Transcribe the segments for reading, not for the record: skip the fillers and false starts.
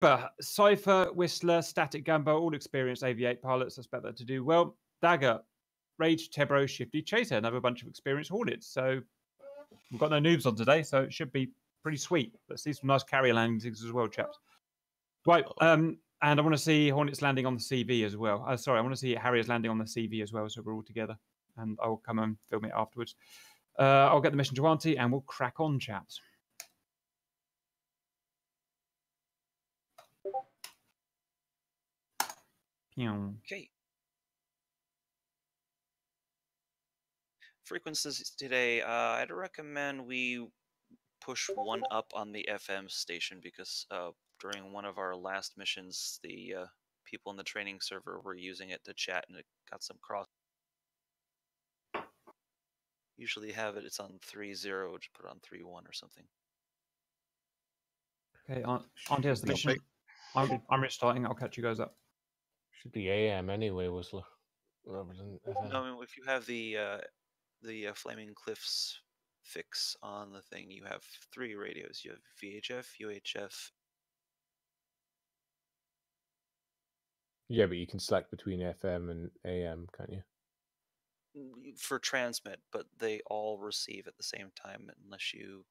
But Cypher, Whistler, Static Gambo, all experienced AV8 pilots. I expect that to do well. Dagger, Rage, Tebro, Shifty, Chaser, another bunch of experienced Hornets. So we've got no noobs on today, so it should be pretty sweet. Let's see some nice carrier landings as well, chaps. Right, and I want to see Hornets landing on the CV as well. Sorry, I want to see Harriers landing on the CV as well, so we're all together. And I will come and film it afterwards. I'll get the mission to Auntie, and we'll crack on, chaps. Okay. Frequencies today, I'd recommend we push one up on the FM station because during one of our last missions, the people in the training server were using it to chat and it got some cross. Usually have it, it's on 3.0, just put it on 3.1 or something. Okay, Auntie has the mission. I'm restarting. I'll catch you guys up. Should be AM anyway, Whistler. Rather than FM. No, I mean, if you have the Flaming Cliffs fix on the thing, you have 3 radios. You have VHF, UHF. Yeah, but you can select between FM and AM, can't you? For transmit, but they all receive at the same time unless you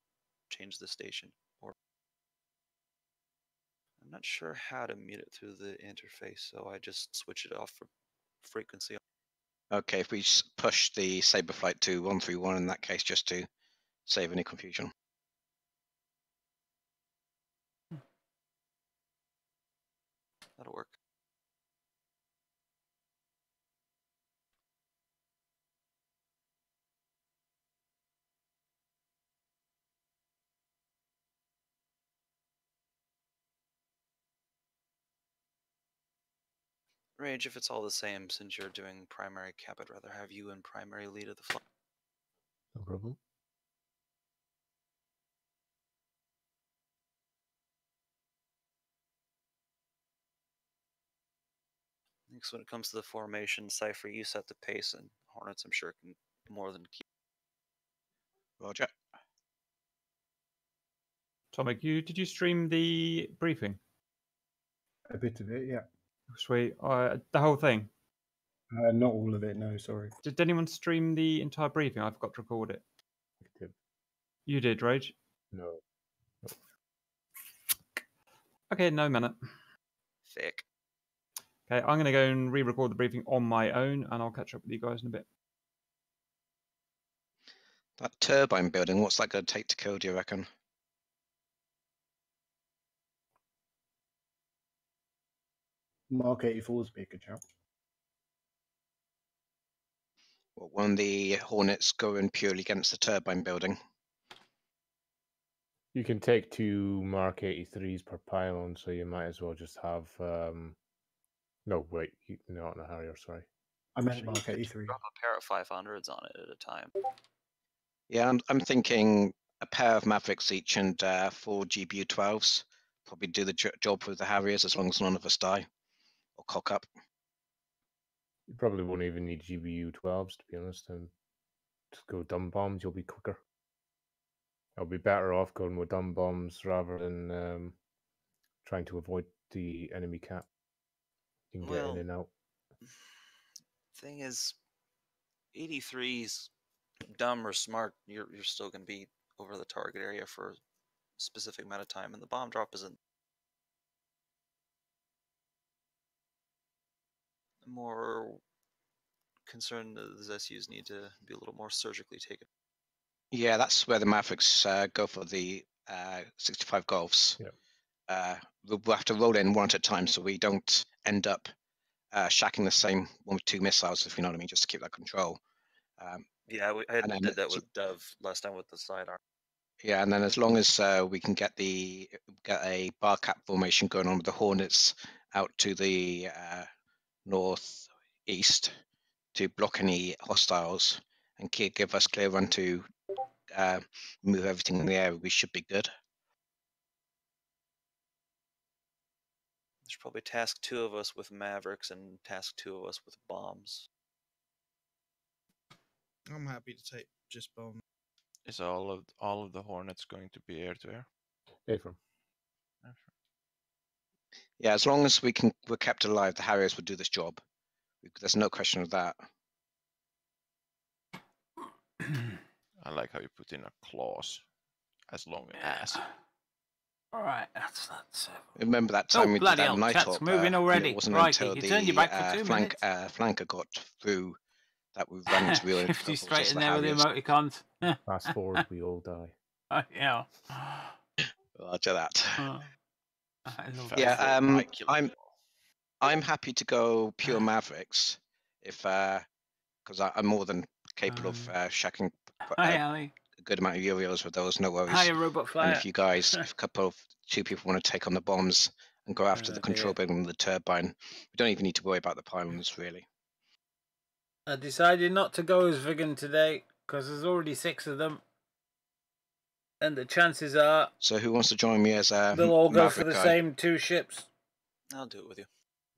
change the station. Or I'm not sure how to mute it through the interface, so I just switch it off for frequency. Okay, if we push the Saber flight to 131 in that case, just to save any confusion. That'll work. Rage, if it's all the same, since you're doing primary cap, I'd rather have you in primary lead of the flight. No problem. Next, when it comes to the formation, Cypher, you set the pace, and Hornets, I'm sure, can more than keep. Roger. Tomek, did you stream the briefing? A bit of it, yeah. Sweet. The whole thing? Not all of it, no, sorry. Did anyone stream the entire briefing? I forgot to record it. I did. You did, Rage? No. Okay, no minute. Thick. Okay, I'm going to go and re-record the briefing on my own, and I'll catch up with you guys in a bit. That turbine building, what's that going to take to kill, do you reckon? Mark 84 is a good shout. Well, when the Hornets go in purely against the turbine building. You can take 2 Mark 83s per pylon, so you might as well just have... No, wait, not in a Harrier, sorry. I meant Mark 83. Drop a pair of 500s on it at a time. Yeah, I'm thinking a pair of Mavericks each and 4 GBU-12s. Probably do the job with the Harriers as long as none of us die or cock up. You probably won't even need GBU-12s, to be honest, and just go dumb bombs, you'll be quicker. I'll be better off going with dumb bombs rather than trying to avoid the enemy cap. You can get in and out. Thing is, 83's dumb or smart, you're still going to be over the target area for a specific amount of time, and the bomb drop isn't. More concerned the ZSUs need to be a little more surgically taken. Yeah, that's where the Mavericks go for the 65 Golfs. Yep. We'll have to roll in one at a time so we don't end up shacking the same one with 2 missiles, if you know what I mean, just to keep that control. Yeah, I did that with Dove last time with the sidearm. Yeah, and then as long as we can get a bar cap formation going on with the Hornets out to the northeast to block any hostiles and give us clear run to move everything in the air, we should be good. There's probably task 2 of us with Mavericks and task 2 of us with bombs. I'm happy to take just bombs. Is all of the Hornets going to be air to air? Ephraim. Yeah, as long as we're kept alive, the Harriers would do this job. There's no question of that. I like how you put in a clause, as long as. All right, that's Remember that time we did bloody that hell, night chat's up? moving And already. it wasn't Crikey, until you turned your back for 2 minutes. flanker got through that we ran into real 50 it straight was in the there with the Harriers. emoticons. Fast forward, we all die. Oh, yeah. Roger that. I love Fast Yeah, forward, I kill them all. I'm happy to go pure Mavericks if because I'm more than capable of shacking Hi, a Ali. good amount of Uriels with those, no worries. Hiya, Robot Flyer. And if you guys, if two people want to take on the bombs and go after the control dear. building and the turbine, we don't even need to worry about the pylons really. I decided not to go as vegan today because there's already 6 of them, and the chances are So who wants to join me as a they'll all go Maverick for the guy? same 2 ships. I'll do it with you.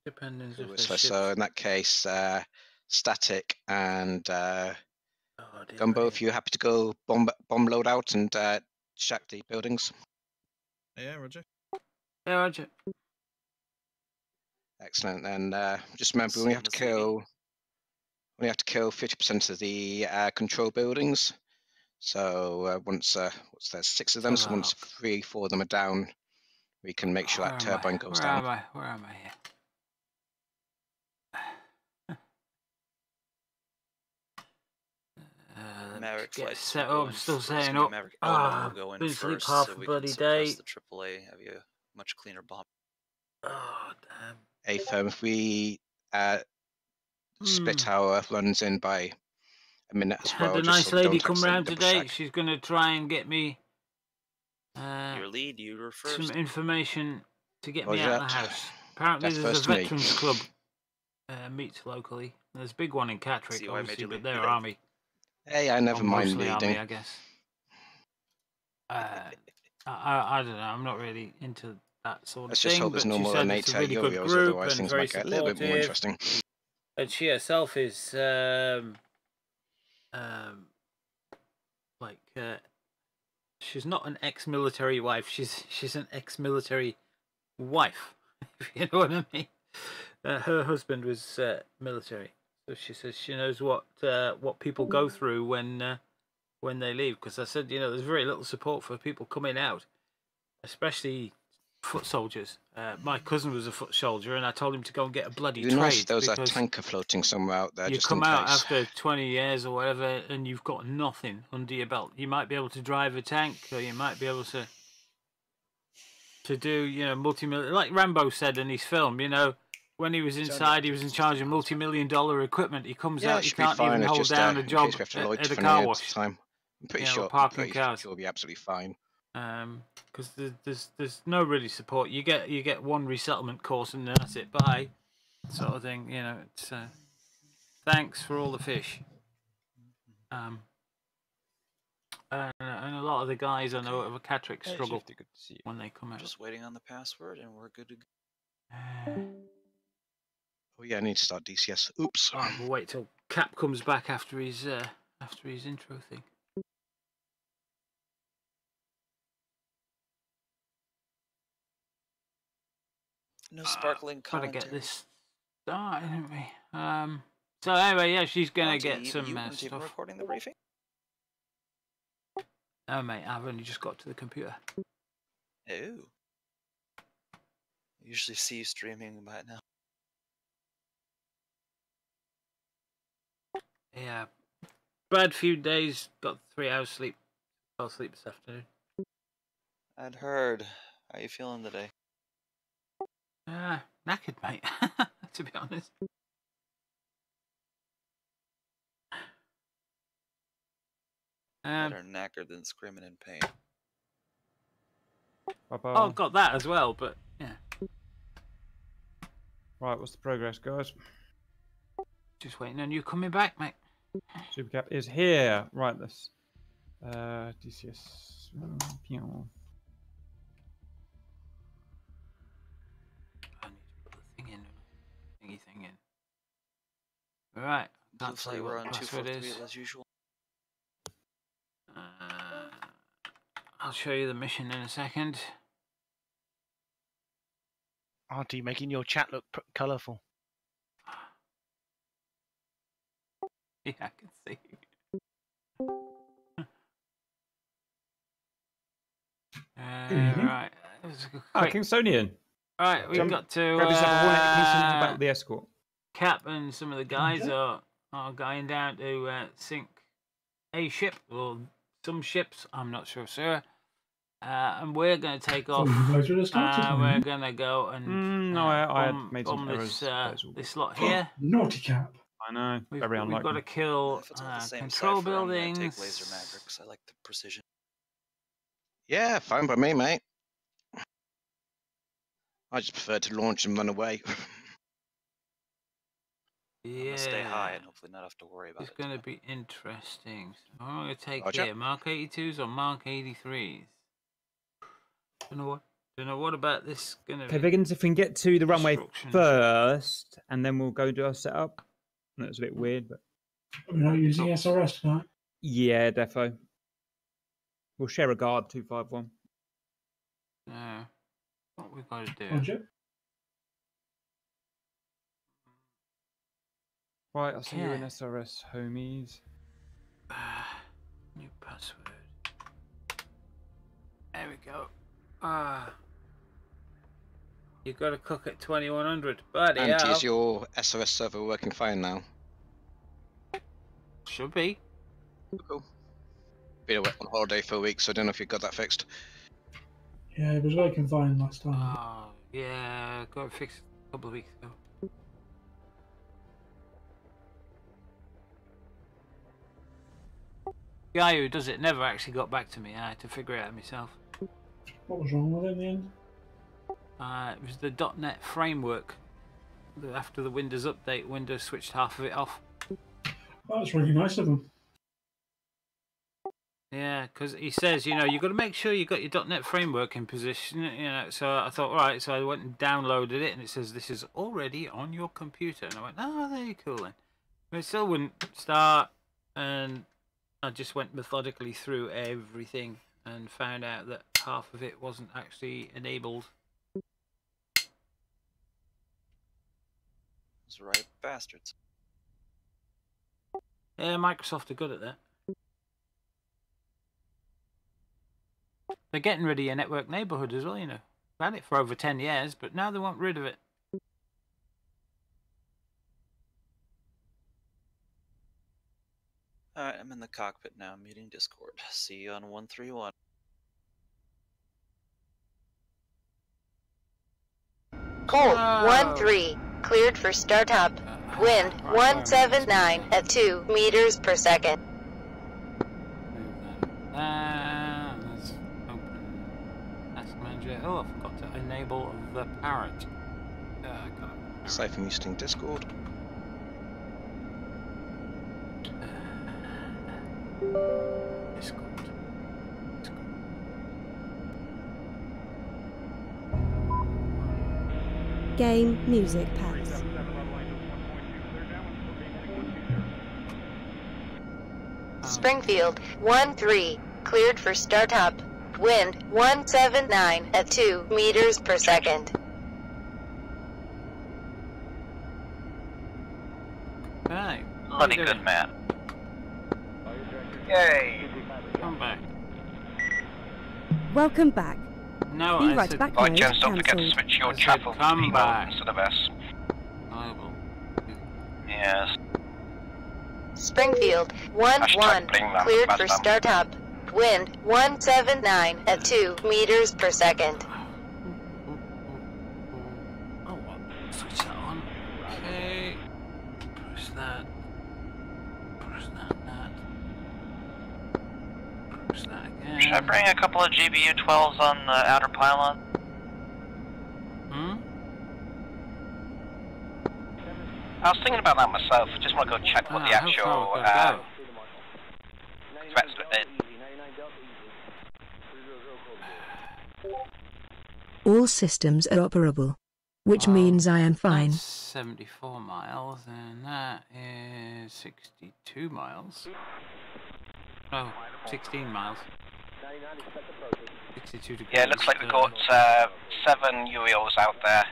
Depending Cool, if Whistler. they're ships. So in that case, Static and Oh, dear Gumbo, me. if you're happy to go bomb load out and shack the buildings. Yeah, Roger. Yeah, Roger. Excellent. And just remember, we only have to kill 50% of the control buildings. So once there's 6 of them, so once 3, 4 of them are down, we can make sure that turbine goes down. Where am I here? Maverick get flights set will up. go in Still first. saying Maybe up. Maverick Element will go in Been asleep first, half so a we bloody can day. suppress the AAA. Have you a much cleaner bomb? Oh damn. AFM, if we split our runs in by a minute as well, Had a just nice so we lady don't come round accidentally today. double-shack. She's gonna try and get me Your lead, you were some first. information to get me Roger out of the that. house. Apparently, That's there's first a to me. veterans club meets locally. There's a big one in Catterick, See why I made obviously, you but lead. they're army. Hey, I never Or mind mostly leading. army, I guess. I don't know. I'm not really into that sort Let's of just thing. hope But there's no she more said than it's 8 a really good Yo-Yos, group otherwise and things very might get a little bit more supportive. interesting. And she herself is like she's not an ex-military wife. She's an ex-military wife. If you know what I mean. Her husband was military, so she says she knows what people go through when they leave. Because I said, there's very little support for people coming out, especially foot soldiers. My cousin was a foot soldier, and I told him to go and get a bloody It'd be nice if trade there was a because tanker floating somewhere out there, you just come in out case. after 20 years or whatever, and you've got nothing under your belt. You might be able to drive a tank, or you might be able to do, multi-million, like Rambo said in his film, when he was inside, he was in charge of multi-million-dollar equipment. He comes Yeah, out, it he should be can't fine. even It's hold just down a in job case we have to loiter at a for car any wash. time. I'm pretty or sure parking cars. it'll be absolutely fine. Because there's no really support. You get one resettlement course and that's it. Bye, sort of thing. It's thanks for all the fish. And a lot of the guys I know of a Catterick Hey, struggle Shifty, good to see you. when they come out. Just waiting on the password, and we're good to go. Oh yeah, I need to start DCS. Oops. All right, we'll wait till Cap comes back after his intro thing. No sparkling Gotta commentary. get this started, haven't we? So anyway, yeah, she's gonna Monty, get some you weren't even stuff. recording the briefing? Oh mate, I've only just got to the computer. Oh. I usually see you streaming by now. Yeah, bad few days. Got 3 hours sleep. Fell asleep this afternoon. I'd heard. How are you feeling today? Knackered, mate. To be honest. Better knackered than screaming in pain. Bye-bye. Oh, got that as well, but yeah. Right, what's the progress, guys? Just waiting on you coming back, mate. Supercap is here. Right, this DCS. Pew. I need to put the thing in. Thingy thing in. Alright. Blue flight, we're on 243 as usual. I'll show you the mission in a second. Aren't you making your chat look colourful? Yeah, I can see. Right. Kingstonian. Right, we've got to grab yourself a Hornet at Kingston and about the escort. Cap and some of the guys are going down to sink a ship or some ships. I'm not sure, sir. And we're going to take off. We're going to go and I made some bomb errors. this lot here. Naughty Cap. I know. We've very unlikely. got to kill If it's all the same control cipher, I'm gonna buildings. take laser mavericks. I like the precision. Yeah, fine by me, mate. I just prefer to launch and run away. I'm gonna stay high and hopefully not have to worry about It's it. going to be interesting. So I'm going to take Roger. here Mark 82s or Mark 83s. Don't know what about this going to Okay, be. Viggins, if we can get to the runway Destruction. first, and then we'll go do our setup. I know it's a bit weird, but We're not using SRS tonight. yeah, defo. We'll share a guard 251. No. What we've got to do. Roger. Right, I'll see you in Okay. SRS, homies. New password. There we go. You got to cook at 2100. Buddy, And is your SRS server working fine now? should be. Cool. Been away on holiday for a week, so I don't know if you got that fixed. Yeah, it was working fine last time. Oh, yeah, got it fixed a couple of weeks ago. The guy who does it never actually got back to me. I had to figure it out myself. What was wrong with it in the end? It was the .NET framework. After the Windows update, Windows switched half of it off. That was really nice of them. Yeah, because he says, you've got to make sure you got your .NET framework in position, So I thought, right, so I went and downloaded it, and it says this is already on your computer. And I went, oh, there you go then. But it still wouldn't start, and I just went methodically through everything and found out that half of it wasn't actually enabled. Those right bastards. Yeah, Microsoft are good at that. They're getting rid of your network neighborhood as well, They've had it for over 10 years, but now they want rid of it. Alright, I'm in the cockpit now, muting Discord. See you on 131. Colt 1-3, cleared for startup. Wind 179 at 2 meters per second. Let's open Task Manager. Oh, I forgot to enable the parrot. Safe from using Discord. Discord. Game music packs. Springfield 1-3, cleared for startup. Wind 179 at 2 meters per second. Hey, Bloody good man. Yay! Come back. Welcome back. No, Be I right said, back. Right, mode gents, don't forget to cancelled. switch your I chat said over to come email back. instead of S. Bible. Yes. Springfield Hashtag 1-1, bring that cleared back for down. startup. Wind 179 at 2 meters per second. Oh, what? Switch that on. Okay. Push that. Push that. Push that again. Should I bring a couple of GBU-12s on the outer pylon? Hmm? I was thinking about that myself. Just want to go check what the how actual far we've got to threats All systems are operable, which Wow. means I am fine. That's 74 miles, and that is 62 miles. Oh, 16 miles. 62 degrees. Yeah, it looks like we've got 7 UEOs out there.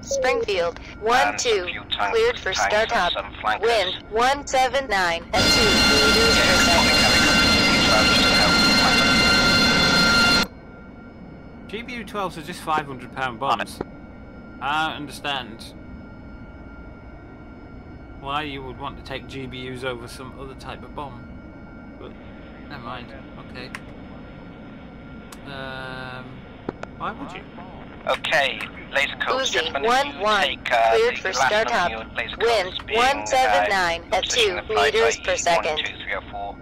Springfield 1-2, cleared for startup. Wind 179 at 2 meters per second. GBU-12s are just 500-pound bombs. I don't understand why you would want to take GBUs over some other type of bomb. But never mind. Okay. Why would you? Okay, laser codes. Uzi 1-1, cleared for startup. Wind 179 at 2 meters per second. 1, 2, 3, or 4,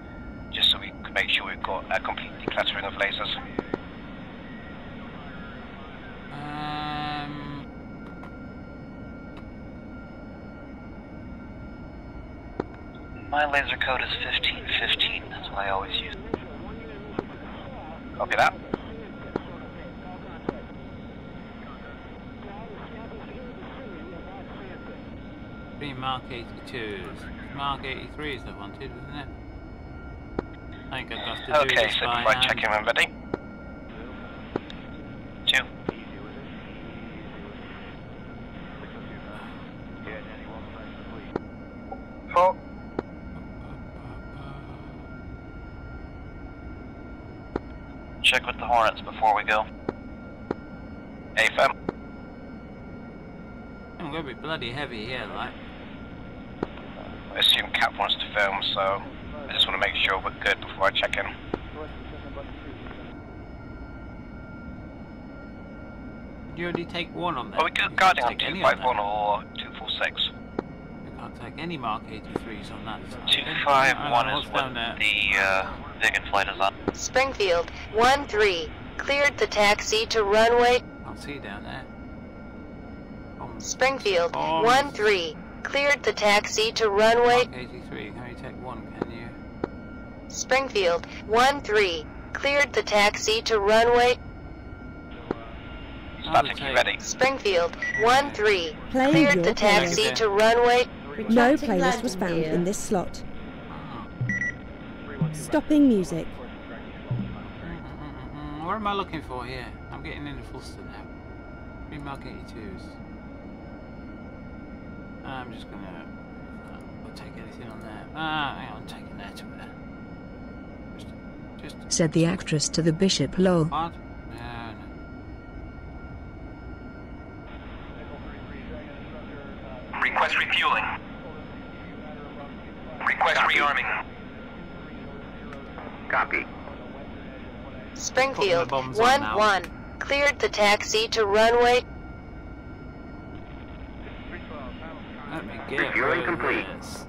just so we can make sure we've got a complete decluttering of lasers. My laser code is 1515. That's what I always use. Copy that. Mark 82s. Mark 83s I wanted, wasn't it? I think I've got to do okay, this so by before I check in, I'm ready. 2. Four. Check with the Hornets before we go. AFM. I'm going to be bloody heavy here, like. I assume Cap wants to film, so I just want to make sure we're good before I check in. You already take one on there. Are we guarding on 251 or 246? You can't take any Mark 83s on that side. 251 is what the Vigan flight is on. Springfield 1-3, cleared the taxi to runway. I'll see you down there. Springfield 1-3, cleared the taxi to runway. Mark 83, can you take one, can you? Springfield 1-3, cleared the taxi to runway. Static, you ready? Springfield 1-3, cleared the taxi to runway. No playlist was found in this slot. Stopping music. What am I looking for here? I'm getting in the fluster now. 3 Mark 82s. I'm just gonna not take anything on there. Hang on, taking there to there. Just said the actress to the bishop. Lol. What? No. Request refueling. Request rearming. Copy. Springfield 1-1, cleared the taxi to runway. Let me get refueling complete. This.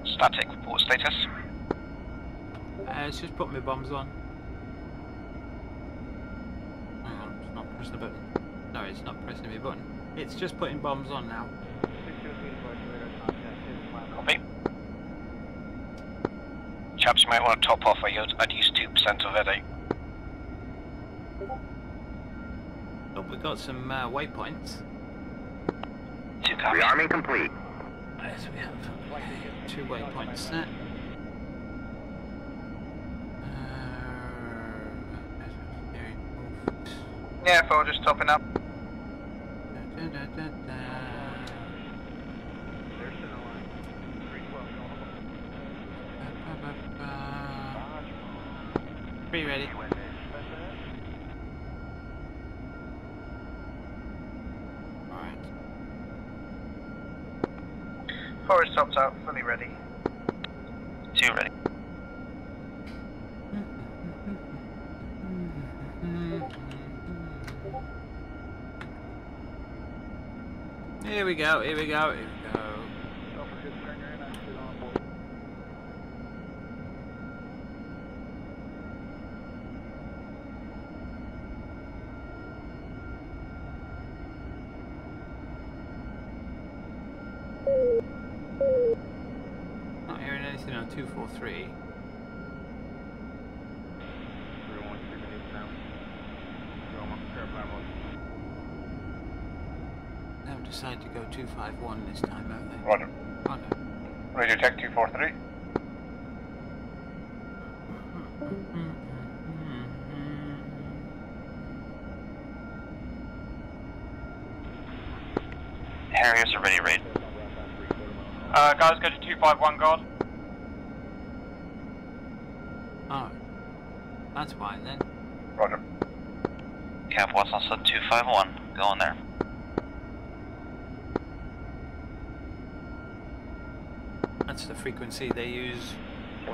Static, report status. It's just put my bombs on. Hang on, it's not pressing the button. No, it's not pressing my button. It's just putting bombs on now. Copy. Chaps, you might want to top off. I'd use 2% already. Oh, we've got some waypoints. Rearming complete. Yes, we have 2 waypoints set. Yeah, if I was just topping up. Be ready. Alright. Forest tops out, fully ready. 2 ready. Here we go, here we go, here we go. Not hearing anything on 243. They've decided to go 251 this time, haven't they? Roger. Roger. Radio check 243. Harriers are ready, raid. Guys, go to 251 guard. Oh, that's fine then. Roger. Cap Watson also 251. Go in there. That's the frequency they use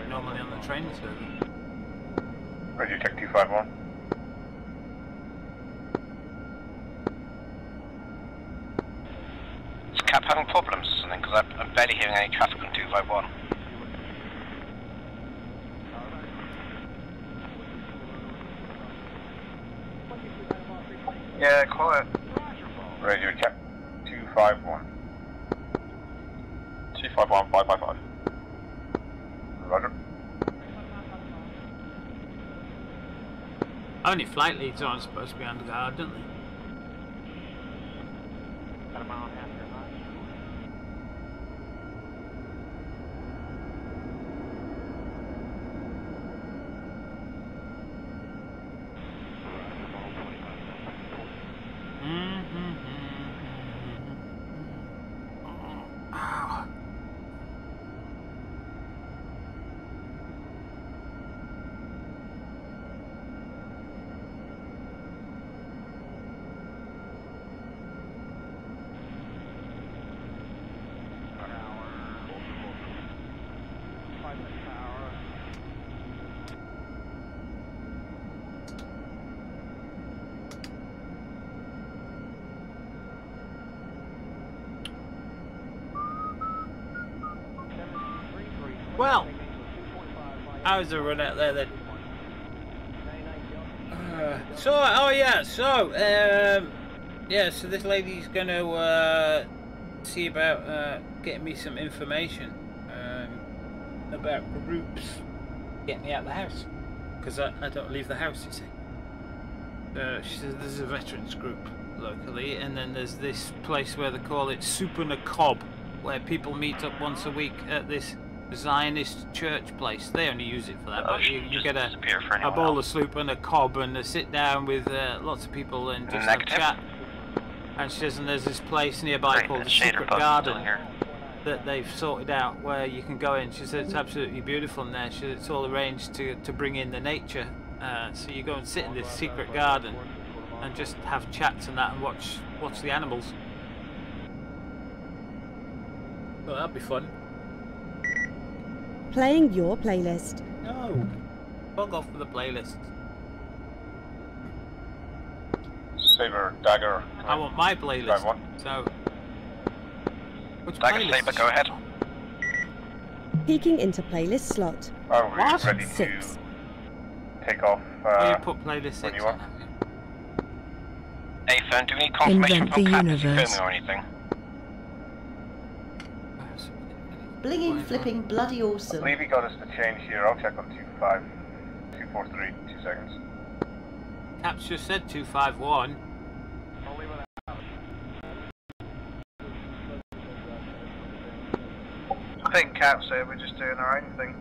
normally on the training server. Radio check 251. Is Cap having problems or something? Because I'm barely hearing any traffic on 251. Yeah, quiet. Radio check 251. 251 555. Roger. Only flight leads aren't supposed to be under guard, don't they? Well, how's the run out there then? So this lady's gonna see about getting me some information about groups getting me out of the house, because I don't leave the house, you see. She says there's a veterans group locally, and then there's this place where they call it Super Nacob, where people meet up once a week at this Zionist church place. They only use it for that, but you get a bowl of soup and a cob and a sit down with lots of people and just have chat. And she says, and there's this place nearby called the Secret Garden that they've sorted out where you can go in. She said it's absolutely beautiful in there. She said it's all arranged to bring in the nature. So you go and sit in this secret garden and just have chats and that and watch the animals. Well, that'd be fun. Playing your playlist. No. Bug off with the playlist. Saber, Dagger. I want my playlist. So. Which Dagger, playlist? Saber, go ahead. Peeking into playlist slot. Are we What? ready 6. to take off? You put playlist 6 when you on. are. Hey, Fern, do we need confirmation Invent from the Cap universe. confirming or anything? Blinging, flipping, bloody I awesome. believe he got us the change here. I'll check on 243, 2 seconds. Cap's just said 251. I think Cap said we're just doing our own thing.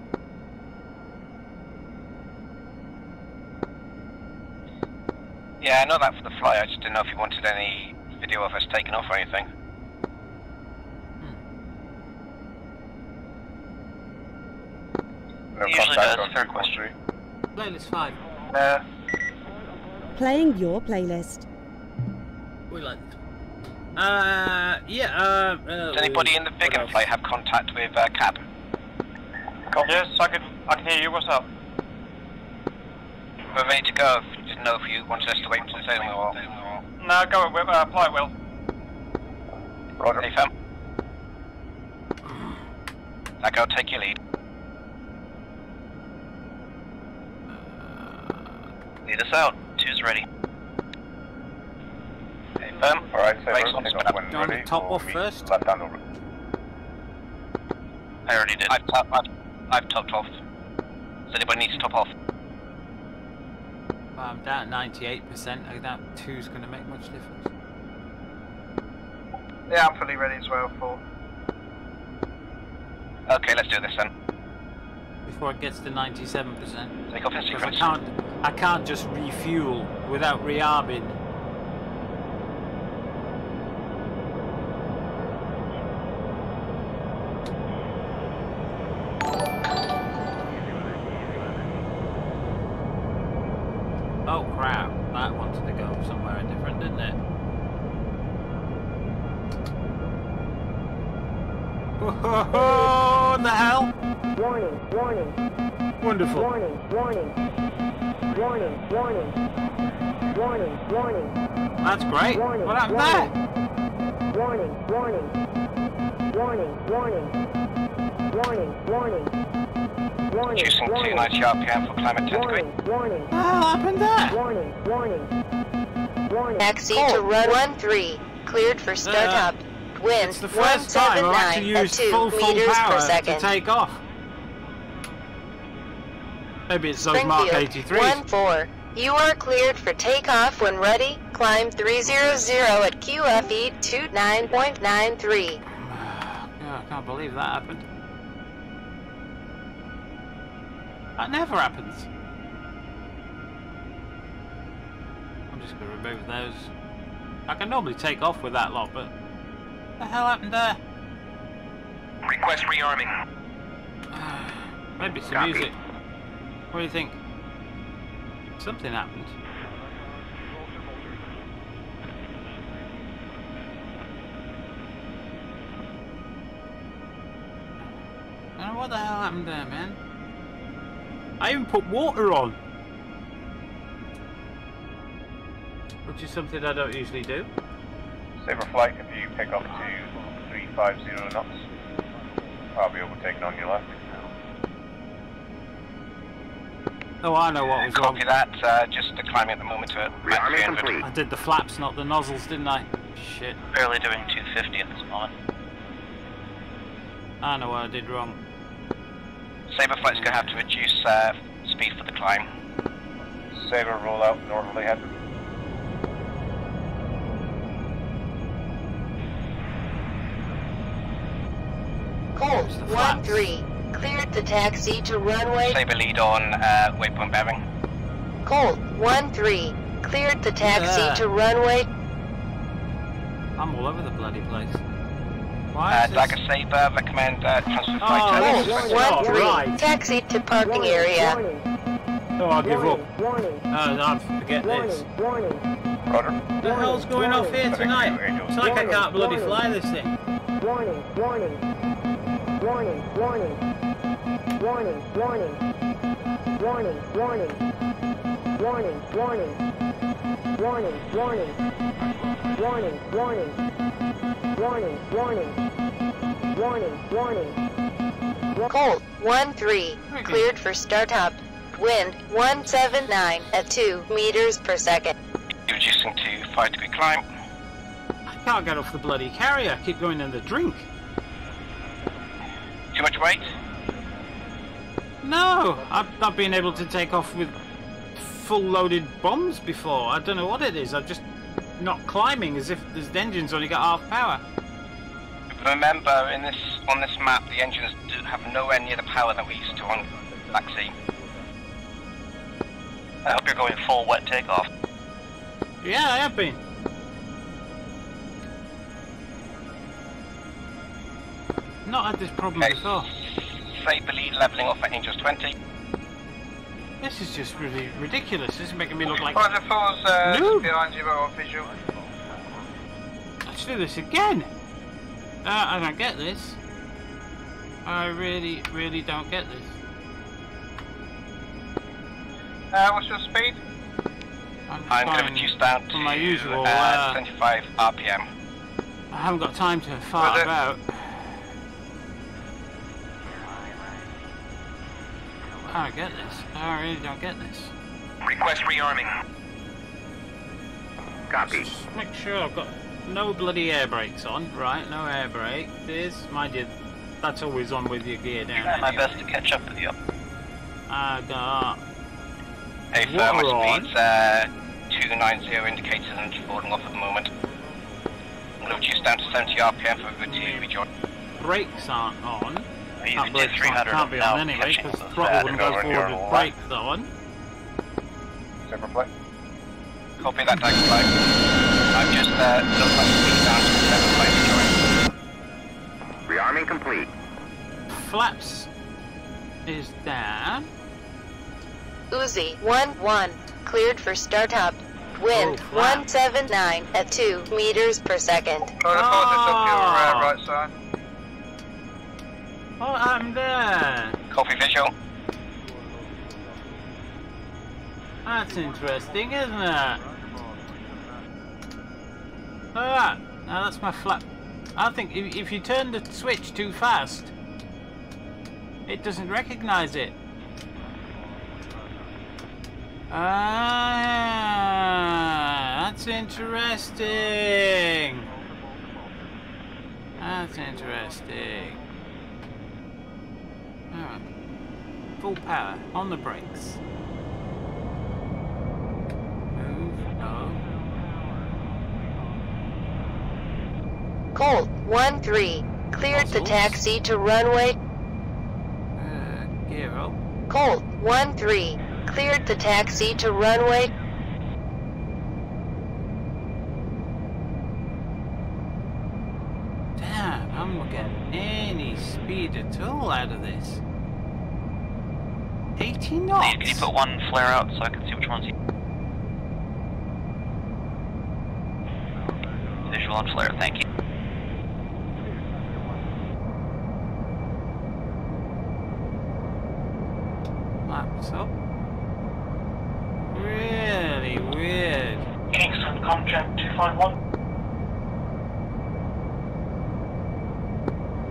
Yeah, I know that for the fly. I just didn't know if you wanted any video of us taking off or anything. No Usually contact does, on fair 243. Playlist 5. Playing your playlist. We like this. Does anybody in the big and flight have contact with Cap? Yes, I can hear you. What's up? We're ready to go. Didn't know if you wanted us to wait until the sailing wheel. No, go at apply it, Will. Roger. Hey, fam. I'll take your lead. Lead us out. 2's ready. Hey, fam. Alright, so Do you want to top off first? Left hand over. I already did. I've topped off. Does anybody need to top off? I'm down at 98%. I doubt 2's going to make much difference. Yeah, I'm fully ready as well for. Okay, let's do this then. Before it gets to 97%. Take off in Because sequence. I can't just refuel without rearming. Oh crap, that wanted to go somewhere different, didn't it? What the hell? Warning, warning. Wonderful. Warning, warning. Warning, warning. Warning, warning. That's great. Warning, What happened warning. there? Warning, warning. Warning, warning. Warning, warning. Warning, Reducing warning. 290 RPM for climate 10 degree. Warning, What the hell happened there? warning, warning. Warning. Taxi to run 13. Cleared for startup. Wind It's the first time I've actually 179 at used 2 full meters per power to second. take off. Maybe it's those Mark Springfield 83s. 14. You are cleared for takeoff when ready. Climb 300 at QFE 29.93. I can't believe that happened. That never happens. I'm just going to remove those. I can normally take off with that lot, but what the hell happened there? Request rearming. Maybe some Copy. music. What do you think? Something happened. I don't know what the hell happened there, man. I even put water on, which is something I don't usually do. Saber flight, if you pick up to 350 knots, I'll be overtaken on your left. Oh, I know what was wrong. Copy that, just climbing at the moment to Rearming complete. I did the flaps, not the nozzles, didn't I? Shit. Barely doing 250 at this moment. I know what I did wrong. Saber flight's going to have to reduce speed for the climb. Saber roll out northerly head. Colt 13. Cleared the taxi to runway. Saber lead on waypoint bearing. Colt 13. Cleared the taxi Yeah. to runway. I'm all over the bloody place. Why is this? Dagger Saber, recommend transfer Oh, flight this to is Colt not 13. right. Taxi to parking area. Oh, I'll give up. Warning, Oh, forget this. warning. Roger. What the hell's going off here tonight? It's like I can't bloody fly this thing. Warning, warning. Warning, warning. Warning, warning. Warning, warning. Warning, warning. Warning, warning. Warning, warning. Warning, warning. Warning, warning. Colt 13. Cleared for startup. Wind 179 at 2 meters per second. reducing to 5 degree climb. I can't get off the bloody carrier. I keep going in the drink. Too much weight? No, I've not been able to take off with full loaded bombs before. I don't know what it is. I'm just not climbing as if the engine's only got half power. Remember, on this map, the engines do have nowhere near the power that we used to on Black Sea. I hope you're going full wet takeoff. Yeah, I have been. Not had this problem before. Saber lead leveling off at Angels 20. This is just really ridiculous. This is making me look like Roger, falls noob. behind you, official. Let's do this again. I don't get this. I really, really don't get this. What's your speed? I'm going to reduce down to my usual 25 RPM. I haven't got time to fart about. I don't get this. I really don't get this. Request rearming. Copy. Just make sure I've got no bloody air brakes on. Right, no air brake. This, mind you, that's always on with your gear down. Try my best to catch up with you. I got Hey, sir, my speed's 290 indicators and falling off at the moment. I'm going to reduce down to 70 RPM for good to rejoin. brakes aren't on. Using Brakes J300 can't be now, on anyway catching because those, throttle wouldn't go over forward your with left. brakes on. Saber flight. Copy that, Dagger flight. I've just lowered my speed down to 7 flight to join. Rearming complete. Flaps is down. Uzi 1-1. cleared for startup. Wind 179 at 2 meters per second. Right side. Oh, I'm there. Copy visual. That's interesting, isn't it? Ah, now that's my flap. I think if you turn the switch too fast, it doesn't recognize it. Ah, that's interesting. That's interesting. Alright. Full power on the brakes. Move. No. Colt 13, cleared the taxi to runway. Gear up. Colt 13, cleared the taxi to runway. Damn, I'm not getting any speed at all out of this. 80 knots. Can you put one flare out so I can see which one's you? Visual on flare, thank you. Maps up. Really weird. Kingston, Comcheck 251.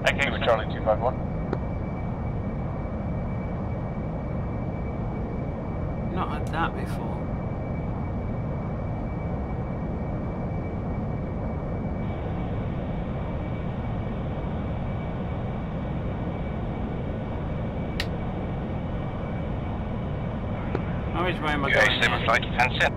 Hey, Kingston. Charlie 251. Not had that before. Which way am I going? Seven flight defense in.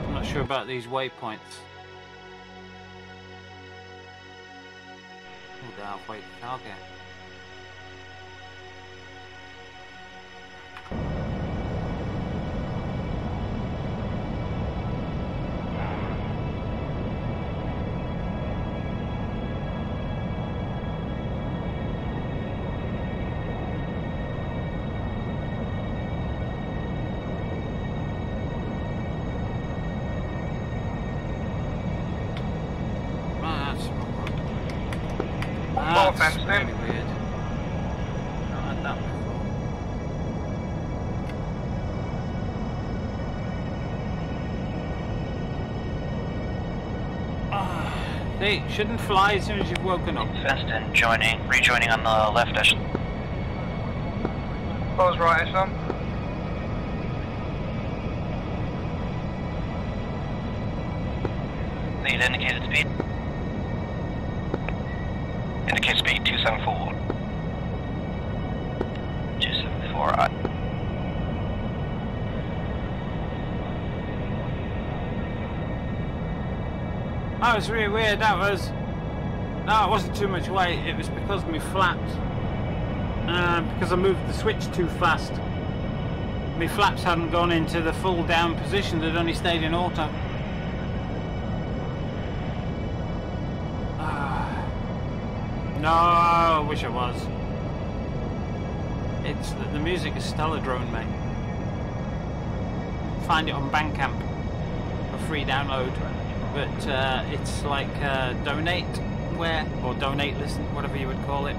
I'm not sure about these waypoints. Halfway to target. Fence really weird. Not had that before. See, shouldn't fly as soon as you've woken up. Fenced in, rejoining on the left edge. Close right, son. Lead indicated speed. Indicate speed 274. 274, right. That was really weird, that was... No, it wasn't too much weight, it was because of me flaps. Because I moved the switch too fast. My flaps hadn't gone into the full down position, they'd only stayed in auto. No, I wish I was. It's the music is stellar drone, mate. Find it on Bandcamp for free download, but it's like donate or donate listen, whatever you would call it.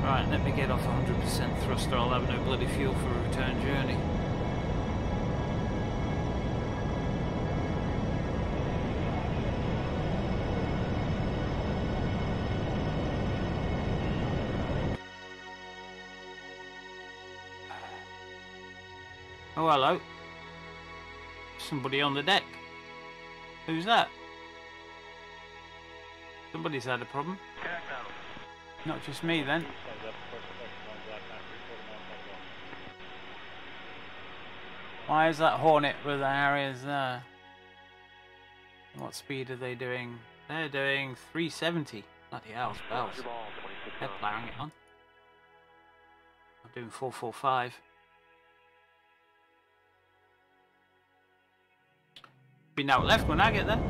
Right, let me get off 100% thruster. I'll have no bloody fuel for a return journey. Oh, hello. Somebody on the deck. Who's that? Somebody's had a problem. Not just me, then. Why is that Hornet with the Harriers there? What speed are they doing? They're doing 370. Bloody hell, spells. They're ploughing it on. I'm doing 445. Be now left when I get there.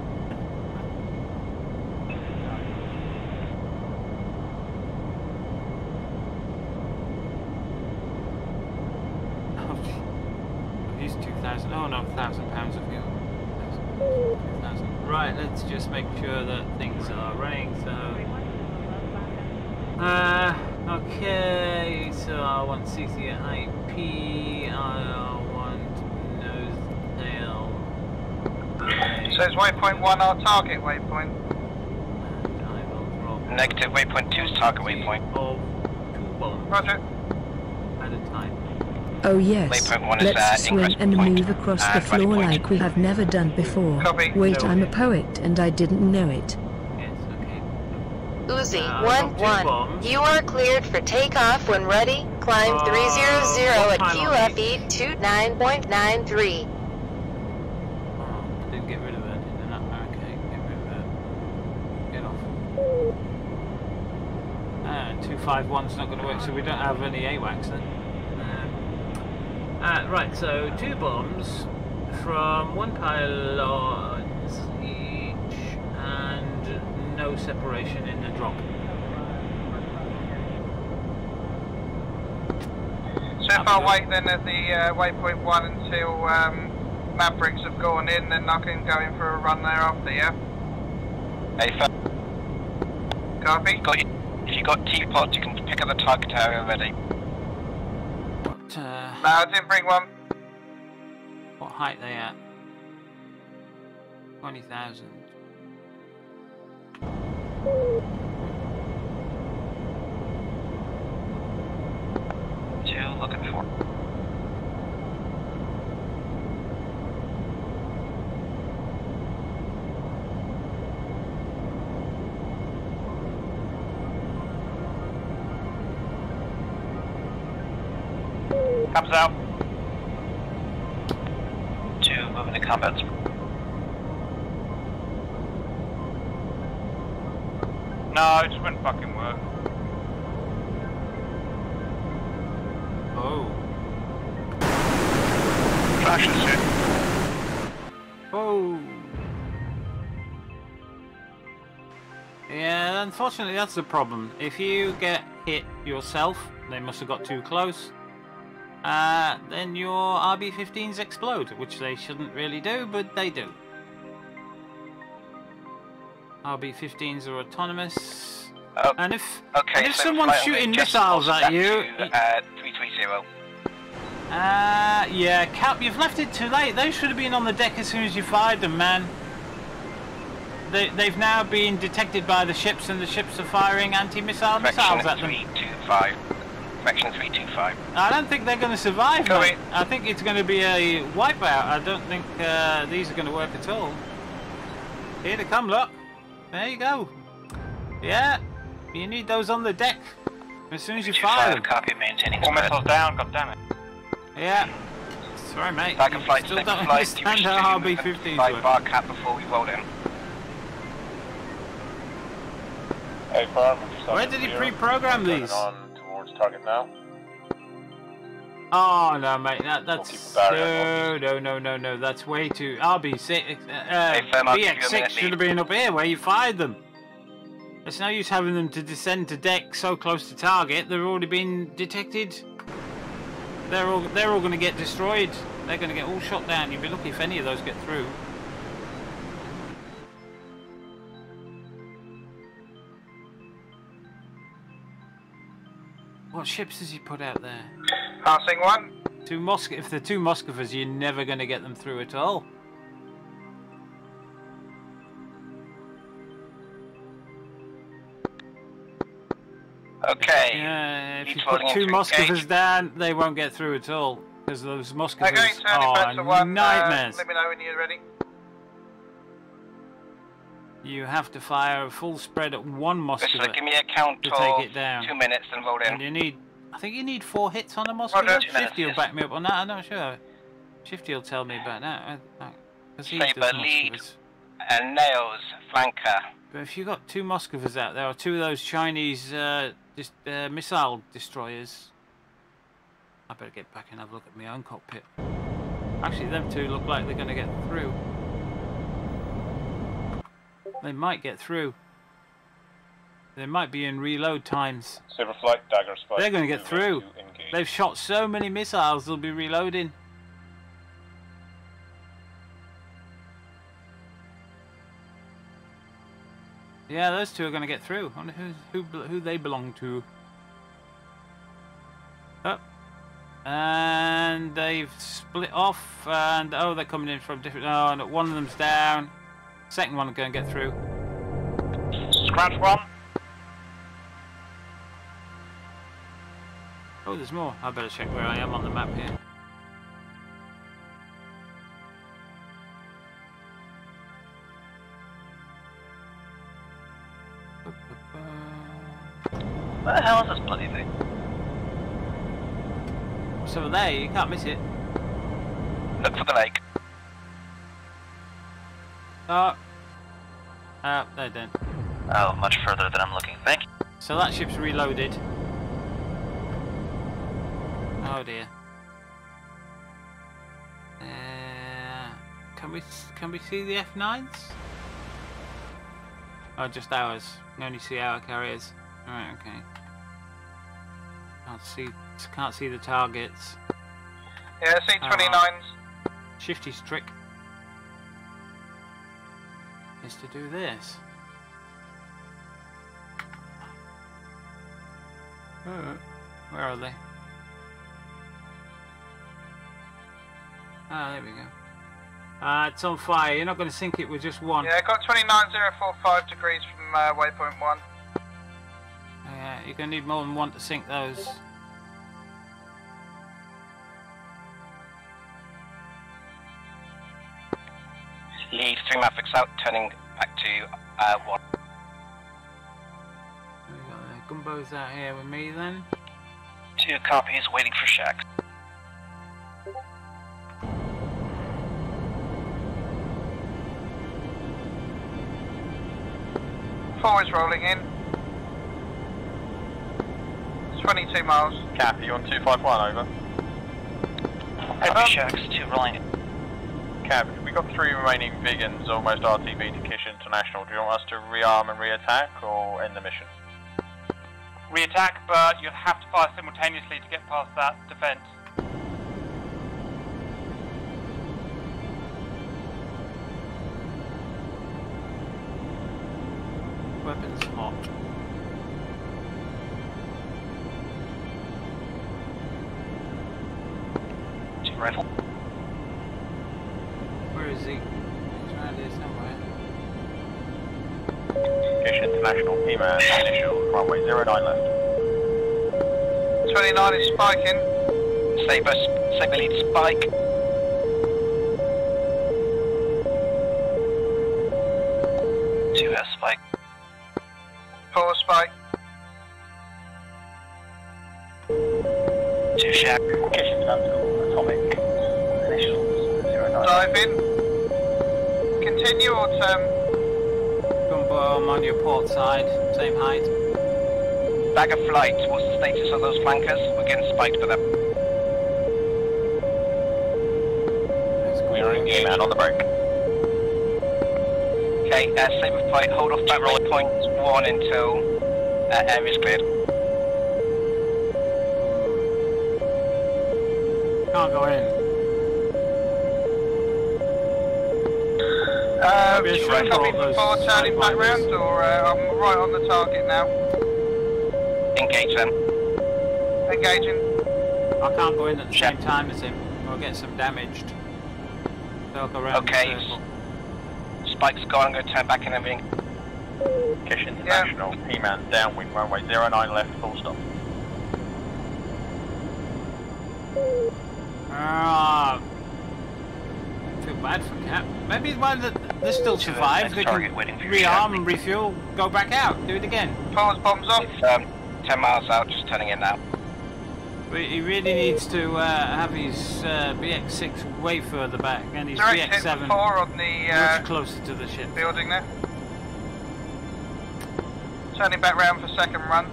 I've used 2,000. Oh no, £1,000 of fuel. 2,000. Right, let's just make sure that things are running. So, okay. So I want CC IP. I want nose tail. So is waypoint 1 our target waypoint? Negative waypoint 2 is target waypoint. Roger. At a time. Oh yes, Waypoint 1 is, let's swing ingress and point move across the and rally floor point. like we have never done before. Copy. Wait, I'm a poet and I didn't know it. Uzi 1-1. You are cleared for takeoff when ready. Climb 300 at QFE 29.93. Didn't get rid of that, did they not? Okay, get rid of that. Get off. 251's not going to work, so we don't have any AWACS then. Right, so 2 bombs from 1 pylon each and no separation in the drop. So if I wait then at the waypoint 1 until Mavericks have gone in, then I can go in for a run thereafter, yeah? Hey, Copy. if you got T-pods, you can pick up the target area already. No, I didn't bring one. What height they at? 20,000. Looking for. Comes out. 2 moving to combat. No, it just wouldn't fucking work. Oh. Traction suit. Oh. Yeah, unfortunately that's the problem. If you get hit yourself, they must have got too close. Then your RB-15s explode, which they shouldn't really do, but they do. RB-15s are autonomous, and if someone's shooting missiles at you, 330. yeah, Cap, you've left it too late. They should have been on the deck as soon as you fired them, man. They've now been detected by the ships, and the ships are firing anti-missile missiles at them. 325. Section 325. I don't think they're going to survive, mate. I think it's going to be a wipeout. I don't think these are going to work at all. Here they come, look. There you go. Yeah, you need those on the deck as soon as you fire them. Copy, maintaining All missiles down, goddammit. Yeah. Sorry, mate. Back and flight, Still don't understand how RB-15s work. bar cap before we roll in. Hey, Farm, Where did he pre-program these? On towards target now. Oh no, mate, that's no. That's way too. RB6, BX6 should have been up here where you fired them. There's no use having them to descend to deck so close to target. They've already been detected. They're all going to get destroyed. They're going to get all shot down. You'd be lucky if any of those get through. What ships has he put out there? Passing 1. If they're 2 Moskvas, you're never going to get them through at all. Okay. Yeah, if you put 2 Moskvas down, they won't get through at all. Because those Moskvas are nightmares. Let me know when you're ready. You have to fire a full spread at 1 Moskva Give me a count to of take it down. 2 minutes and roll in. And you need, I think you need 4 hits on a Moskva. Shifty will back me up on that. I'm not sure. Shifty will tell me about that. Saber lead and nails flanker. But if you've got 2 Moskvas out there, or 2 of those Chinese missile destroyers, I better get back and have a look at my own cockpit. Actually, them 2 look like they're going to get through. They might get through. They might be in reload times. Silver Flight, Dagger Spike. They're going to get through. They've shot so many missiles, they'll be reloading. Yeah, those 2 are going to get through. I wonder who they belong to. Oh. And they've split off, and oh, they're coming in from different. Oh, and one of them's down. Second one is going to get through. Scratch 1. Oh, there's more. I better check where I am on the map here. Where the hell is this bloody thing? So there, you can't miss it. Look for the lake. Oh. Oh, they don't. Oh, much further than I'm looking. Thank you. So that ship's reloaded. Oh dear. Can we see the F9s? Oh, just ours. You only see our carriers. Alright, okay. Can't see the targets. Yeah, C-29s. Shifty's trick is to do this. Where are they? Ah, there we go. It's on fire. You're not going to sink it with just one. Yeah, got 29045 degrees from waypoint 1. Yeah, you're going to need more than one to sink those. Lead 3 Mavericks out, turning back to 1. We got the gumbos out here with me then. 2 copies, waiting for Shack. Forwards rolling in. It's 22 miles. Cap, you on 251, over? Heavy Shacks, 2 rolling in. Cap, we got 3 remaining Vegans, almost RTB to Kish International. Do you want us to rearm and re-attack, or end the mission? Re-attack, but you'll have to fire simultaneously to get past that defense. Weapons hot. Rifle. Where is he? He's around here somewhere. Kish International, P-man, initial, runway 09 left. 29 is spiking. Sabre lead spike. Two has spike. 4 spike. 2 Shack. Kish International, atomic, initials 09. Dive in. Continue or turn? Gumbo on your port side, same height. Bag of flight, what's the status of those flankers? We're getting spiked for them. We are engaged. Man on the break. Okay, Sabre flight, hold off back roll point 1 until area's cleared. Can't go in. Should I copy before turning back round, or I'm right on the target now? Engage them. Engaging. I can't go in at the same time as him. I'll get some damaged. So I'll go around the circle. Spike's gone, I'm going to turn back in and ring. Kish International, P-man, downwind, runway 09 left, full stop. Ah, I feel bad for Cap. Maybe while they still survive, they can rearm and refuel, go back out, do it again. Forwards bombs off. It's 10 miles out, just turning in now. He really needs to have his BX6 way further back and his BX7 on the, much closer to the ship. Building there. Turning back round for second run.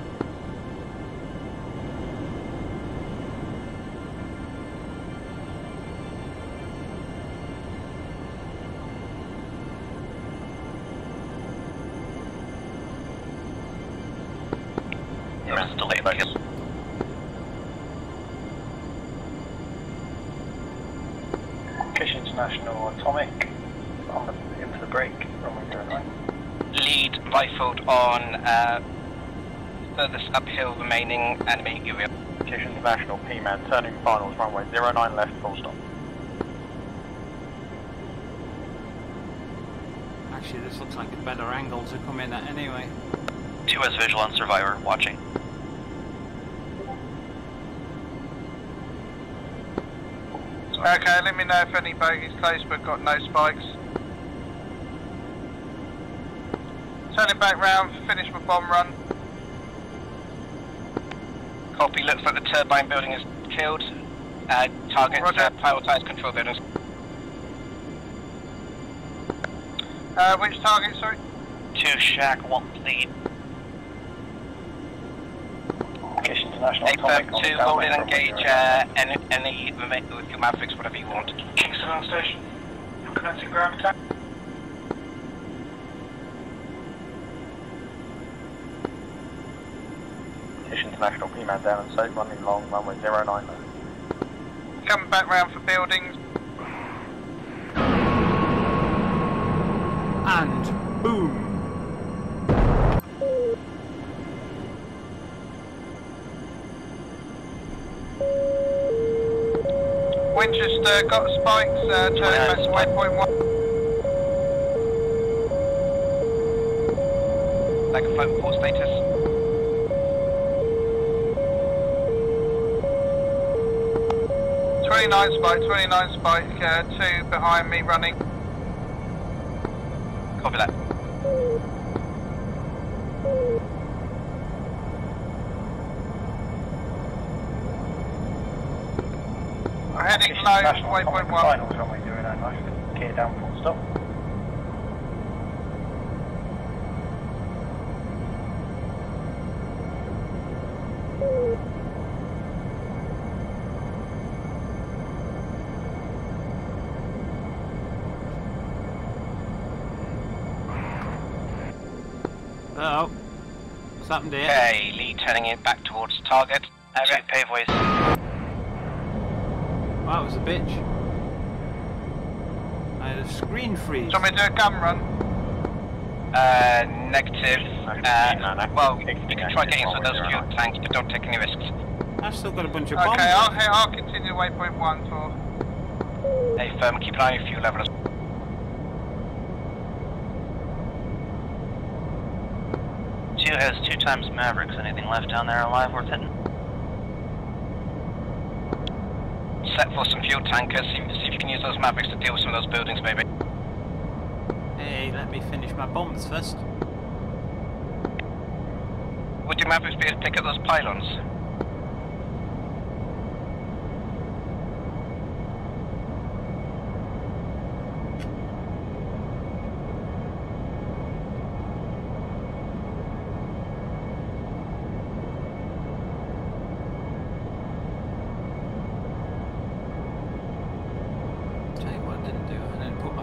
There is a delay, I guess. Kish International Atomic into the break, runway 09. Lead rifled on furthest uphill remaining enemy area. Kish International P-Man turning finals, runway 09 left, full stop. Actually, this looks like a better angle to come in at anyway. 2S visual on Survivor, watching. Okay, let me know if any bogies close but got no spikes. Turning back round, finish my bomb run. Copy, looks like the turbine building is killed. Target prioritise control buildings. Which target, sorry? 2 Shack, 1 lead. Kish International Hey, Atomic on 2, the hold in, downwind, engage runway 09. any with your Mavericks, whatever you want. Kingston on station. Commencing ground attack. Kish International P-Man down and safe, running long, runway 09 left. Coming back round for buildings. And boom! Winchester got spikes, turning back to waypoint 1. Like a phone call status. Twenty-nine spike, 2 behind me running. Copy that. Heading low, waypoint 1. Finals, runway 09 left. Gear down, full stop. Oh, what's happened here? Okay, lead turning it back towards target. Area paveways. That was a bitch. I had a screen freeze. Do you want me to do a gun run? Negative. Well, you can try getting some of those fuel tanks, but don't take any risks. I've still got a bunch of bombs. Okay, I'll continue waypoint 1 for... Hey, firm, keep an eye on your fuel levels. Two has 2 times Mavericks. Anything left down there alive worth hitting? Set for some fuel tankers. See if you can use those Mavericks to deal with some of those buildings, maybe. Hey, let me finish my bombs first. Would your Mavericks be able to pick up those pylons?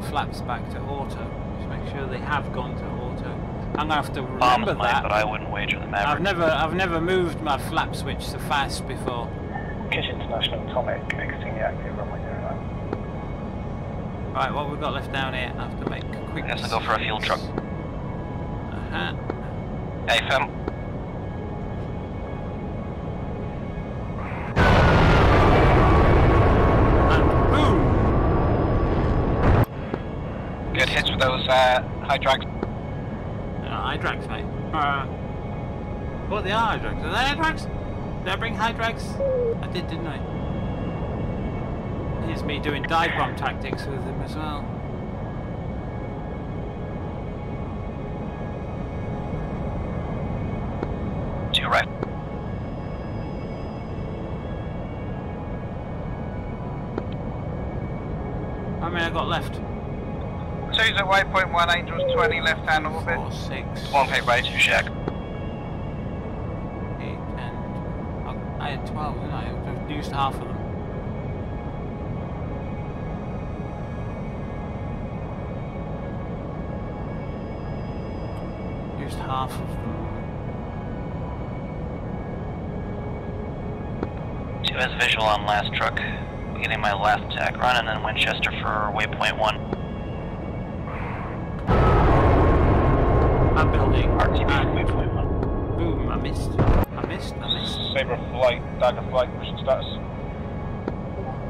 Flaps back to auto. Just make sure they have gone to auto. I'm gonna have to remember that. But I wouldn't wager the Maverick. I've never moved my flap switch so fast before. Kish International Atomic exiting the active runway 09. Right, what we've got left down here, I have to make a quick. Let's go for a fuel truck. Hey, firm. Good hits with those hydrags. Hydrags, mate. What, they are hydrags? Are they hydrags? Did I bring hydrags? I did, didn't I? Here's me doing dive bomb tactics with them as well. To your right. How many I got left? 2's at waypoint 1, Angels 20, left hand orbit. 4, 6. 1 pay right, 2 Shack. I had 12, didn't I? I've used half of them. Used half of them. 2 has visual on last truck. Beginning my last attack run, and then Winchester for waypoint 1. That building. RTB waypoint 1. Boom, I missed. I missed. Saber flight, dagger flight, mission status.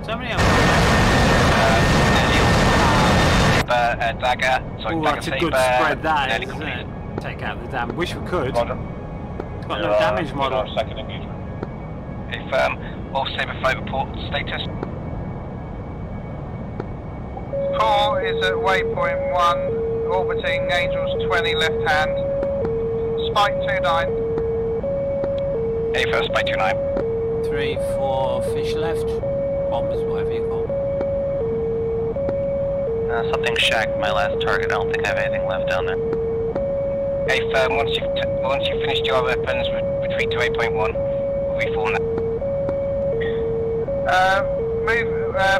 So many of them. Saber, dagger. Sorry, Ooh, dagger that's a saber. good spread, that nearly is, isn't complete. it? Take out the dam. Wish we could. Roger. It's got no damage model. Second engagement. Confirm. All Saber flight report status. Core is at waypoint 1, orbiting Angels 20 left hand. Spike 29. A1, Spike 29. 3, 4 fish left. Bombs, whatever you call them. Something shacked my last target. I don't think I have anything left down there. A1, once you've finished your weapons, retreat to 8.1. We'll reform that.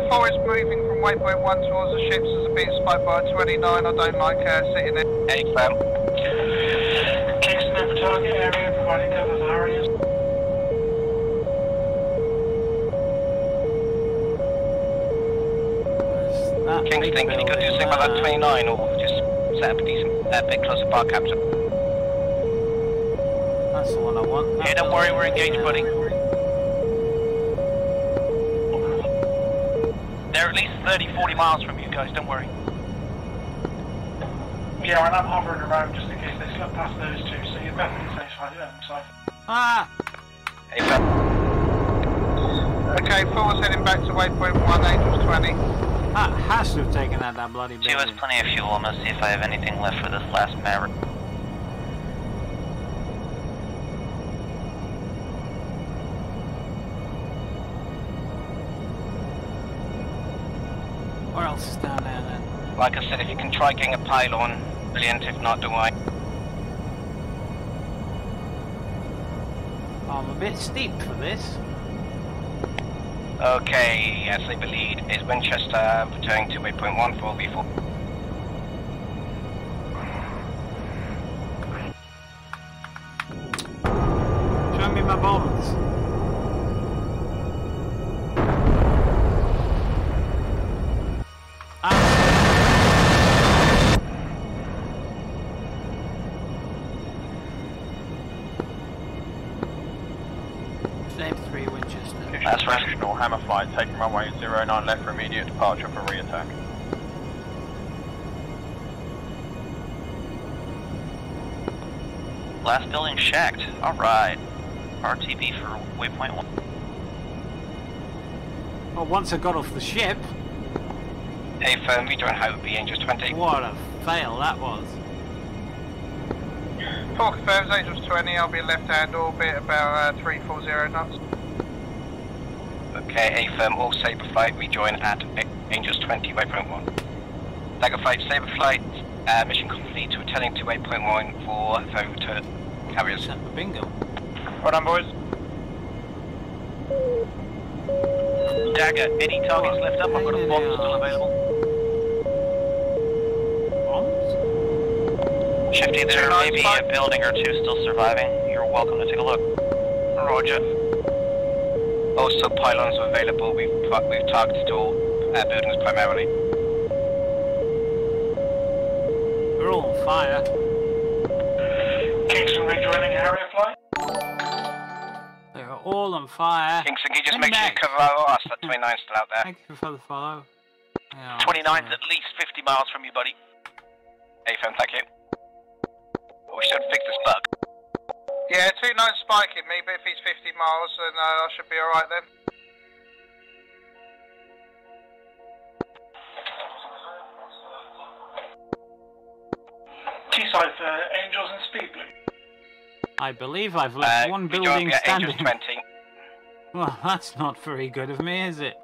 Four is moving from waypoint 1 towards the ships as they're being spiked by a 29. I don't like sitting there. A1. Kingston over target area, providing cover for Harriers. Kingston, can you go do something about that 29 or just set up a decent, bit closer bar capture? That's the one I want. Yeah, don't worry, we're engaged, buddy. They're at least 30-40 miles from you guys, don't worry. Yeah, and I'm hovering around just in case they slip past those two, so you're definitely safe. Ah! Okay, Four's heading back to waypoint 1, Angels 20. That has to have taken out that bloody 2 building. has plenty of fuel. I'm gonna see if I have anything left for this last Maverick. Where else is down there then? Like I said, if you can try getting a pylon, brilliant. If not, don't worry. I'm a bit steep for this. Okay, yes, I believe is Winchester returning to waypoint 1 for V4. Show me my bombs. Same 3 Winchester. That's fractional hammer flight, taking runway 09 left for immediate departure for re-attack. Last building shacked. Alright. RTB for waypoint 1. Well, once I got off the ship. Hey, firm, rejoin how would be Angels 20. What a fail that was. 4 confirms, Angels 20, I'll be left hand orbit about 340 knots. Okay, A firm, all Saber flight, rejoin at Angels 20, waypoint 1. Dagger flight, Saber flight, mission complete, returning to waypoint 1 for ferry return carriers. Bingo. Well done, boys. Dagger, any targets left up? I've got a bomb still available. Bombs? Shifty, there may be a building or 2 still surviving. You're welcome to take a look. Roger. Also, pylons are available. We've targeted all buildings primarily. We're all on fire. Kingston rejoining Harrier flight. They're all on fire. Kingston, can you just make sure you cover our ass? That 29's still out there. Thank you for the follow. Yeah, 29's at least 50 miles from you, buddy. Hey, fam, thank you. We should fix this bug. Yeah, 29's spiking me, but if he's 50 miles, then I should be alright then. T-side for Angels and Speedblue. I believe I've left one building standing. Angels 20. Well, that's not very good of me, is it?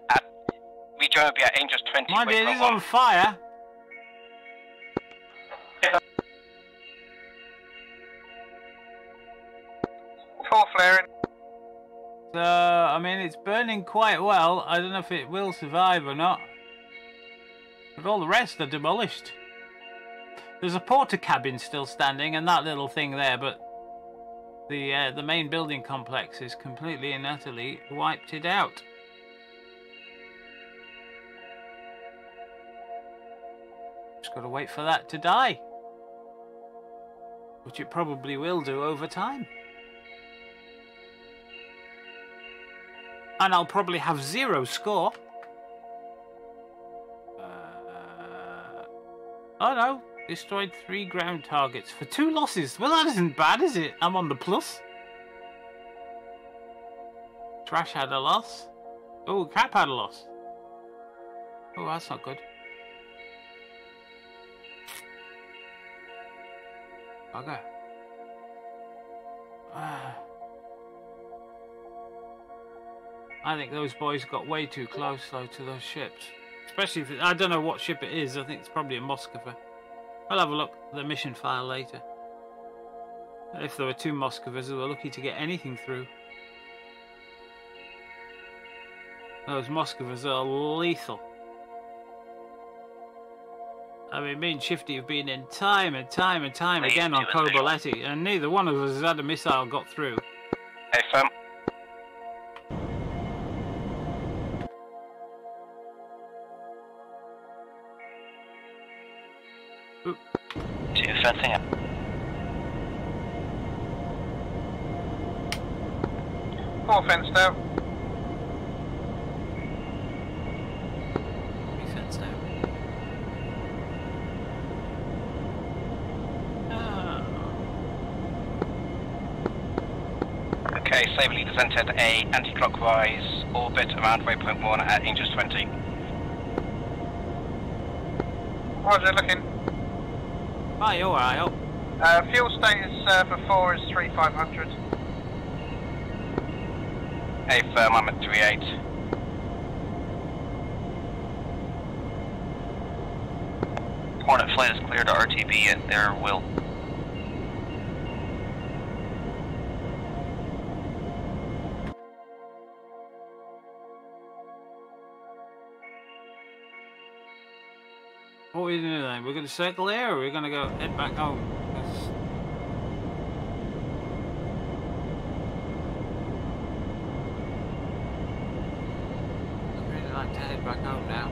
Rejoin will be at Angels 20. My dear, this is on fire. Full flaring. So, I mean, it's burning quite well. I don't know if it will survive or not. But all the rest are demolished. There's a porter cabin still standing and that little thing there, but the main building complex is completely and utterly wiped it out. Just got to wait for that to die. Which it probably will do over time. And I'll probably have 0 score. Oh no, destroyed 3 ground targets for 2 losses. Well, that isn't bad, is it? I'm on the plus. Trash had a loss. Oh, Cap had a loss. Oh, that's not good. Okay. I think those boys got way too close, though, to those ships. Especially if I don't know what ship it is. I think it's probably a Moskva. I'll have a look at the mission file later. If there were 2 Moskvas, they were lucky to get anything through. Those Moskvas are lethal. I mean, me and Shifty have been in time and time and time again on Kobaletti, and neither one of us has had a missile got through. Hey, firm. Oop. 2 fencing up. Four fenced out. 3 fenced out. Okay, Sabre Leader's entered a anti-clockwise orbit around waypoint 1 at inches 20. Roger, looking. Oh, you're alright, oh. Fuel status for 4 is 3500. Hey, firm, I'm at 38. Hornet flight is clear to RTB at their will. What are we doing then? We're going to circle here, or we're going to go head back home? I'd really like to head back home now.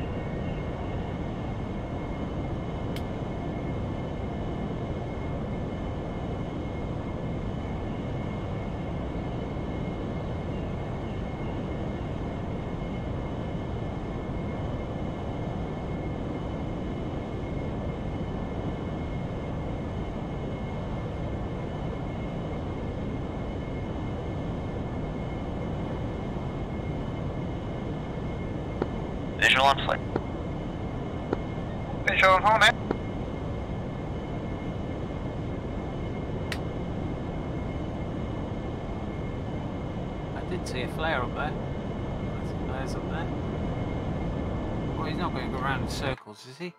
Visual on flight. Visual on Hornet. I did see a flare up there. There's up there. Well, he's not going to go round in circles, is he?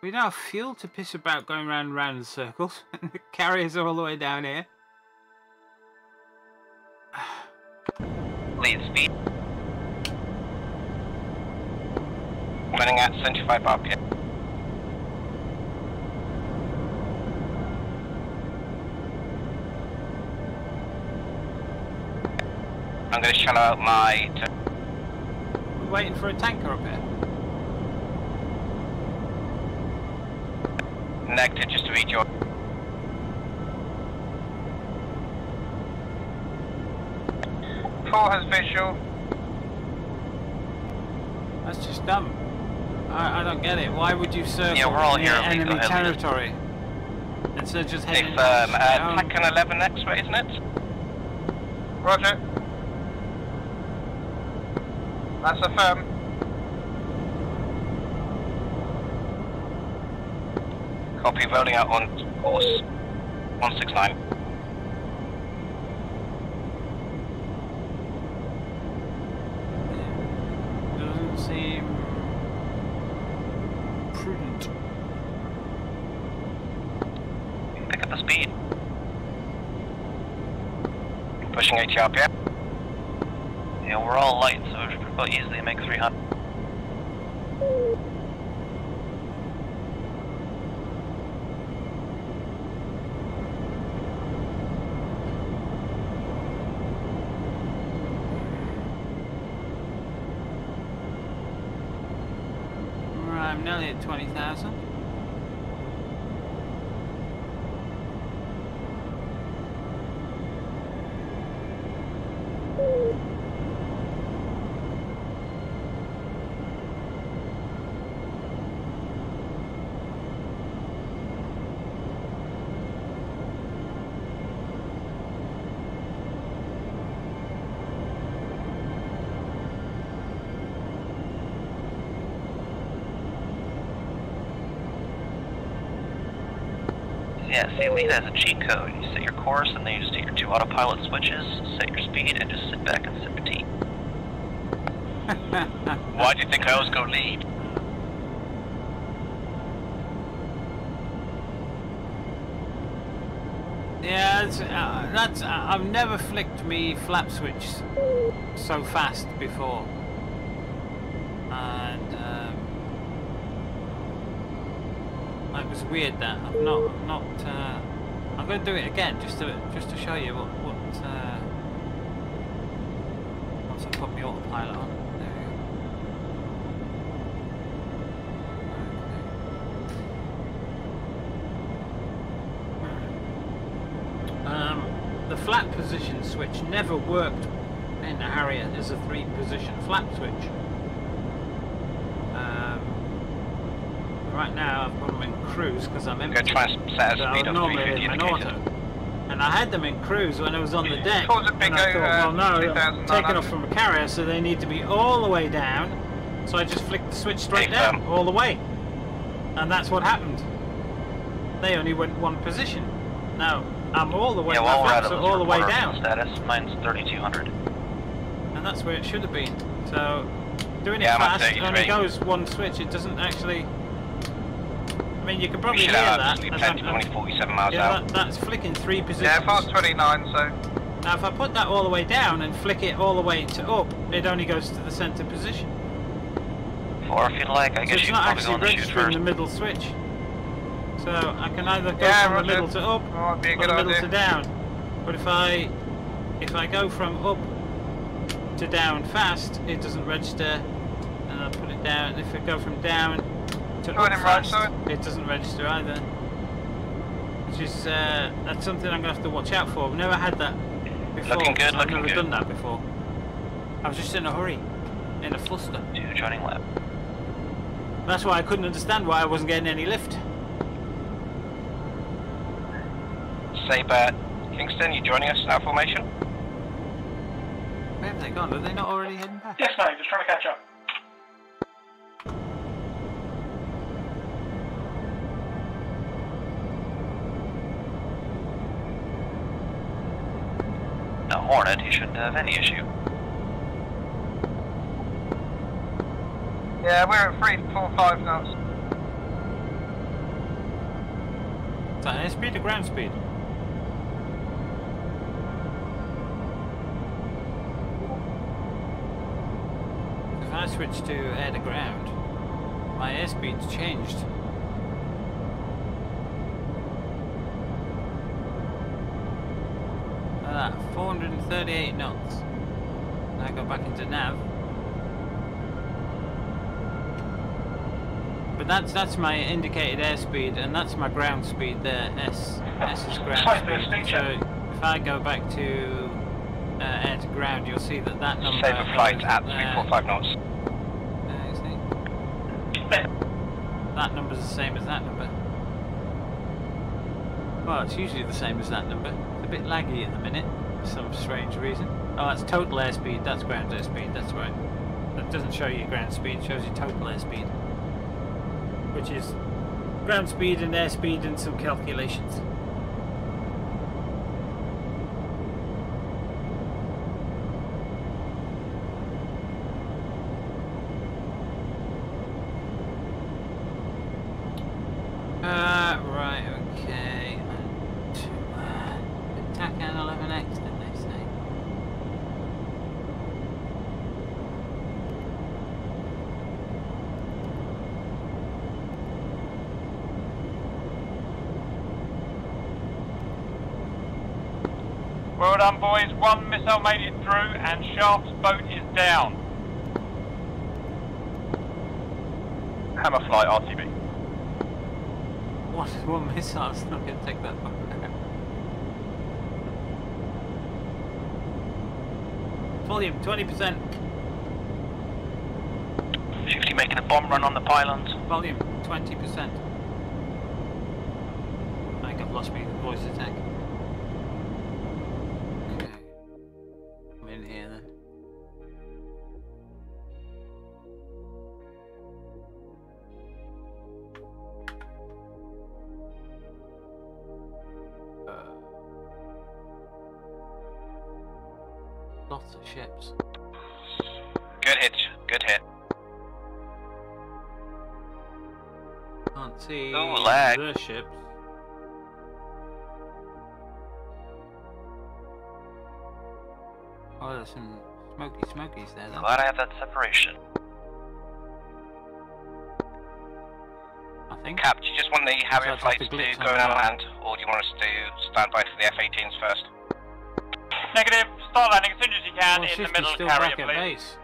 We don't have fuel to piss about going round and round in circles. The carriers are all the way down here. Lead speed. Running at 75 RPM. I'm going to shallow out my... We're waiting for a tanker up here. Negative, just to rejoin. Four has visual. That's just dumb. I don't get it. Why would you circle Yeah, we're all near here. enemy territory instead of just heading? Hey, firm. Tack an 11 X-ray, isn't it? Roger. That's a firm. Copy, rolling out on course 169. Doesn't seem prudent. Pick up the speed. Pushing 80 RPM. Yeah, we're all light, so it should probably easily make 300. Right, I'm nearly at 20,000. Yeah, see, Lead has a cheat code. You set your course, and then you just do your 2 autopilot switches, set your speed, and just sit back and sip tea. Why do you think I always go lead? Yeah, that's I've never flicked me flap switch so fast before, and it was weird that I'm not. I'm going to do it again just to show you what. Once I put my autopilot on. There we go. The flap position switch never worked in the Harrier as a 3-position flap switch. Right now I've got them in cruise because I'm empty. Try and set a speed of 350 in auto. And I had them in cruise when I was on the deck. Towards a big and I thought, well no, I'm taking off from a carrier, so they need to be all the way down. So I just flicked the switch straight down, all the way. And that's what happened. They only went 1 position. Now, I'm all the way, my flaps are all the way down. Status, mine's 3200. And that's where it should have been. So, doing it fast only goes 1 switch, it doesn't actually... I mean, you can probably hear that. Plenty 47 miles out. That's flicking 3 positions. Yeah, fast 29, so... Now, if I put that all the way down and flick it all the way to up, it only goes to the center position. Or if you like, I guess you probably not actually registering the middle switch. So, I can either go from the middle to up, or the middle to down. But if I go from up to down fast, it doesn't register, and I'll put it down. If I go from down to up fast, it doesn't register either. Which is that's something I'm gonna have to watch out for. I've never had that before. I've never done that before. I was just in a hurry, in a fluster. Joining lap. That's why I couldn't understand why I wasn't getting any lift. Sabre, Kingston, you joining us in our formation? Where have they gone? Are they not already heading back? Yes, no, just trying to catch up. No, Hornet, he shouldn't have any issue. Yeah, we're at 345 knots. Is that air speed or ground speed? If I switch to air to ground, my airspeed's changed. Look at that, 438 knots. Now I go back into nav. But that's my indicated airspeed, and that's my ground speed there. S is ground speed. So if I go back to air to ground, you'll see that number. Sabre flight at 345 knots. That number's the same as that number. Well, it's usually the same as that number. It's a bit laggy at the minute, for some strange reason. Oh, that's total airspeed. That's ground airspeed. That's right. That doesn't show you ground speed. It shows you total airspeed, which is ground speed and airspeed and some calculations. Right, okay. TACAN 11X, did they say? Well done, boys. One missile made it through, and Sharp's boat is down. Hammer flight RTB. One missile's not going to take that far. Volume 20%. 50 making a bomb run on the pylons. Volume 20%. I think I've lost my voice attack. Okay. I'm in here then. Lots of ships. Good hit, good hit. Can't see Ooh, lag. the ships. Oh, there's some smokies there then. Glad I have that separation. I think. Cap, do you just want the Harrier So flights that's to the glitch go on down that. land, or do you want us to stand by for the F-18s first? Negative. Start landing as soon as you can Well, in the 50's middle still carrier, back at please. base.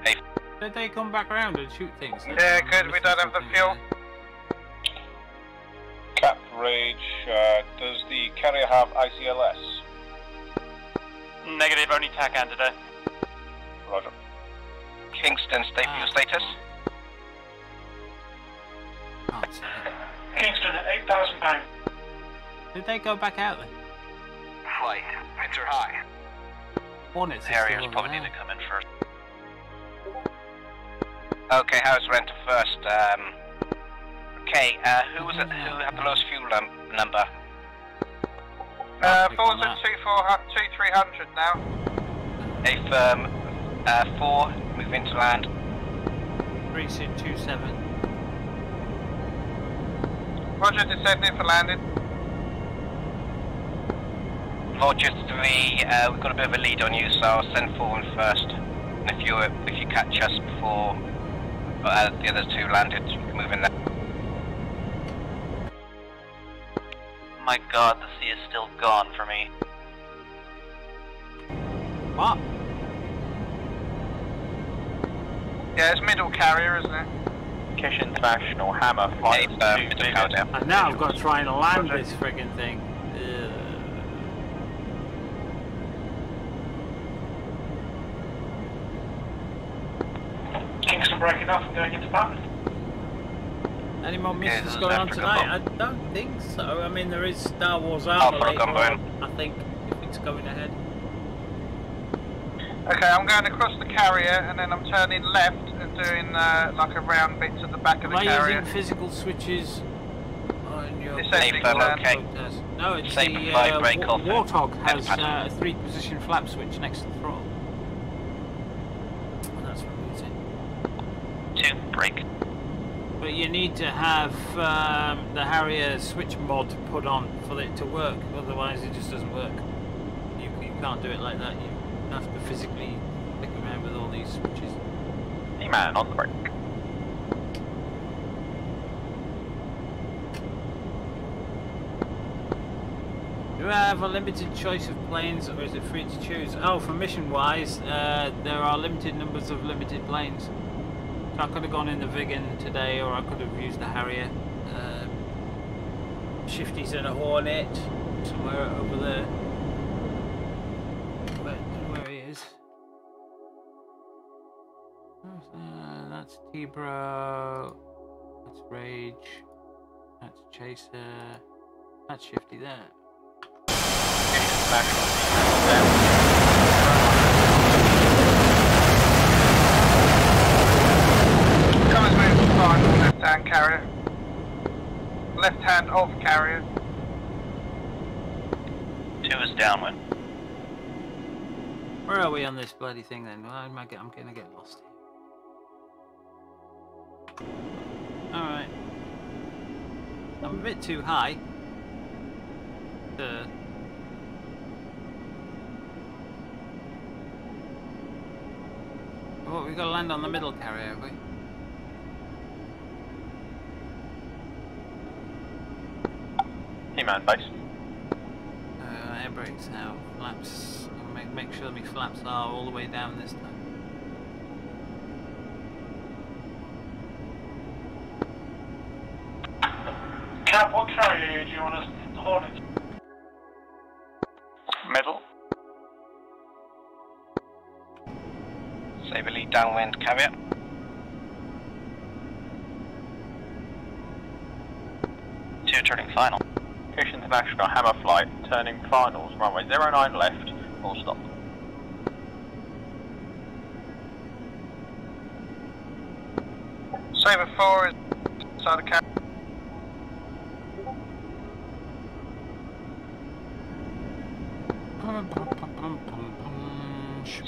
Hey. Did they come back around and shoot things? Yeah, good, we don't have the fuel. Cap Rage, does the carrier have ICLS? Negative. Only TACAN today. Roger. Kingston, state fuel status? Can't see it. Kingston at 8,000 pounds. Did they go back out then? Flight, winds are high. Hornets. Harriers probably need to come in first. Okay, how's Renter first? Okay, who was it? Who had the lowest fuel number? Falls at 2300 now. A firm, 4, move into land. 3627. Roger, descending for landing. Roger 3, we've got a bit of a lead on you, so I'll send 4 in first. And if you catch us before the other 2 landed, you can move in there. My god, the sea is still gone for me. What? Yeah, it's middle carrier, isn't it? Kish International, Hammer, flight. Middle carrier. And now I've got to try and land this friggin' thing. Kingston breaking off and going into battle. Any more missions who's going on after tonight? Gumbo? I don't think so. I mean, there is Star Wars I'll Arma put a later Gumbo on, in. I think, if it's going ahead. Okay, I'm going across the carrier and then I'm turning left and doing like a round bit to the back of the Am I carrier. using physical switches on your... Descending Safe, land. okay. No, it's Safe the flight, break off and Warthog has head a 3-position flap switch next to the throttle. And that's what I'm using. 2, break. But you need to have the Harrier switch mod put on for it to work, otherwise it just doesn't work. You can't do it like that, you have to physically click around with all these switches. E-man on the break. Do I have a limited choice of planes, or is it free to choose? Oh, for mission-wise, there are limited numbers of limited planes. So I could have gone in the Vigan today, or I could have used the Harrier. Shifty's in a Hornet, somewhere over there. Where he is. That's T-Bro. That's Rage. That's Chaser. That's Shifty there. Comers moving fine on left hand carrier. Left hand of carrier. 2 is downwind. Where are we on this bloody thing then? Well, I'm gonna get lost here. Alright. I'm a bit too high. Oh, we've got to land on the middle carrier, have we? E-man base. air brakes now. Flaps. Make sure my flaps are all the way down this time. Cap, what carrier do you want us to hold it? Middle. Sabre lead downwind carrier. Two turning final. Fish International Hammer Flight, turning finals, runway 09 left, full stop. Sabre 4 is inside the carrier.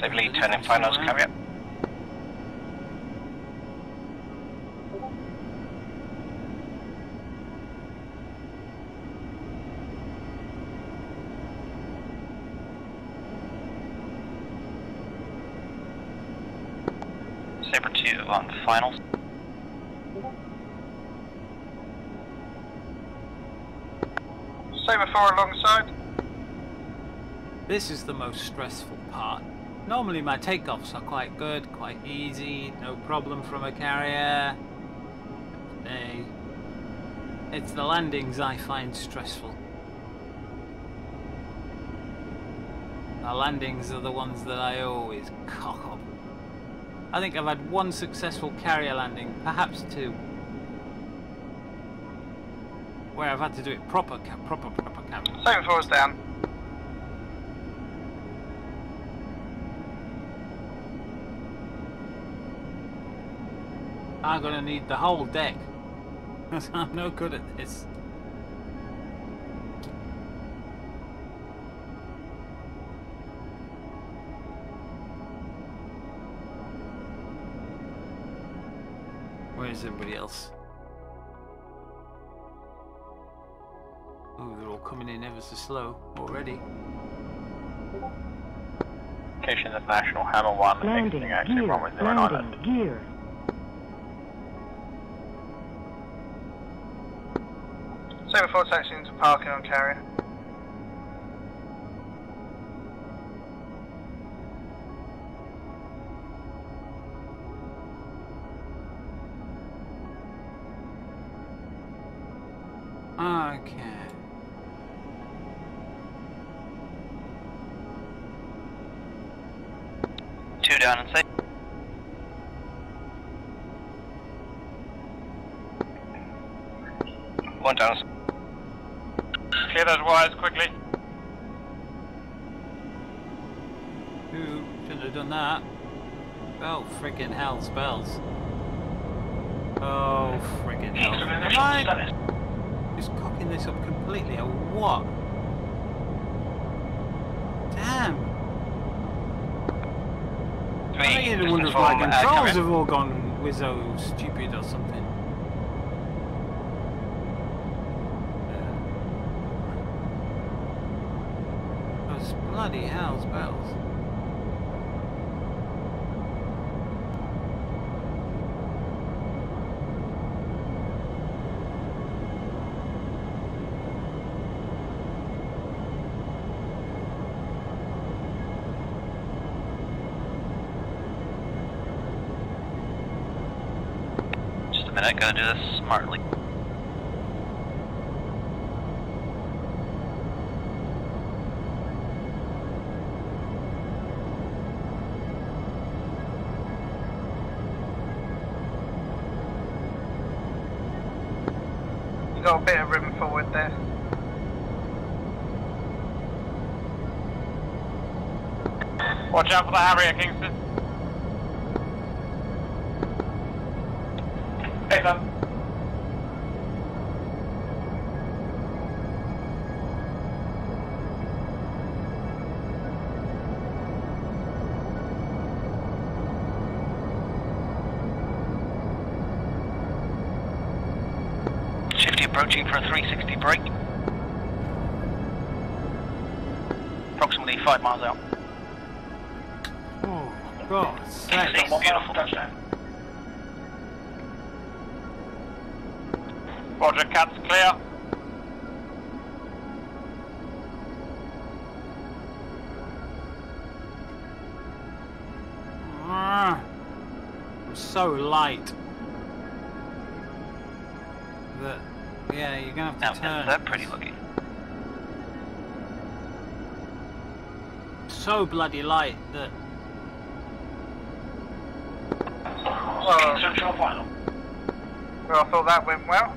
Sabre lead turning finals carrier. Sabre 2 on finals. Sabre 4 alongside. This is the most stressful part. Normally my takeoffs are quite good, quite easy, no problem from a carrier. It's the landings I find stressful. The landings are the ones that I always cock up. I think I've had one successful carrier landing, perhaps two, where I've had to do it proper carrier. Sabre 4 is down. I'm gonna need the whole deck. I'm no good at this. Where's everybody else? Oh, they're all coming in ever so slow already. Fish International Hammer 1, exiting exit runway 09 left. Gear. Sabre 4 taxiing into parking on carrier. Okay. Two down and safe. One down. Clear those wires quickly. Ooh, shouldn't have done that. Oh, friggin' hell, spells. Oh, friggin' hell. Am I just cocking this up completely, or what? Damn. I begin to wonder if my controls have all gone wizzo stupid or something. Those bloody hell spells. Minute, gotta do this smartly. You got a bit of room forward there. Watch out for the Harrier, Kingston. Hey, then. Shifty approaching for a 360 break. Approximately 5 miles out. Oh, God. Beautiful. Touchdown. Roger, Cat's clear. so light that, yeah, you're going to have to turn. They're pretty lucky. So bloody light that... Well, I thought that went well.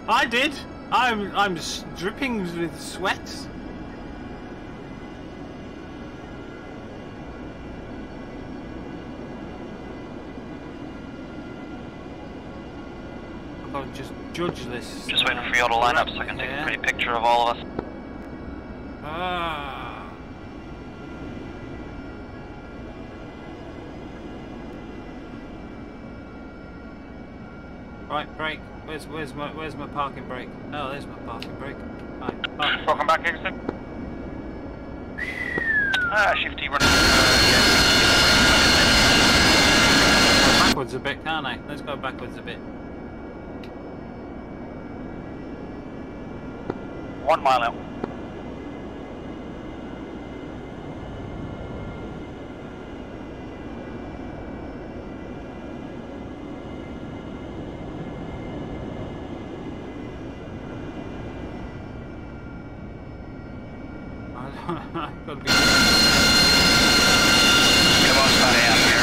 I did. I'm dripping with sweat. I've got to just judge this. Just waiting for you all to line up so I can take a pretty picture of all of us. Ah. Right, brake. Where's my parking brake? Oh, there's my parking brake. Right, park. Welcome back, Kingston. Shifty running. Go backwards a bit, can't I? Let's go backwards a bit. 1 mile out. I've got to be... Come on, start out here.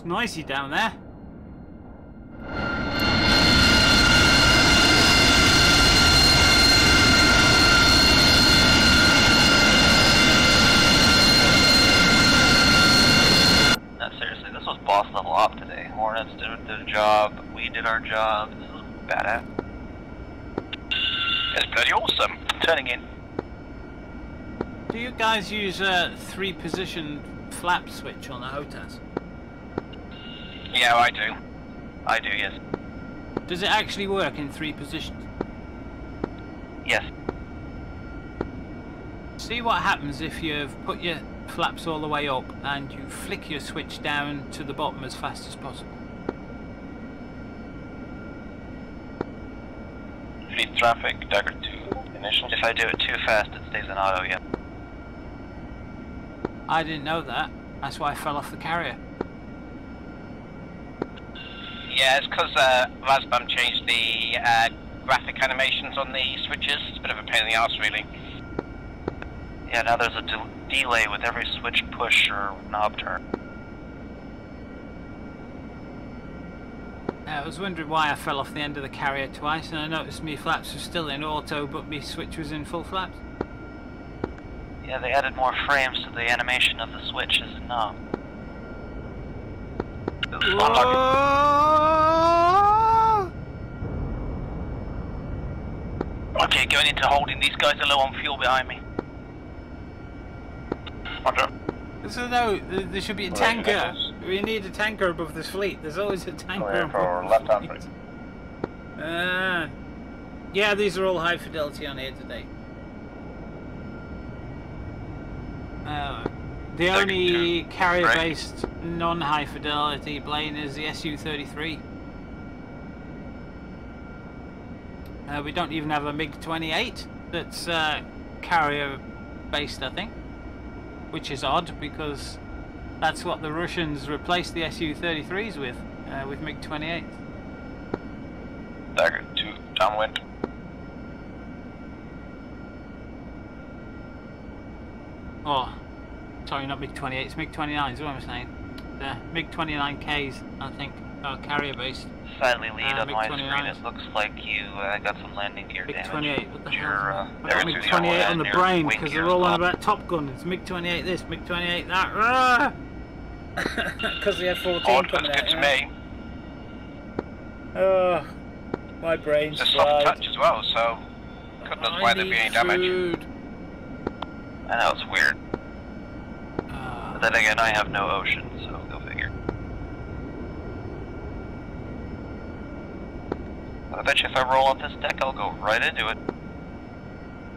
Noisy down there. No, seriously, this was boss level up today. Hornets did their job, we did our job. This is badass. It's bloody awesome. Turning in. Do you guys use a 3-position flap switch on the HOTAS? Yeah, I do. I do, yes. Does it actually work in 3 positions? Yes. See what happens if you've put your flaps all the way up and you flick your switch down to the bottom as fast as possible. Fleet traffic, dagger 2, initial. If I do it too fast, it stays in auto, yeah. I didn't know that. That's why I fell off the carrier. Yeah, it's because Razbam changed the graphic animations on the switches. It's a bit of a pain in the arse, really. Yeah, now there's a delay with every switch push or knob turn. I was wondering why I fell off the end of the carrier twice, and I noticed me flaps were still in auto, but me switch was in full flaps. Yeah, they added more frames to the animation of the switches and knob. Okay, going into holding. These guys are low on fuel behind me. Roger. So no, there should be a tanker. We need a tanker above this fleet. There's always a tanker above the fleet. Yeah, these are all high fidelity on here today. The only carrier-based non-high fidelity plane is the Su-33. We don't even have a MiG-28 that's carrier-based, I think, which is odd because that's what the Russians replaced the Su-33s with MiG-28. Dagger 2, downwind. Oh, sorry, not MiG-28. It's MiG-29s. What am I saying? The MiG-29Ks, I think, are carrier based. Sadly, lead on my screen, it looks like you got some landing gear damage. MiG-28, what the hell? I got MiG-28 on the brain because they're all on about Top Gun. It's MiG-28 this, MiG-28 that. Because the F-14 coming out. Good to me. Oh, my brain's It's a soft touch as well, so couldn't know why there'd be any damage. I know, it's weird. But then again, I have no ocean, so go figure. I bet you if I roll off this deck, I'll go right into it.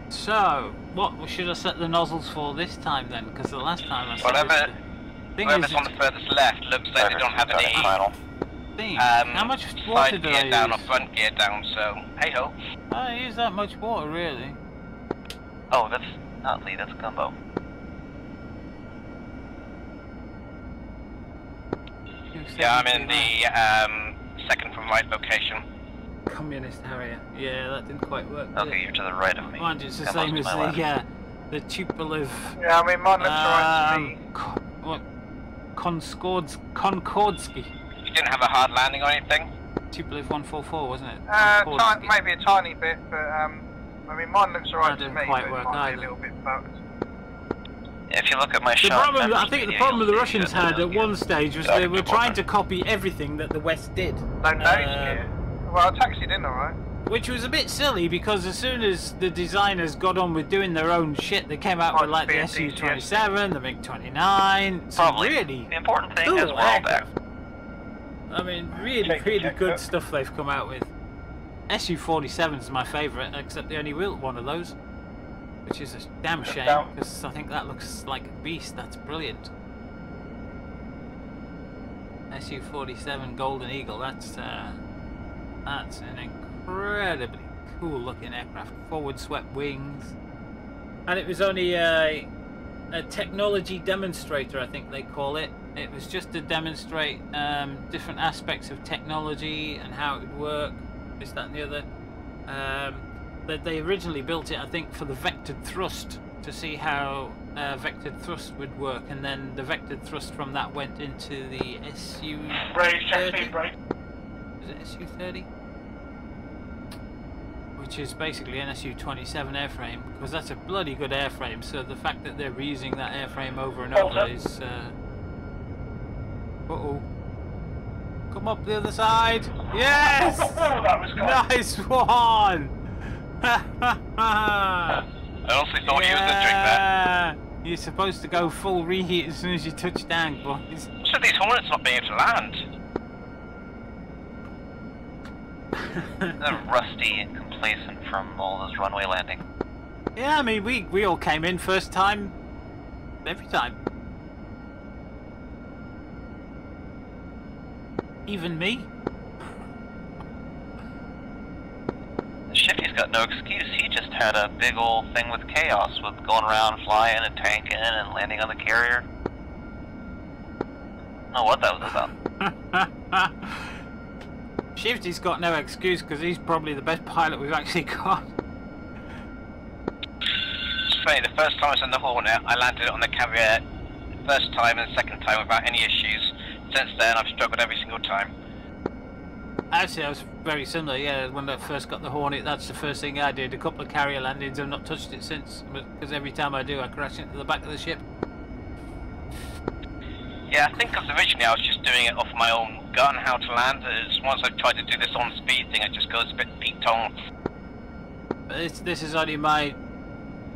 So, what should I set the nozzles for this time then? Because the last time I set whatever's on the furthest left looks like they don't have any. How much water do I gear down or use? front gear down, so hey ho. I don't use that much water really. Oh, that's not lead, that's gumbo. Yeah, I'm in the second from right location. Communist Harrier. Yeah, that didn't quite work. Okay, you're to the right of me. Mind you, it's the same as the Tupolev. Yeah, I mean, mine looks alright to me. What? Konkordsky. You didn't have a hard landing or anything? Tupolev 144, wasn't it? Maybe a tiny bit, but I mean, mine looks alright to me. Didn't quite but work it might either. be a little bit fucked. If you look at my The shot, problem, I think the problem with the Russians had at one stage was they were trying to copy everything that the West did. No nose gear. Well, I taxied in alright. Which was a bit silly because as soon as the designers got on with doing their own shit, they came out with like the Su-27, the MiG-29. Probably. Really the important thing is we're all there. I mean, really good stuff they've come out with. Su-47 is my favourite, except they only built one of those. Which is a damn shame, because I think that looks like a beast. That's brilliant. Su-47 Golden Eagle, that's an incredibly cool looking aircraft. Forward swept wings. And it was only a technology demonstrator, I think they call it. It was just to demonstrate different aspects of technology and how it would work, this, that and the other. That they originally built it, I think, for the vectored thrust, to see how vectored thrust would work, and then the vectored thrust from that went into the Su-30. Is it Su-30? Which is basically an Su-27 airframe, because that's a bloody good airframe, so the fact that they're reusing that airframe over and over is... Uh-oh. Come up the other side! Yes! That was nice one! I honestly thought you was going to drink that. You're supposed to go full reheat as soon as you touch down, boys. So these Hornets not being able to land. They're rusty and complacent from all this runway landing. Yeah, I mean, we all came in first time, every time. Even me. Shifty's got no excuse. He just had a big old thing with chaos, with going around flying and tanking and landing on the carrier. I don't know what that was about. Shifty's got no excuse because he's probably the best pilot we've actually got. It's funny, the first time I was in the Hornet, I landed it on the carrier first time and second time without any issues. Since then, I've struggled every single time. Actually, I was very similar, yeah. When I first got the Hornet, that's the first thing I did. A couple of carrier landings, I've not touched it since, because every time I do, I crash into the back of the ship. Yeah, I think because originally I was just doing it off my own gut and how to land. Once I tried to do this on speed thing, it just goes a bit peaked-on. This is only my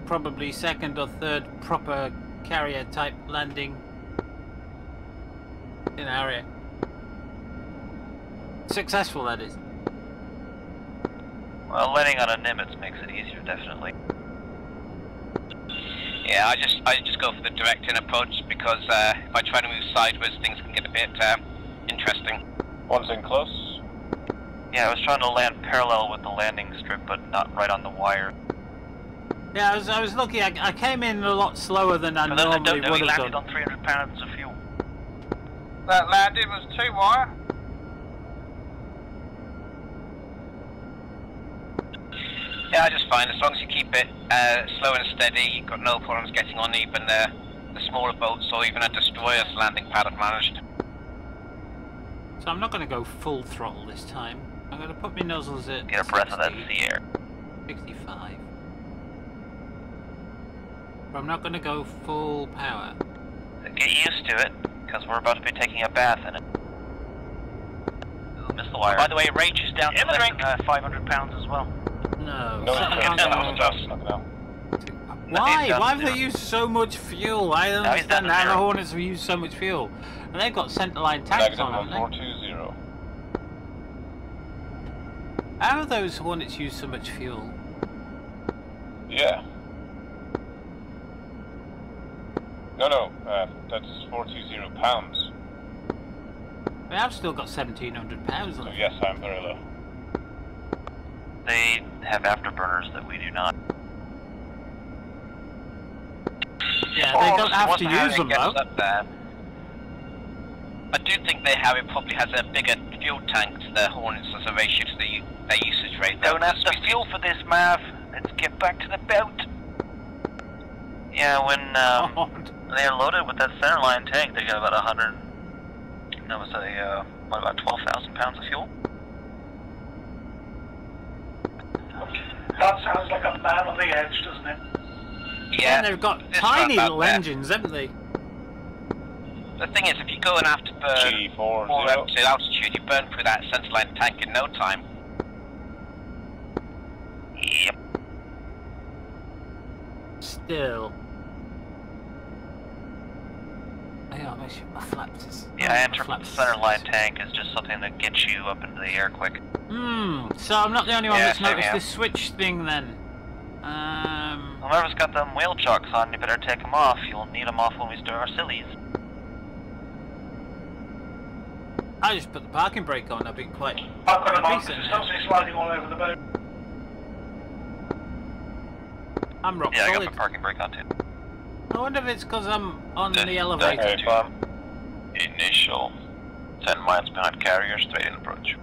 probably second or third proper carrier type landing in an area. Successful, that is. Well, landing on a Nimitz makes it easier, definitely. Yeah, I just go for the direct in approach because if I try to move sideways, things can get a bit interesting. One's in close. Yeah, I was trying to land parallel with the landing strip, but not right on the wire. Yeah, I was lucky. I came in a lot slower than I normally would have landed done. on 300 pounds of fuel. That landing was Yeah, just fine. As long as you keep it slow and steady, you've got no problems getting on even the smaller boats or even a destroyer's landing pad if managed. So I'm not going to go full throttle this time. I'm going to put my nozzles at Get a breath of that sea air. 65. But I'm not going to go full power. So get used to it, because we're about to be taking a bath in it. Ooh, missed the wire. By the way, Rage is down to less than 500 pounds as well. No. Why? Why have they used so much fuel? I don't understand how the Hornets have used so much fuel. And they've got centerline tanks on, haven't they? 420. How have those Hornets used so much fuel? Yeah. No, that's 420 pounds. I mean, I've still got 1,700 pounds left. So yes, I'm very low. They have afterburners that we do not. Yeah, they don't have to use them though. I do think they have. It probably has a bigger fuel tank to the Hornets as a ratio to their usage rate. Don't have the fuel for this, Mav. Let's get back to the boat. Yeah, when they're loaded with that centerline tank, they got about 100. That was about 12,000 pounds of fuel. That sounds like a man on the edge, doesn't it? Yeah, and they've got tiny little engines, haven't they? The thing is, if you go and have to burn more up to altitude, you burn through that centerline tank in no time. Yep. Still. Yeah, I'll make sure my flaps. Yeah, entering the centerline tank is just something that gets you up into the air quick. So I'm not the only one that's noticed this switch thing then. Whoever's got them wheel chocks on, you better take them off. You'll need them off when we start our sillies. I just put the parking brake on. I've been quite. I've got them on because it's not sliding all over the boat. I'm rock solid. solid. I got my parking brake on too. I wonder if it's because I'm on the elevator. Initial 10 miles behind carrier, straight in approach.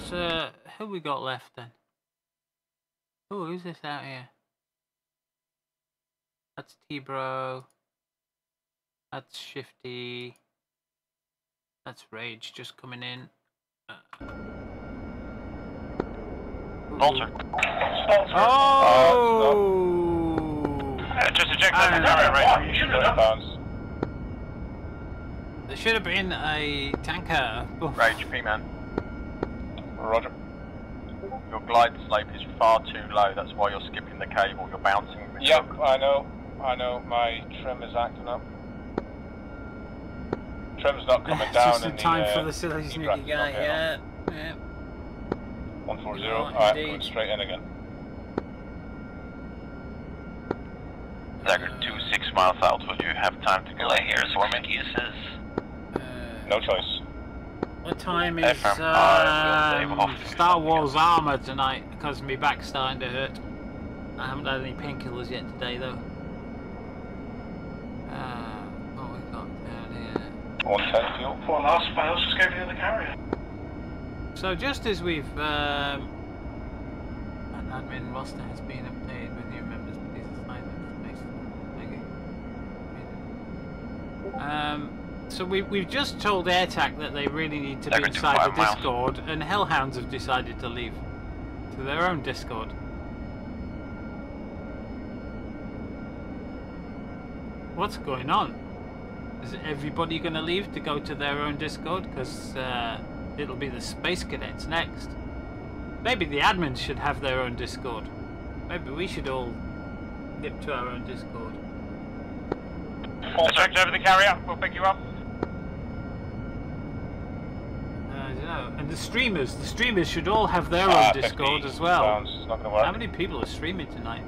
So who we got left then? Oh, who's this out here? That's T-Bro. That's Shifty. That's Rage just coming in. Vulture. Oh! Just eject that carrier, Rage. You should have done. There should have been a tanker. Rage, P-man. Roger. Your glide slope is far too low, that's why you're skipping the cable, you're bouncing the Yep, I know, my trim is acting up. Trim's not coming down just in time for the silly sneaky guy, yeah. 140, alright, going straight in again. Dagger 26 miles out, will you have time to go here for me? Excuses. No choice. What time is Star Wars Arma tonight? Because my back's starting to hurt. I haven't had any painkillers yet today though. What we got down here? 110 fuel. Poor last fails escaping in the carrier. So just as we've an admin roster has been updated with new members, please assign them information. So we've just told AirTac that they really need to be inside the Discord, and Hellhounds have decided to leave to their own Discord. What's going on? Is everybody going to leave to go to their own Discord? Because it'll be the Space Cadets next. Maybe the admins should have their own Discord. Maybe we should all nip to our own Discord. All checked over the carrier, we'll pick you up. I don't know. And the streamers should all have their own Discord as well. Not gonna work. How many people are streaming tonight?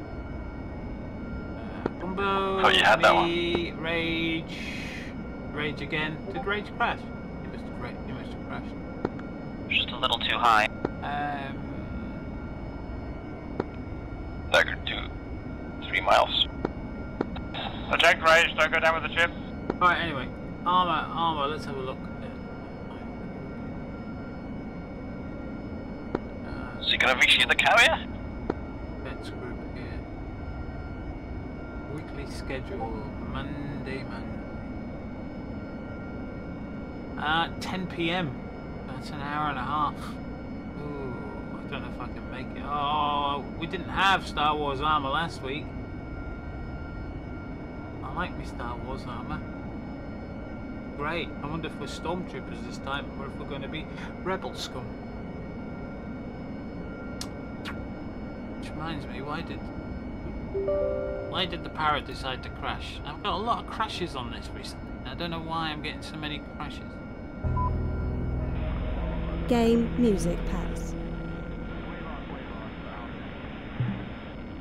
Bumbo, you had that one. Rage again. Did Rage crash? He must have crashed. Just a little too high. Dagger 3 miles. Eject Rage, don't go down with the ship. Alright, anyway. Arma, let's have a look. So you're gonna reshoot the carrier? schedule. Monday. 10 p.m. That's an hour and a half. Ooh, I don't know if I can make it. Oh, we didn't have Star Wars Arma last week. I like me Star Wars Arma. Great. I wonder if we're stormtroopers this time, or if we're going to be rebel scum. Which reminds me, why did the parrot decide to crash? I've got a lot of crashes on this recently. I don't know why I'm getting so many crashes. Game music packs.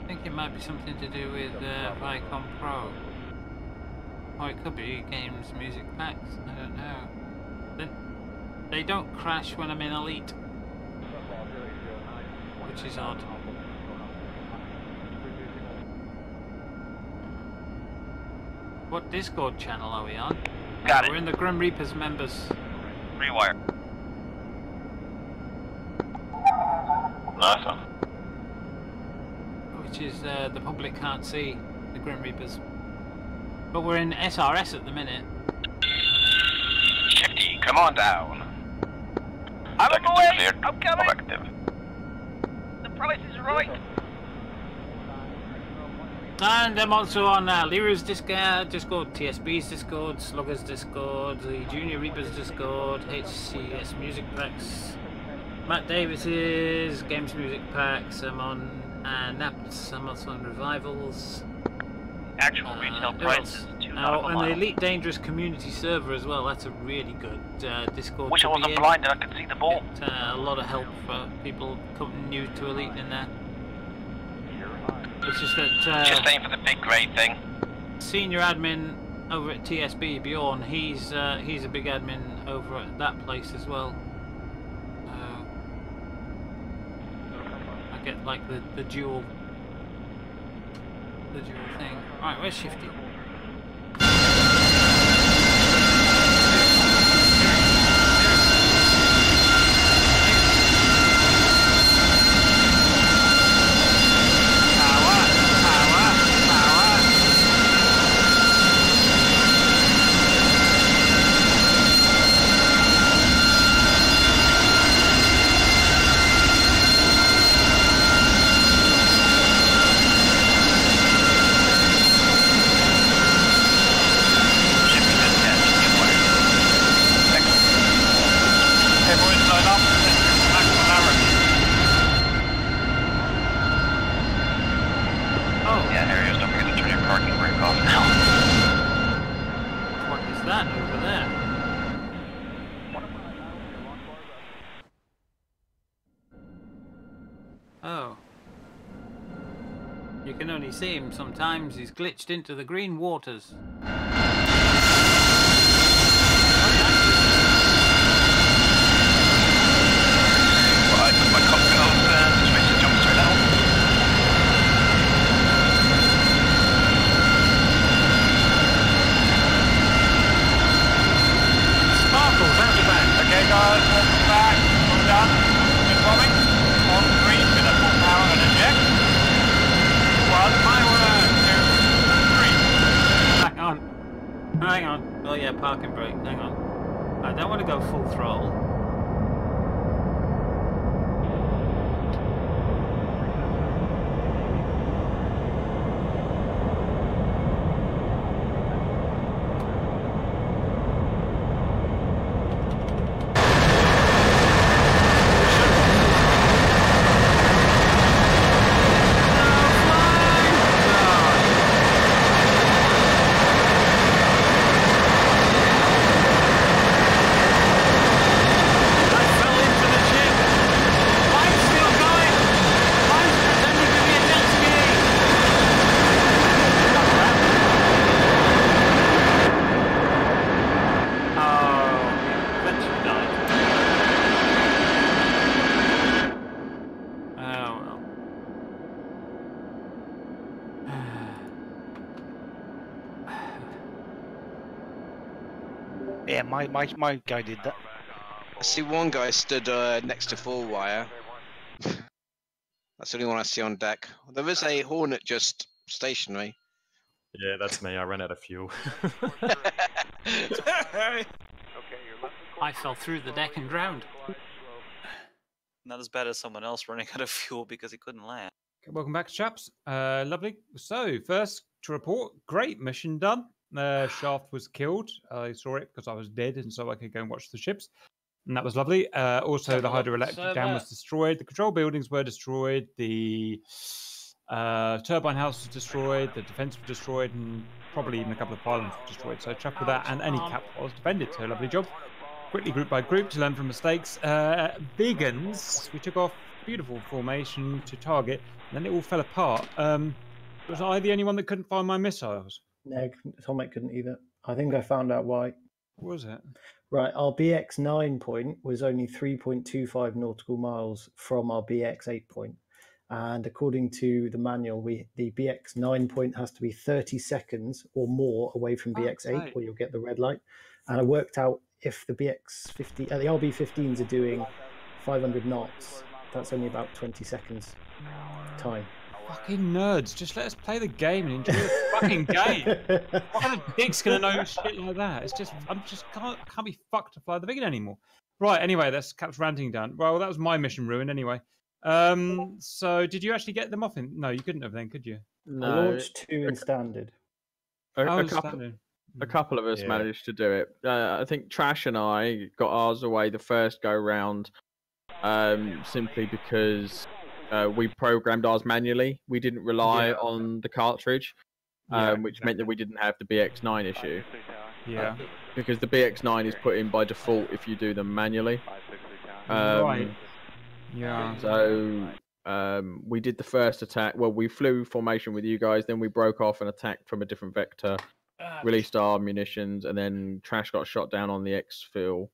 I think it might be something to do with Vicom Pro. Or it could be games music packs. I don't know. They don't crash when I'm in Elite, which is odd. What Discord channel are we on? Got it. We're in the Grim Reapers members. Rewire. Nice one. Which is the public can't see the Grim Reapers. But we're in SRS at the minute. Shifty, come on down. I'm on the way! I'm coming! Objective. The price is right! And I'm also on Liru's Discord, TSB's Discord, Slugger's Discord, the Junior Reapers Discord, HCS Music Packs, Matt Davis's Games Music Packs, I'm on Naps, I'm also on Revivals. Actual retail price is and the Elite Dangerous community server as well, that's a really good Discord. Wish I wasn't blind and I could see the ball. A lot of help for people coming new to Elite in there. It's just that just aim for the big grade thing. Senior admin over at TSB, Bjorn, he's a big admin over at that place as well. I get like the dual thing. Alright, where's Shifty? See him sometimes, he's glitched into the green waters. Well, I put my cockpit on and just makes it jump straight out. Sparkles, out the back. Okay guys, welcome back. Well done. Incoming. On 3, with a full power and eject. 1, my word, 2, 3. Hang on. Oh yeah, parking brake. Hang on. I don't want to go full throttle. Yeah, my guy did that. I see one guy stood next to 4-wire. That's the only one I see on deck. There is a Hornet just stationary. Yeah, that's me. I ran out of fuel. I fell through the deck and drowned. Not as bad as someone else running out of fuel because he couldn't land. Welcome back, chaps. Lovely. So, first to report, great mission done. Shaft was killed. I saw it because I was dead, and so I could go and watch the ships. And that was lovely. Also, the hydroelectric dam was destroyed. The control buildings were destroyed. The turbine house was destroyed. The defense was destroyed, and probably even a couple of pylons were destroyed. So, chuffed with that, and any cap was defended. So, lovely job. Quickly, group by group, to learn from mistakes. Vegans, we took off beautiful formation to target, and then it all fell apart. Was I the only one that couldn't find my missiles? No, Tomek couldn't either. I think I found out why. What was it? Right, our BX9 point was only 3.25 nautical miles from our BX8 point. And according to the manual, the BX9 point has to be 30 seconds or more away from BX8, or you'll get the red light. And I worked out if the BX50, the RB15s are doing 500 knots, that's only about 20 seconds time. Fucking nerds, just let us play the game and enjoy the fucking game. What kind of dick's gonna know shit like that? It's just, I can't be fucked to fly the Vegan anymore. Right, anyway, that's Cap's ranting done. Well, that was my mission ruined anyway. So did you actually get them off in? No, you couldn't have then, could you? No. I launched 2 in standard. A couple of us managed to do it. I think Trash and I got ours away the first go round, simply because we programmed ours manually. We didn't rely on the cartridge, which meant that we didn't have the BX9 issue. Yeah. Because the BX9 is put in by default if you do them manually. Right. Yeah. So we did the first attack. Well, we flew formation with you guys, then we broke off and attacked from a different vector, released our munitions, and then Trash got shot down on the exfil.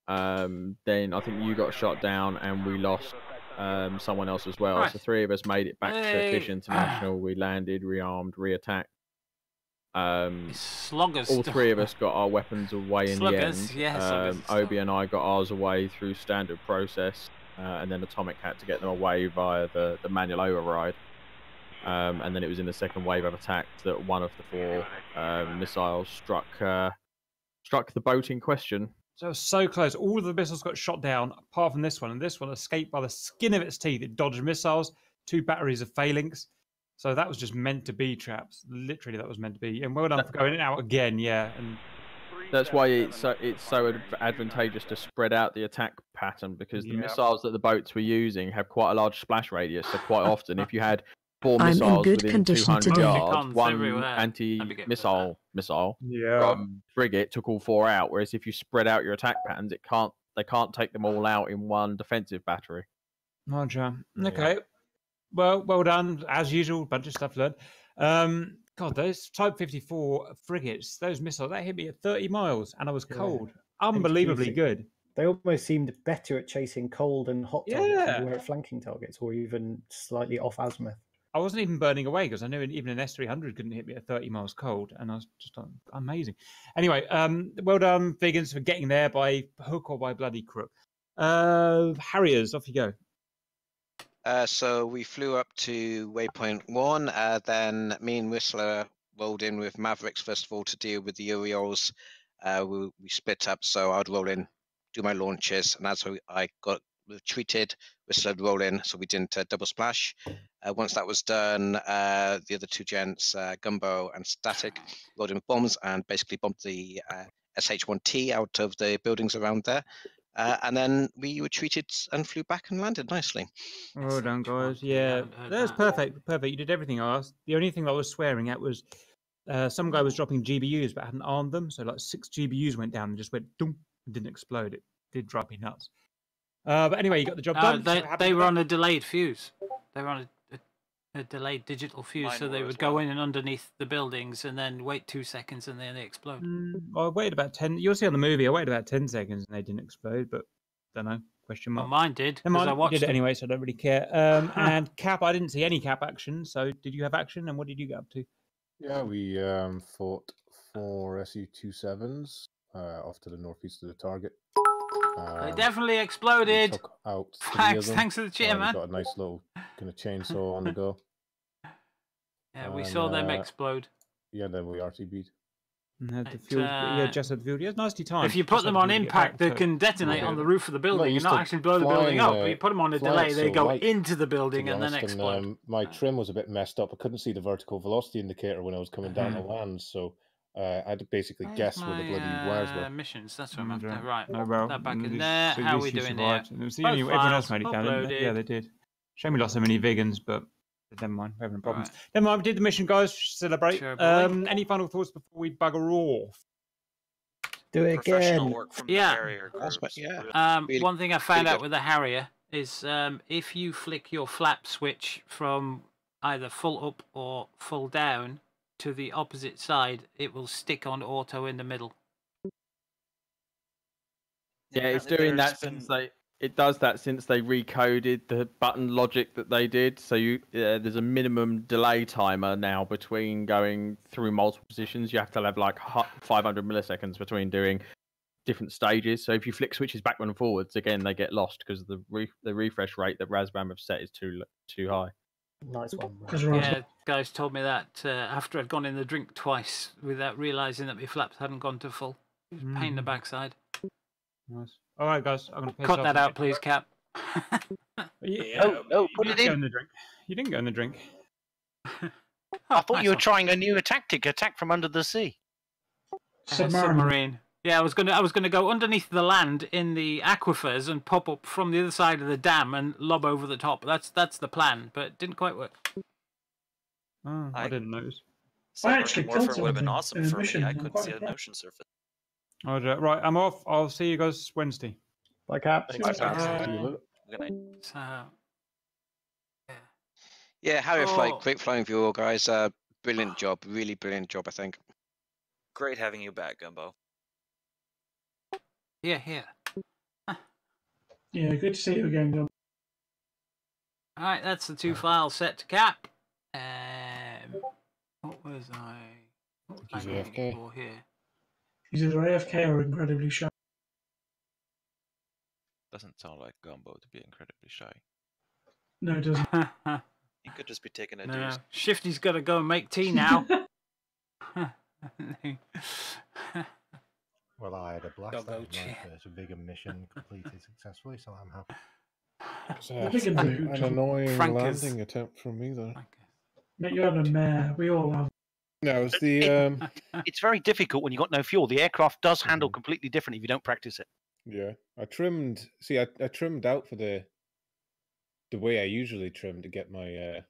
Then I think you got shot down, and we lost someone else as well. Right. So 3 of us made it back to Fish International. We landed, rearmed, reattacked. Sluggers. All 3 of us got our weapons away in Sluggers, the end. yeah, sluggers. Obi and I got ours away through standard process, and then Atomic had to get them away via the manual override. And then it was in the second wave of attack that one of the 4 missiles struck the boat in question. So it was so close. All of the missiles got shot down, apart from this one, and this one escaped by the skin of its teeth. It dodged missiles, 2 batteries of phalanx. So that was just meant to be, traps. Literally, that was meant to be. And well done for going out again, yeah. And that's why it's so advantageous to spread out the attack pattern, because the missiles that the boats were using have quite a large splash radius. So quite often, if you had 4 missiles within 200 yards, one anti-missile from frigate took all 4 out. Whereas if you spread out your attack patterns, they can't take them all out in one defensive battery. Roger. Okay. Well done. As usual, bunch of stuff learned. God, those Type 54 frigates, those missiles, that hit me at 30 miles, and I was cold. Unbelievably good. They almost seemed better at chasing cold and hot targets than they were at flanking targets, or even slightly off azimuth. I wasn't even burning away because I knew even an S300 couldn't hit me at 30 miles cold, and I was just amazing. Anyway, well done, Vegans, for getting there by hook or by bloody crook. Harriers, off you go. So we flew up to waypoint 1, then me and Whistler rolled in with Mavericks first of all to deal with the Uriols. We split up, so I'd roll in, do my launches, and as I got retreated, Whistler would roll in, so we didn't double splash. Once that was done, the other 2 gents, Gumbo and Static, rolled in with bombs and basically bombed the SH-1T out of the buildings around there. And then we retreated and flew back and landed nicely. Well done, guys. Yeah, that's perfect. Perfect. You did everything I asked. The only thing I was swearing at was some guy was dropping GBUs but hadn't armed them. So like 6 GBUs went down and just went doom and didn't explode. It did drive me nuts. But anyway, you got the job done. They were on a delayed fuse. They were on a delayed digital fuse, so they would go in and underneath the buildings and then wait 2 seconds and then they explode. I waited about 10. You'll see on the movie. I waited about 10 seconds and they didn't explode, but don't know. Question mark. Well, mine did because I watched it anyway, so I don't really care. And Cap, I didn't see any Cap action. So did you have action, and what did you get up to? Yeah, we fought 4 Su-27s off to the northeast of the target. They definitely exploded. Took out 3 of them. Thanks for the cheer, man. Got a nice little kind of chainsaw on the go. Yeah, we saw them explode. Yeah, then we RTB'd. And had the fuel. Yeah, just had the fuel. Yeah, nicely timed. If you put them on impact, they can detonate on the roof of the building and not actually blow the building up. But you put them on a delay, they go into the building and then explode. And, my trim was a bit messed up. I couldn't see the vertical velocity indicator when I was coming down to land, so I had to basically guess where the bloody wires were. Missions, that's what I'm after. Right, no, well, that back in there. How are we doing there? Everyone else made it down, didn't they? Yeah, they did. Shame we lost so many vegans, but never mind. We're having problems. Never mind, we did the mission, guys. Celebrate. Sure, any final thoughts before we bugger off? Do it again. Work from the Harrier groups. One thing I found out with the Harrier is if you flick your flap switch from either full up or full down to the opposite side, it will stick on auto in the middle. Yeah, it's doing that since it does that since they recoded the button logic that they did. So there's a minimum delay timer now between going through multiple positions. You have to have like 500 milliseconds between doing different stages. So if you flick switches backward and forwards, again they get lost because the refresh rate that Razbam have set is too high. Nice one. Yeah, guys told me that after I'd gone in the drink twice without realising that my flaps hadn't gone to full. It was a pain in the backside. Nice. All right, guys. I'm gonna cut that out, please, Cap. No, put it in. You didn't go in the drink. I thought you were trying a new tactic, attack from under the sea. Submarine. Yeah, I was gonna go underneath the land in the aquifers and pop up from the other side of the dam and lob over the top. That's the plan, but it didn't quite work. Oh, I didn't notice. I actually killed would have been awesome for me. I couldn't see an ocean surface. Right, I'm off. I'll see you guys Wednesday. Bye, Cap. Good night. Yeah, Harrier flight, great flying for you all, guys. Brilliant job, really brilliant job, I think. Great having you back, Gumbo. Yeah. Yeah, good to see you again, Gumbo. All right, that's the two files set to Cap. What was I AFK for here? He's either AFK or incredibly shy. Doesn't sound like Gumbo to be incredibly shy. No, it doesn't. He could just be taking a No, deuce. Shifty's got to go and make tea now. Well, I had a blast. That was my first vegan mission completed successfully, so I'm happy. An annoying landing attempt from me, though. Mate, you have a mare. We all have. No, it's the. It's very difficult when you've got no fuel. The aircraft does handle completely different if you don't practice it. Yeah, I trimmed. See, I trimmed out for the way I usually trim to get my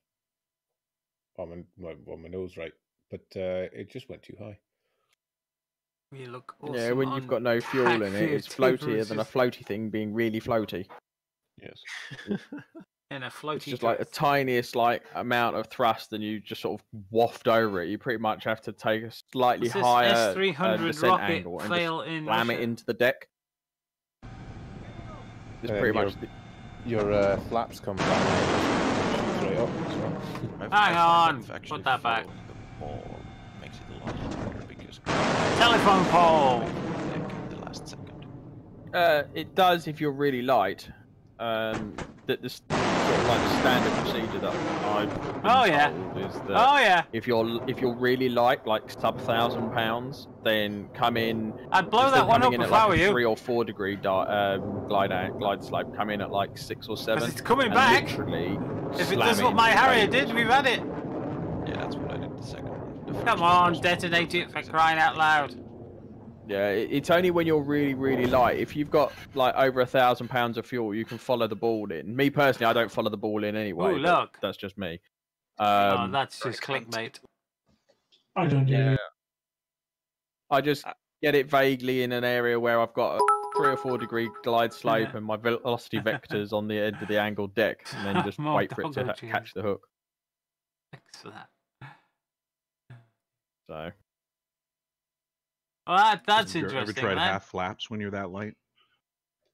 my nose right, but it just went too high. You look awesome. Yeah, when you've got no fuel in it, it's floatier than a floaty thing being really floaty. Yes. In a floaty. It's just like the tiniest amount of thrust, and you just sort of waft over it. You pretty much have to take a slightly higher descent angle and just slam it into the deck. It's pretty much your flaps come back right up as well. Hang on, put that back. Makes it a lot harder because telephone pole. The last second. It does if you're really light. That the sort of like standard procedure that I've been told is that if you're really light, like sub 1,000 pounds, then come in. I'd blow that one up if I were you. 3 or 4 degree glide slope. Come in at like 6 or 7. It's coming back. Literally, if it does what my Harrier did, we've had it. Yeah, that's what I did the second one. Come on, detonate it for crying out loud. Yeah, it's only when you're really, really light. If you've got like over 1,000 pounds of fuel, you can follow the ball in. Me personally, I don't follow the ball in anyway. Oh, look. That's just me. That's just clickbait. I don't do it. I just get it vaguely in an area where I've got a 3 or 4 degree glide slope and my velocity vectors on the end of the angled deck, and then just wait for it to catch the hook. Thanks for that. So. Well, that's interesting. Ever tried half flaps when you're that light?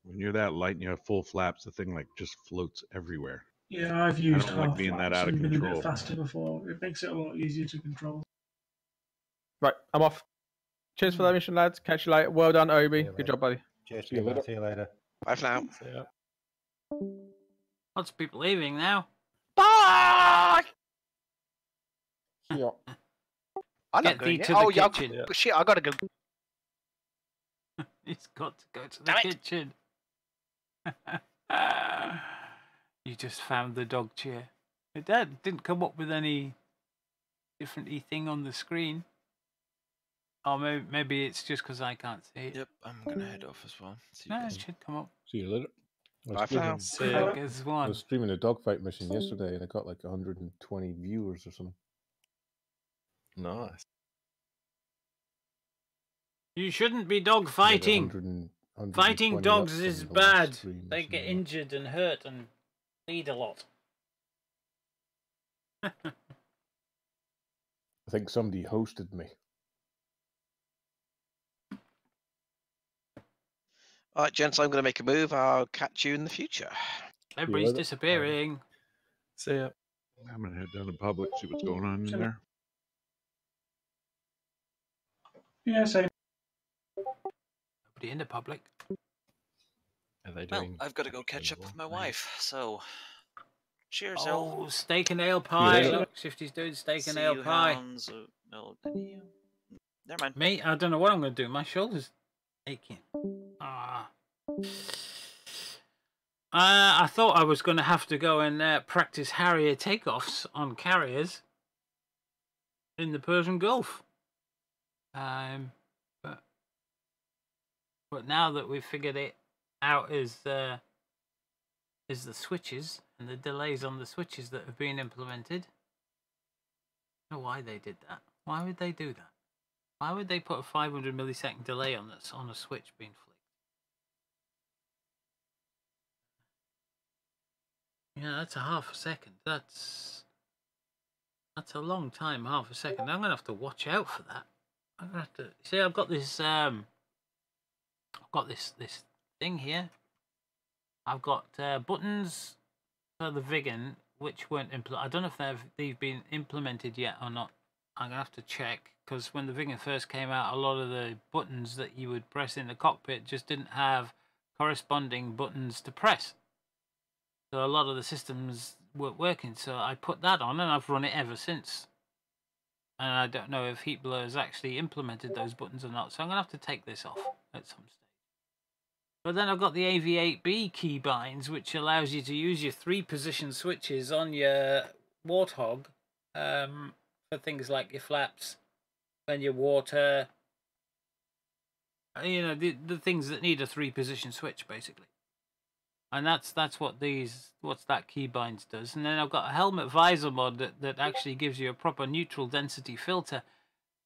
When you're that light and you have full flaps, the thing like just floats everywhere. Yeah, I've used I don't like being that out of been a control. bit faster before. It makes it a lot easier to control. Right, I'm off. Cheers for that mission, lads. Catch you later. Well done, Obi. Good job, buddy. Cheers. See you later. Bye for now. See ya. Lots of people leaving now. Bye. Yeah. I'm not Get going thee yet. to the Oh, yeah, kitchen. shit, I gotta go. He's got to go to the Damn it. kitchen. You just found the dog chair. That didn't come up with any different thing on the screen. Or maybe it's just because I can't see it. Yep, I'm gonna head off as well. See you No, guys. it should come up. See you later. Bye for now. There's I one. was streaming a dogfight mission yesterday and I got like 120 viewers or something. Nice. You shouldn't be dog fighting. Fighting dogs is bad. They get injured and hurt and bleed a lot. I think somebody hosted me. All right, gents, I'm going to make a move. I'll catch you in the future. Everybody's disappearing. See ya. I'm gonna head down to public, see what's going on in there. Yeah, same. Nobody in the public. Are they Well, doing? I've got to go catch up with my wife, so cheers, Oh, steak and ale pie. Yeah. Look, Shifty's doing steak and See ale you, pie. hounds. Never mind. Me, I don't know what I'm going to do. My shoulder's aching. I thought I was going to have to go and practice Harrier takeoffs on carriers in the Persian Gulf. But now that we've figured it out is the switches and the delays on the switches that have been implemented. I don't know why they did that. Why would they do that? Why would they put a 500 millisecond delay on this on a switch being flicked? Yeah, that's a half a second. That's a long time, half a second. I'm gonna have to watch out for that. I'm gonna have to see. I've got this this thing here. I've got buttons for the Vigan which weren't I don't know if they've been implemented yet or not. I'm gonna have to check, because when the Vigan first came out, a lot of the buttons that you would press in the cockpit just didn't have corresponding buttons to press. So a lot of the systems weren't working. So I put that on and I've run it ever since. And I don't know if Heatblur has actually implemented those buttons or not. So I'm gonna have to take this off at some stage. But then I've got the AV8B keybinds, which allows you to use your 3-position switches on your Warthog for things like your flaps and your water. You know, the things that need a 3-position switch, basically. And that's what that keybinds does. And then I've got a helmet visor mod that actually gives you a proper neutral density filter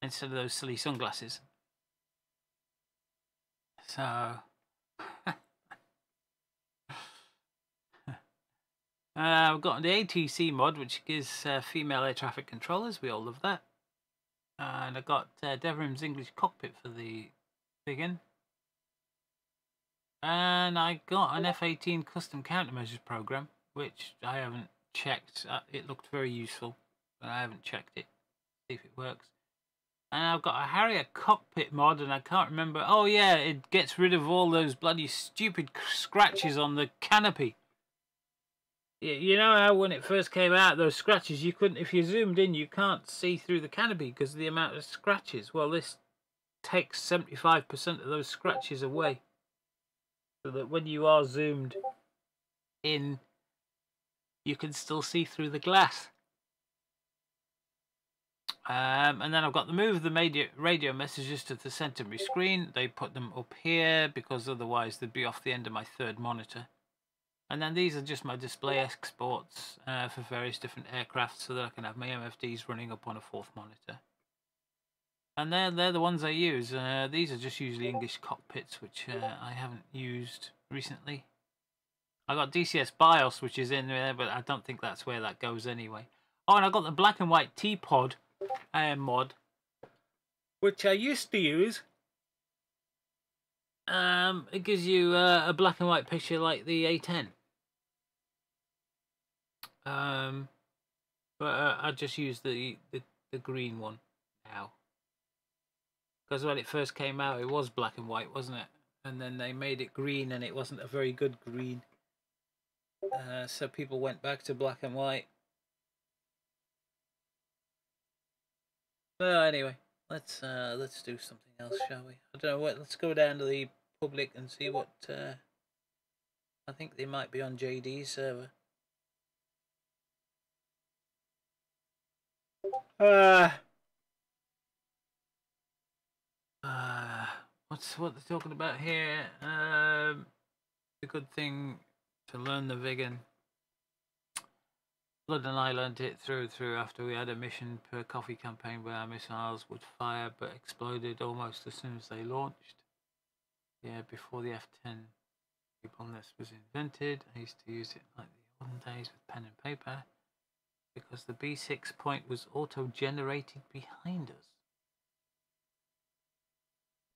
instead of those silly sunglasses. So I've got the ATC mod, which gives female air traffic controllers. We all love that. And I got Devrim's English cockpit for the Vigan. And I got an F-18 custom countermeasures program, which I haven't checked. It looked very useful, but I haven't checked it. See if it works. And I've got a Harrier cockpit mod, and I can't remember. Oh yeah, it gets rid of all those bloody stupid scratches on the canopy. You know how when it first came out, those scratches, you couldn't, if you zoomed in, you can't see through the canopy because of the amount of scratches. Well, this takes 75% of those scratches away, so that when you are zoomed in, you can still see through the glass. And then I've got the move the radio messages to the center of my screen. They put them up here because otherwise they'd be off the end of my third monitor. And then these are just my display exports for various different aircraft, so that I can have my MFDs running up on a 4th monitor. And they're the ones I use. These are just usually English cockpits, which I haven't used recently. I got DCS BIOS, which is in there, but I don't think that's where that goes anyway. Oh, and I got the black and white T-Pod mod, which I used to use. It gives you a black and white picture like the A10. But I just use the green one now, because when it first came out, it was black and white, wasn't it? And then they made it green, and it wasn't a very good green. So people went back to black and white. Well, anyway, let's do something else, shall we? I don't know what. Let's go down to the public and see what. I think they might be on JD's server. What's what they're talking about here? A good thing to learn the vegan. Blood and I learned it through after we had a mission per coffee campaign where our missiles would fire but exploded almost as soon as they launched. Yeah, before the F-10 nest was invented, I used to use it like the olden days with pen and paper because the B6 point was auto-generated behind us.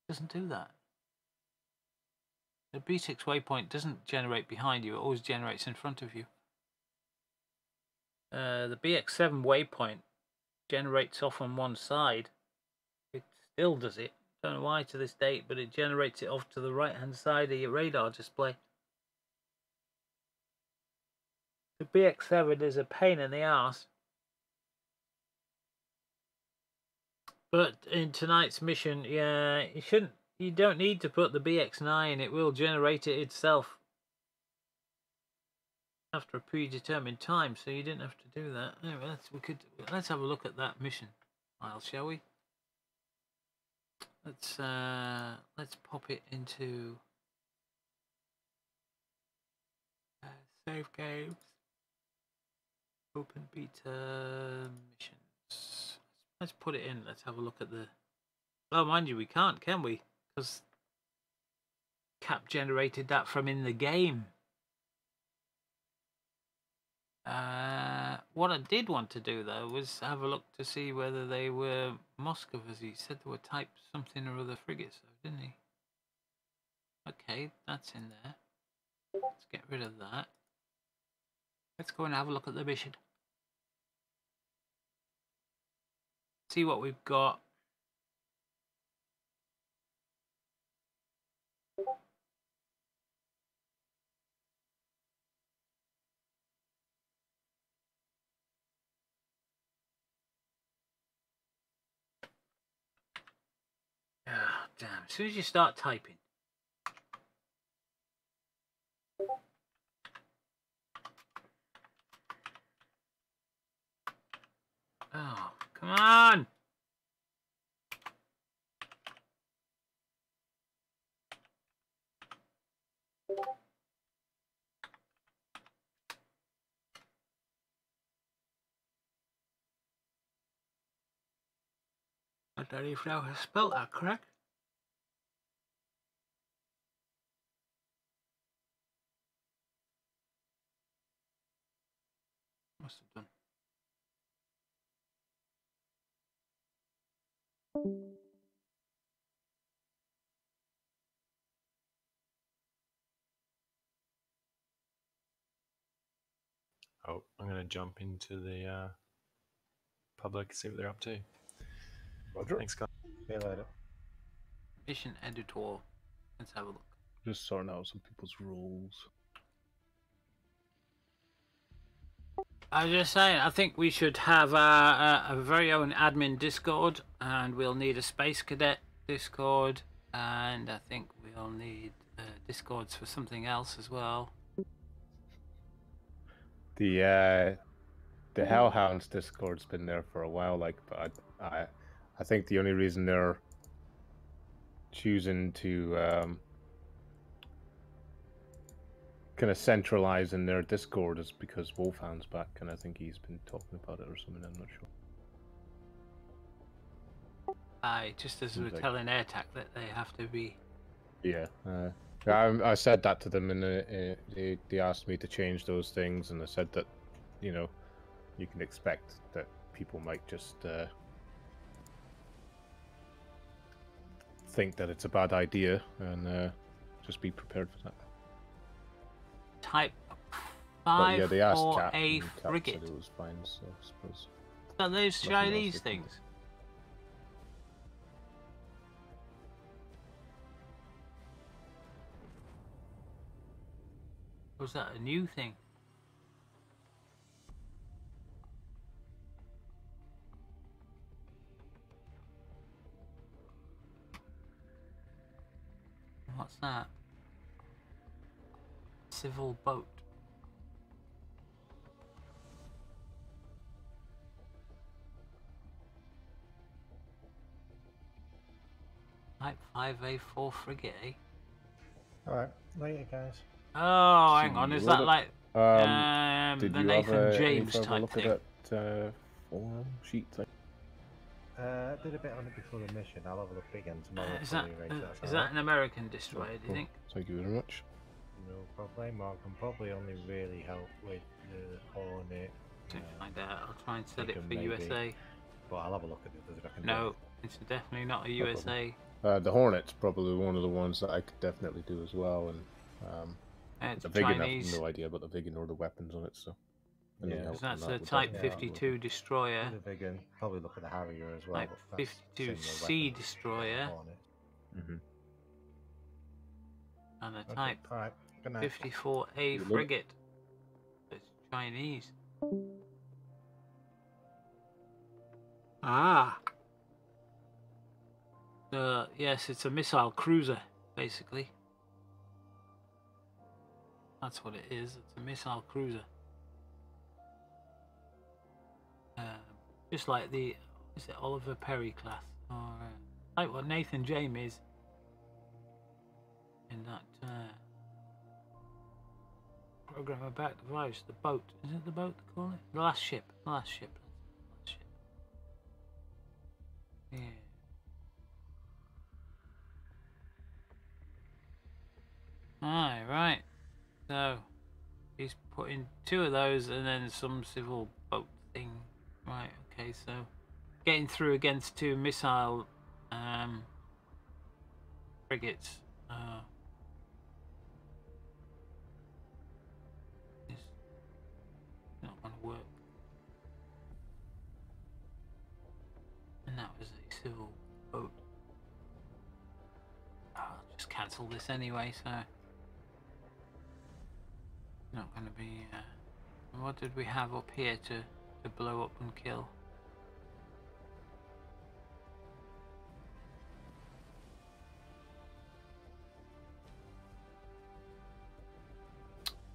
It doesn't do that. The B6 waypoint doesn't generate behind you, it always generates in front of you. The BX7 waypoint generates off on one side. It still does it. Don't know why to this date, but it generates it off to the right hand side of your radar display. The BX7 is a pain in the arse. But in tonight's mission, yeah, you don't need to put the BX9, it will generate it itself after a predetermined time, so you didn't have to do that. Anyway, let's have a look at that mission file, shall we? Let's pop it into save games, open beta missions. Let's put it in. Let's have a look at the. Oh, mind you, we can't, can we? Because Cap generated that from in the game. What I did want to do though was have a look to see whether they were Moscovas. He said they were type something or other frigates, though, didn't he? Okay, that's in there. Let's get rid of that. Let's go and have a look at the mission. See what we've got. Ah, damn. As soon as you start typing. Oh, come on! I don't even know how to spell that correct. Must have done. Oh, I'm going to jump into the public, see what they're up to. Roger. Thanks, guys. See you later. Mission editor. Let's have a look. Just sorting out some people's roles. I was just saying, I think we should have a very own admin Discord, and we'll need a Space Cadet Discord, and I think we'll need Discords for something else as well. The Hellhounds Discord's been there for a while, like, but I think the only reason they're choosing to kind of centralize in their Discord is because Wolfhound's back, and I think he's been talking about it or something. I'm not sure. Aye, just as we're telling AirTac that they have to be. Yeah, I said that to them, and they asked me to change those things, and I said that, you know, you can expect that people might just think that it's a bad idea, and just be prepared for that. Type But yeah, they asked 5 Cap, for a and Cap frigate. said it was fine, so I suppose. So those nothing else Chinese they can things. Was that a new thing? What's that? Civil boat. Type 5A4 frigate, eh? Alright, later, guys. Oh, hang on. Is that like did the you Nathan have any James further type look thing? at that forum sheet thing? I did a bit on it before the mission. I'll have a look again tomorrow. Is that an American destroyer, do you think? Thank you very much. No problem. I can probably only really help with the Hornet. Find out. I'll try and set it for maybe, USA. But I'll have a look at it if I can do No, it. it's definitely not a USA. The Hornet's probably one of the ones that I could definitely do as well, and It's the Viggen, I Chinese. have no idea about the Viggen or the weapons on it, so. any help on That's that a would Type definitely 52 destroyer. The Viggen, probably look at the Harrier as well. Type but that's 52C similar weapons. destroyer. Mhm. And a Okay, Type alright, good night. 54A Good night. frigate. It's Chinese. Ah. Yes, it's a missile cruiser, basically. That's what it is. It's a missile cruiser. Just like the, is it Oliver Perry class? Or like what Nathan James is in that program about the virus. The boat. Is it the boat they call it? The last ship. The last ship. Last ship. Yeah. Aye, right. So he's putting 2 of those and then some civil boat thing. Right, okay, so getting through against 2 missile frigates. It's not going to work. And that was a civil boat. I'll just cancel this anyway, so not going to be. What did we have up here to blow up and kill?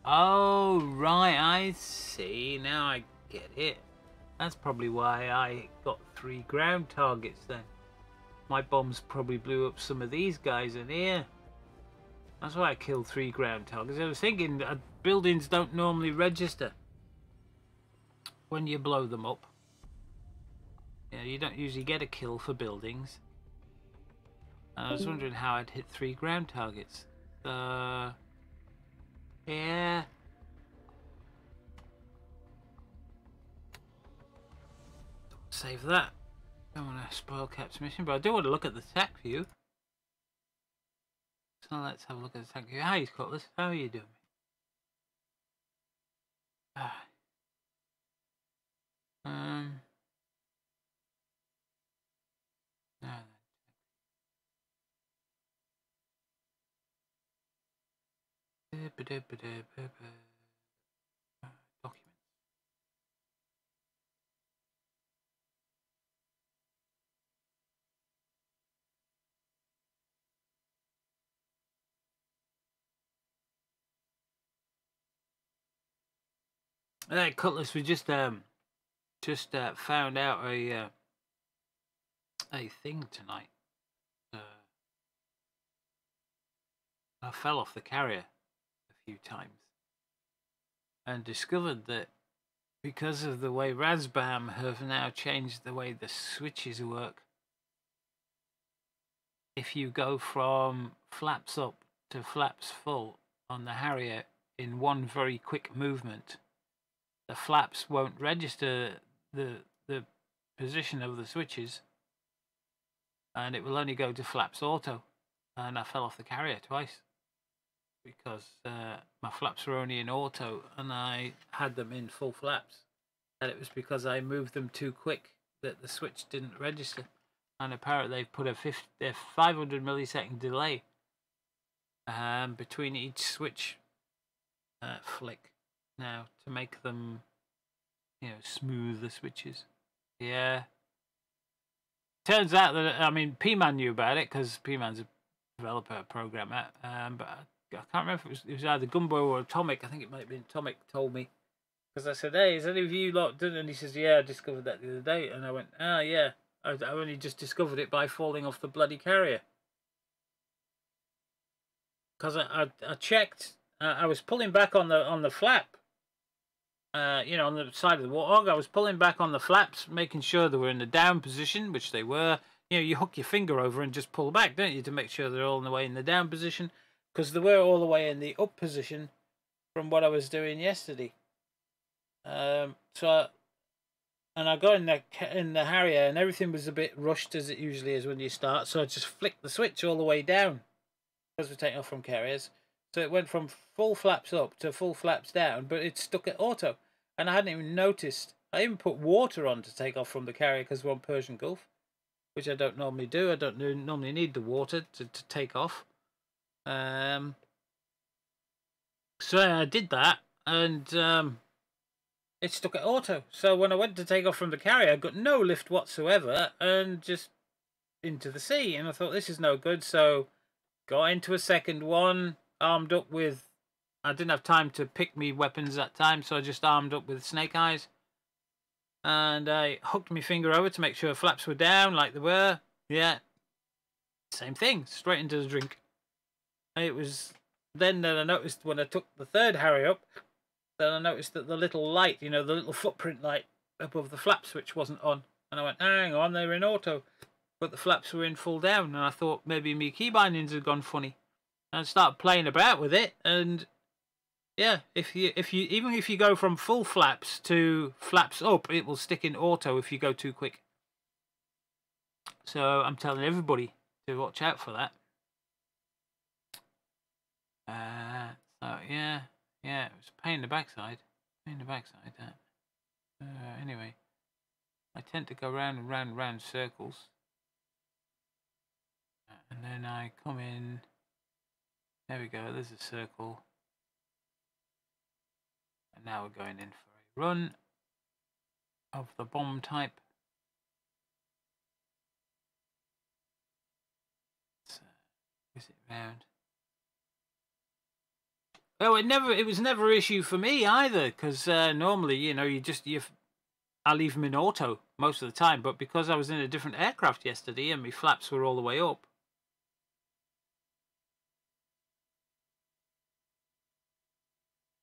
Oh right, I see. Now I get it. That's probably why I got 3 ground targets then. My bombs probably blew up some of these guys in here. That's why I killed 3 ground targets. I was thinking buildings don't normally register when you blow them up. You know, you don't usually get a kill for buildings. And I was wondering how I'd hit 3 ground targets. Yeah. Save that. Don't want to spoil Cap's mission, but I do want to look at the tech view. So let's have a look at the tech view. Hi, Cutlass. How are you doing? Documents. Cutlass, we just found out a thing tonight. I fell off the carrier a few times and discovered that because of the way Razbam have now changed the way the switches work, if you go from flaps up to flaps full on the Harrier in one very quick movement, the flaps won't register the position of the switches, and it will only go to flaps auto. And I fell off the carrier twice because my flaps were only in auto and I had them in full flaps, and it was because I moved them too quick that the switch didn't register. And apparently they've put a 500 millisecond delay between each switch flick now to make them, you know, smooth the switches. Yeah. Turns out that, I mean, P-Man knew about it because P-Man's a developer programmer, but I can't remember if it was either Gumbo or Atomic. I think it might have been Atomic told me, because I said, "Hey, is any of you lot done?" And he says, "Yeah, I discovered that the other day." And I went, "Ah, yeah, I only just discovered it by falling off the bloody carrier." Because I checked, I was pulling back on the flap, you know, on the side of the Warthog. I was pulling back on the flaps, making sure they were in the down position, which they were. You know, you hook your finger over and just pull back, don't you, to make sure they're all in the way in the down position, because they were all the way in the up position from what I was doing yesterday. And I got in the Harrier, and everything was a bit rushed, as it usually is when you start. So I just flicked the switch all the way down, because we're taking off from carriers. So it went from full flaps up to full flaps down, but it stuck at auto. And I hadn't even noticed. I even put water on to take off from the carrier because we're on Persian Gulf, which I don't normally do. I don't normally need the water to take off. So I did that, and it stuck at auto. So when I went to take off from the carrier, I got no lift whatsoever and just into the sea. And I thought, this is no good. So got into a second one, armed up with... I didn't have time to pick me weapons that time, so I just armed up with snake eyes. And I hooked my finger over to make sure flaps were down like they were. Yeah. Same thing. Straight into the drink. It was... Then I noticed when I took the third Harry up, then I noticed that the little light, you know, the little footprint light above the flap switch wasn't on. And I went, hang on, they're in auto. But the flaps were in full down, and I thought maybe my key bindings had gone funny. And I started playing about with it, and yeah, even if you go from full flaps to flaps up, it will stick in auto if you go too quick. So I'm telling everybody to watch out for that. So yeah, it was a pain in the backside. That. Anyway, I tend to go round and round and round circles. And then I come in. There we go, there's a circle. And now we're going in for a run of the bomb type. So, is it round? Oh, it was never an issue for me either, because normally, you know, I leave them in auto most of the time, but because I was in a different aircraft yesterday and my flaps were all the way up,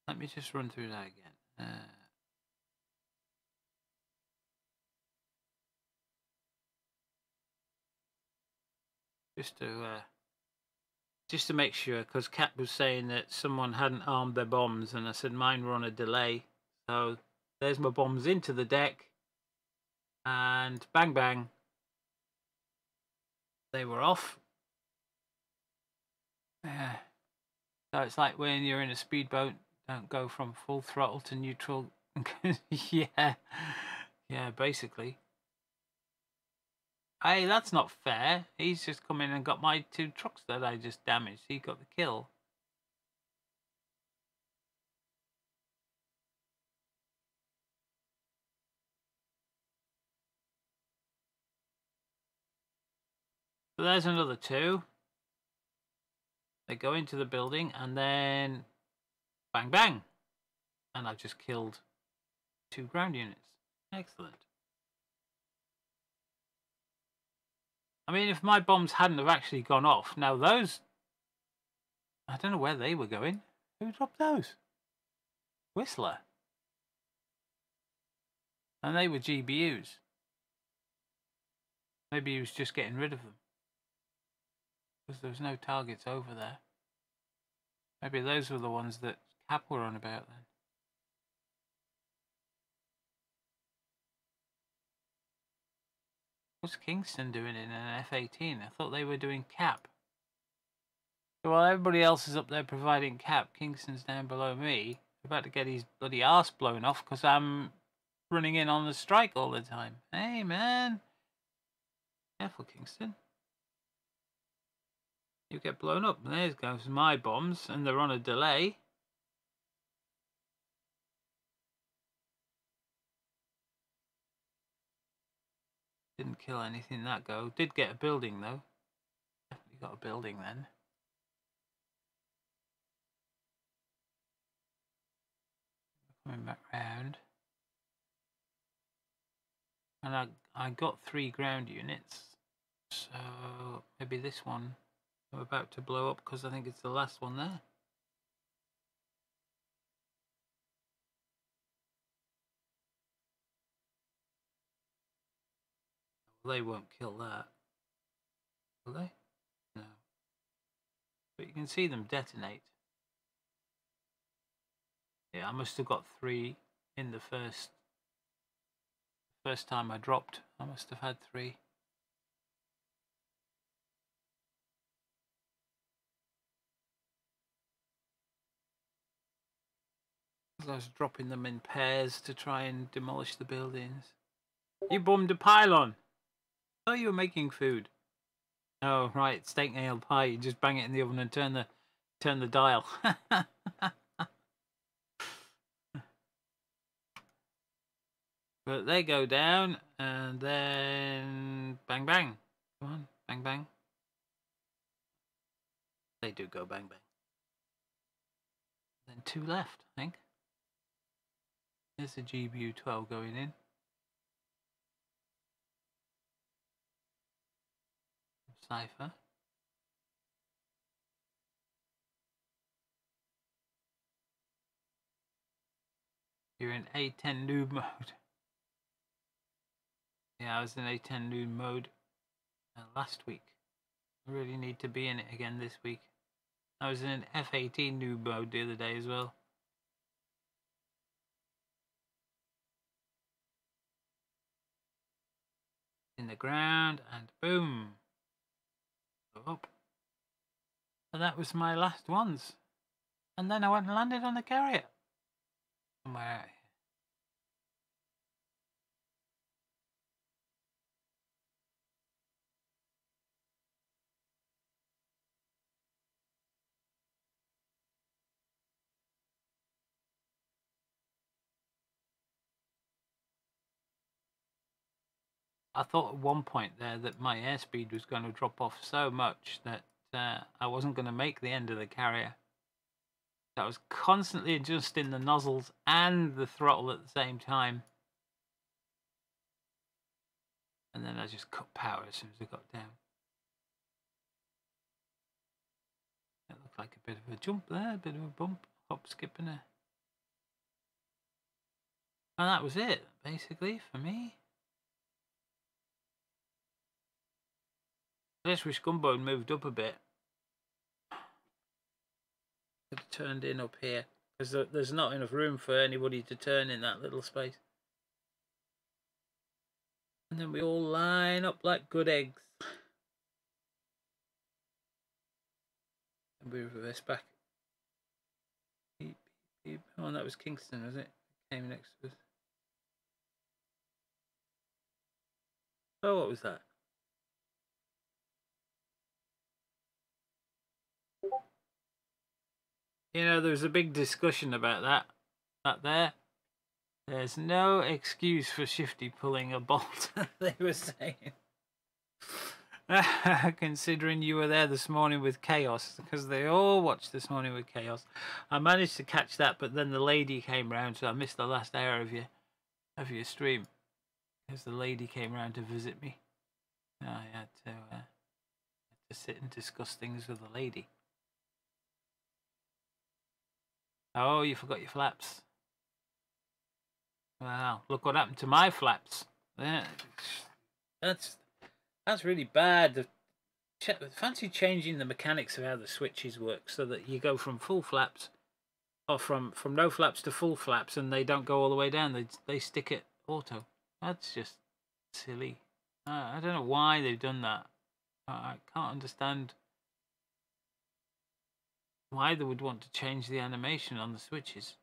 let me just run through that again. Just to make sure, because Kat was saying that someone hadn't armed their bombs, and I said mine were on a delay. So there's my bombs into the deck, and bang bang, they were off. Yeah. So it's like when you're in a speedboat, don't go from full throttle to neutral. Yeah, basically. Hey, that's not fair. He's just come in and got my 2 trucks that I just damaged. He got the kill. So there's another 2. They go into the building and then bang bang. And I've just killed 2 ground units. Excellent. I mean, if my bombs hadn't have actually gone off, now those... I don't know where they were going. Who dropped those? Whistler. And they were GBUs. Maybe he was just getting rid of them, because there was no targets over there. Maybe those were the ones that Cap were on about then. What's Kingston doing in an F-18? I thought they were doing Cap. So while everybody else is up there providing Cap, Kingston's down below me, about to get his bloody arse blown off because I'm running in on the strike all the time. Hey, man. Careful, Kingston. You get blown up. There goes my bombs, and they're on a delay. Didn't kill anything that go. Did get a building, though. Definitely got a building then. Coming back round. And I got 3 ground units. So maybe this one I'm about to blow up because I think it's the last one there. They won't kill that, will they? No. But you can see them detonate. Yeah, I must have got 3 in the first time I dropped. I must have had 3. I was dropping them in pairs to try and demolish the buildings. You bummed a pylon. Oh, you were making food. Oh, right, steak nail pie. You just bang it in the oven and turn the dial. But they go down and then bang bang. Come on, bang bang. They do go bang bang. Then 2 left, I think. There's the GBU-12 going in. Cypher. You're in A10 noob mode. Yeah, I was in A10 noob mode last week. I really need to be in it again this week. I was in an F18 noob mode the other day as well. In the ground and boom. Go up. And that was my last ones. And then I went and landed on the carrier. Somewhere out here. I thought at one point there that my airspeed was going to drop off so much that I wasn't going to make the end of the carrier. I was constantly adjusting the nozzles and the throttle at the same time. And then I just cut power as soon as I got down. It looked like a bit of a jump there, a bit of a bump, hop, skip and a... And that was it, basically, for me. I just wish Gunboat moved up a bit. Could have turned in up here, because there's not enough room for anybody to turn in that little space. And then we all line up like good eggs. And we reverse back. Beep, beep, beep. Oh, and that was Kingston, was it? Came next to us. Oh, what was that? You know, there was a big discussion about that there. There's no excuse for Shifty pulling a bolt, they were saying. Considering you were there this morning with Chaos, because they all watched this morning with Chaos. I managed to catch that, but then the lady came round, so I missed the last hour of your stream. Because the lady came round to visit me. I had to sit and discuss things with the lady. Oh, you forgot your flaps. Wow, look what happened to my flaps. That's really bad. Fancy changing the mechanics of how the switches work so that you go from full flaps, or from no flaps to full flaps, and they don't go all the way down. They stick it auto. That's just silly. I don't know why they've done that. I can't understand why they would want to change the animation on the switches.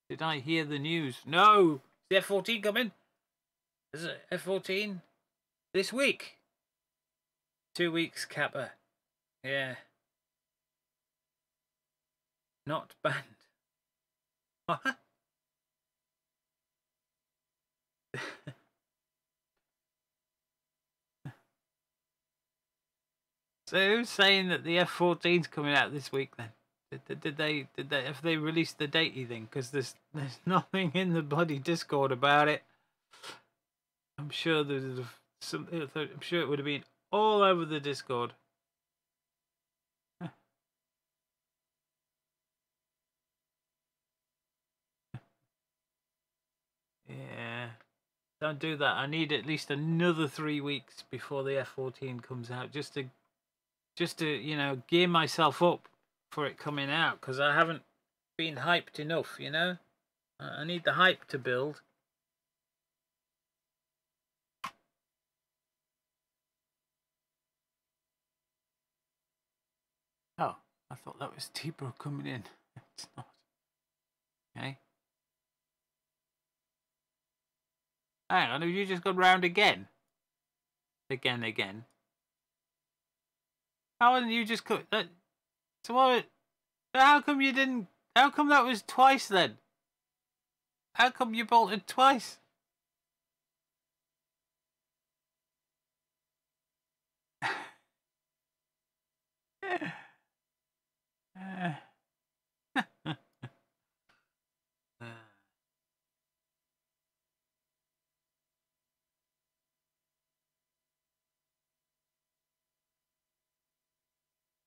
Did I hear the news? No! Is the F-14 coming? Is it F-14? This week? 2 weeks, Kappa. Yeah. Not banned. What? So who's saying that the F-14's coming out this week then? Did they have they released the date, you think? Because there's nothing in the bloody Discord about it. I'm sure there's some. I'm sure it would have been all over the Discord. Yeah, don't do that. I need at least another 3 weeks before the F-14 comes out, just to you know, gear myself up for it coming out, because I haven't been hyped enough. You know, I need the hype to build. Oh, I thought that was T-Bro coming in. It's not. Okay. Hang on, have you just gone round again? Again. How didn't you just cut that? So what? How come you didn't? How come that was twice then? How come you bolted twice?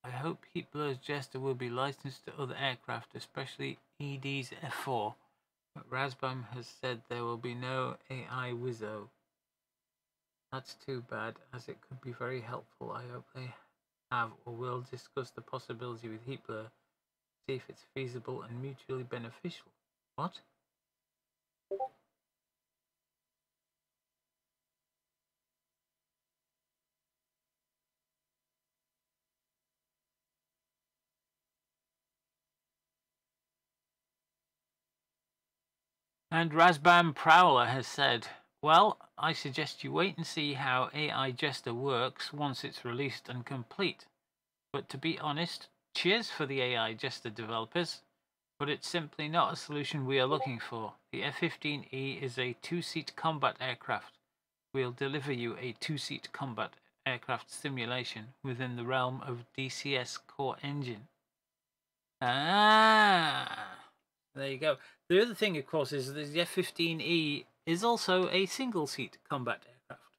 I hope Heatblur's Jester will be licensed to other aircraft, especially ED's F4. But Razbam has said there will be no AI Wizzo. That's too bad, as it could be very helpful. I hope they have or will discuss the possibility with Heatblur, see if it's feasible and mutually beneficial. What? And Razbam Prowler has said, well, I suggest you wait and see how AI Jester works once it's released and complete. But to be honest, cheers for the AI Jester developers, but it's simply not a solution we are looking for. The F-15E is a two-seat combat aircraft. We'll deliver you a two-seat combat aircraft simulation within the realm of DCS core engine. Ah, there you go. The other thing, of course, is that the F-15E is also a single-seat combat aircraft.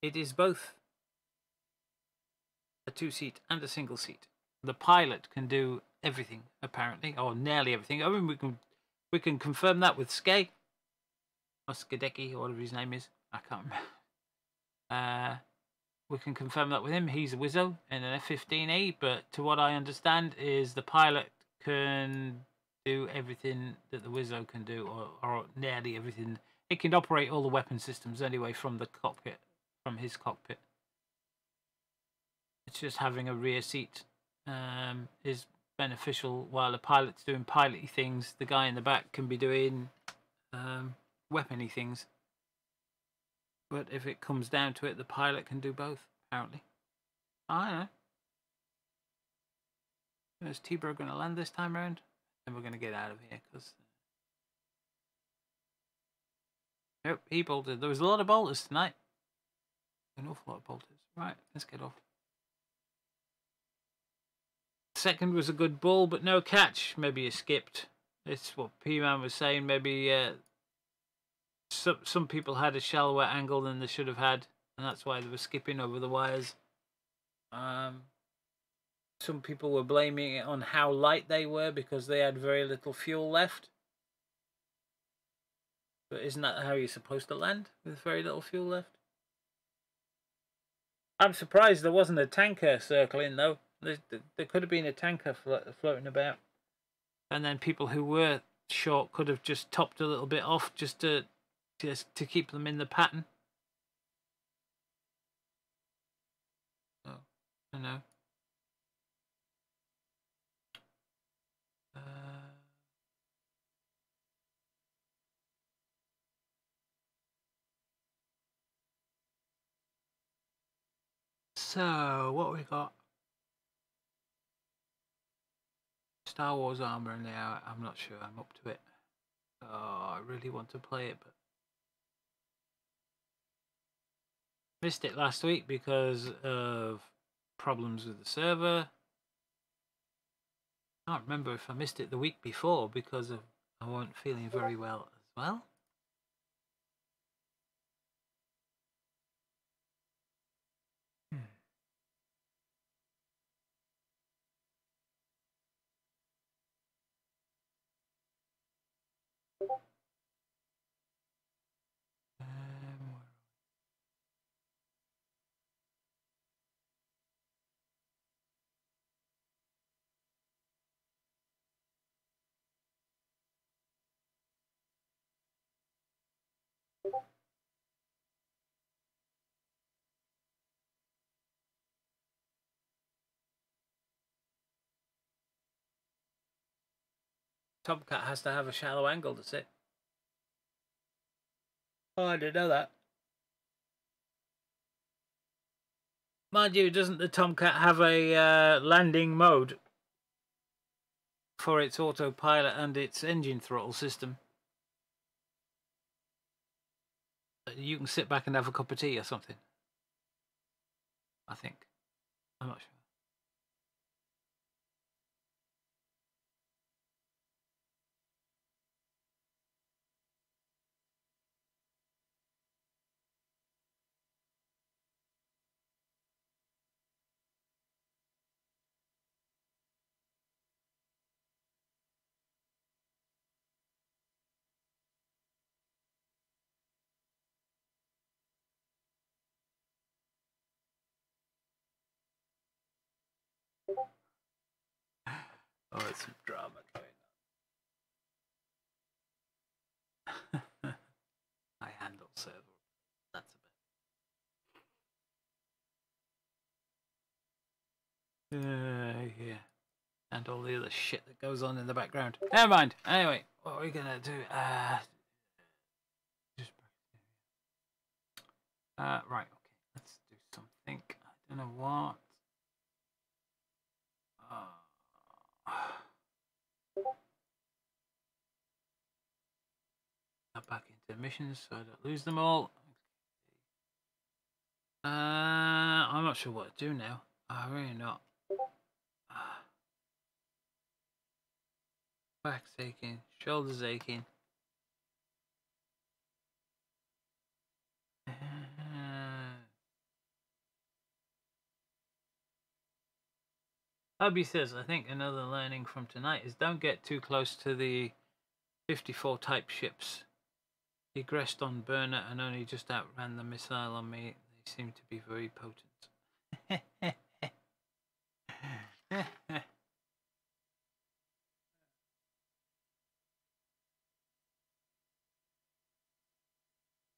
It is both a two-seat and a single-seat. The pilot can do everything, apparently, or nearly everything. I mean, we can confirm that with Skay, or Skadecki, or whatever his name is. I can't remember. We can confirm that with him. He's a Wizzo in an F-15E, but to what I understand is the pilot can do everything that the Wizzo can do, or nearly everything. It can operate all the weapon systems anyway from the cockpit, from his cockpit. It's just having a rear seat is beneficial while the pilot's doing piloty things. The guy in the back can be doing weapony things. But if it comes down to it, the pilot can do both, apparently. I don't know. Is T-Bro going to land this time around? Then we're going to get out of here, because... Nope, he bolted. There was a lot of bolters tonight. An awful lot of bolters. Right, let's get off. Second was a good ball, but no catch. Maybe you skipped. It's what P-Man was saying. Maybe some people had a shallower angle than they should have had, and that's why they were skipping over the wires. Some people were blaming it on how light they were because they had very little fuel left. But isn't that how you're supposed to land, with very little fuel left? I'm surprised there wasn't a tanker circling, though. There could have been a tanker floating about. And then people who were short could have just topped a little bit off just to keep them in the pattern. Oh, I know. So, what we got? Star Wars Arma in the hour. I'm not sure I'm up to it. Oh, I really want to play it, but missed it last week because of problems with the server. I can't remember if I missed it the week before because of I wasn't feeling very well as well. Tomcat has to have a shallow angle to sit. Oh, I didn't know that. Mind you, doesn't the Tomcat have a landing mode for its autopilot and its engine throttle system? You can sit back and have a cup of tea or something. I think. I'm not sure. Oh, it's some drama going on. I handle server. That's a bit. Yeah. And all the other shit that goes on in the background. Never mind. Anyway, what are we gonna do? Right. Okay. Let's do something. I don't know what. Back into missions so I don't lose them all. I'm not sure what to do now. I'm really not. Back's aching, shoulders aching. Hubby says, I think another learning from tonight is don't get too close to the 54 type ships. Egressed on burner and only just outran the missile on me. They seem to be very potent.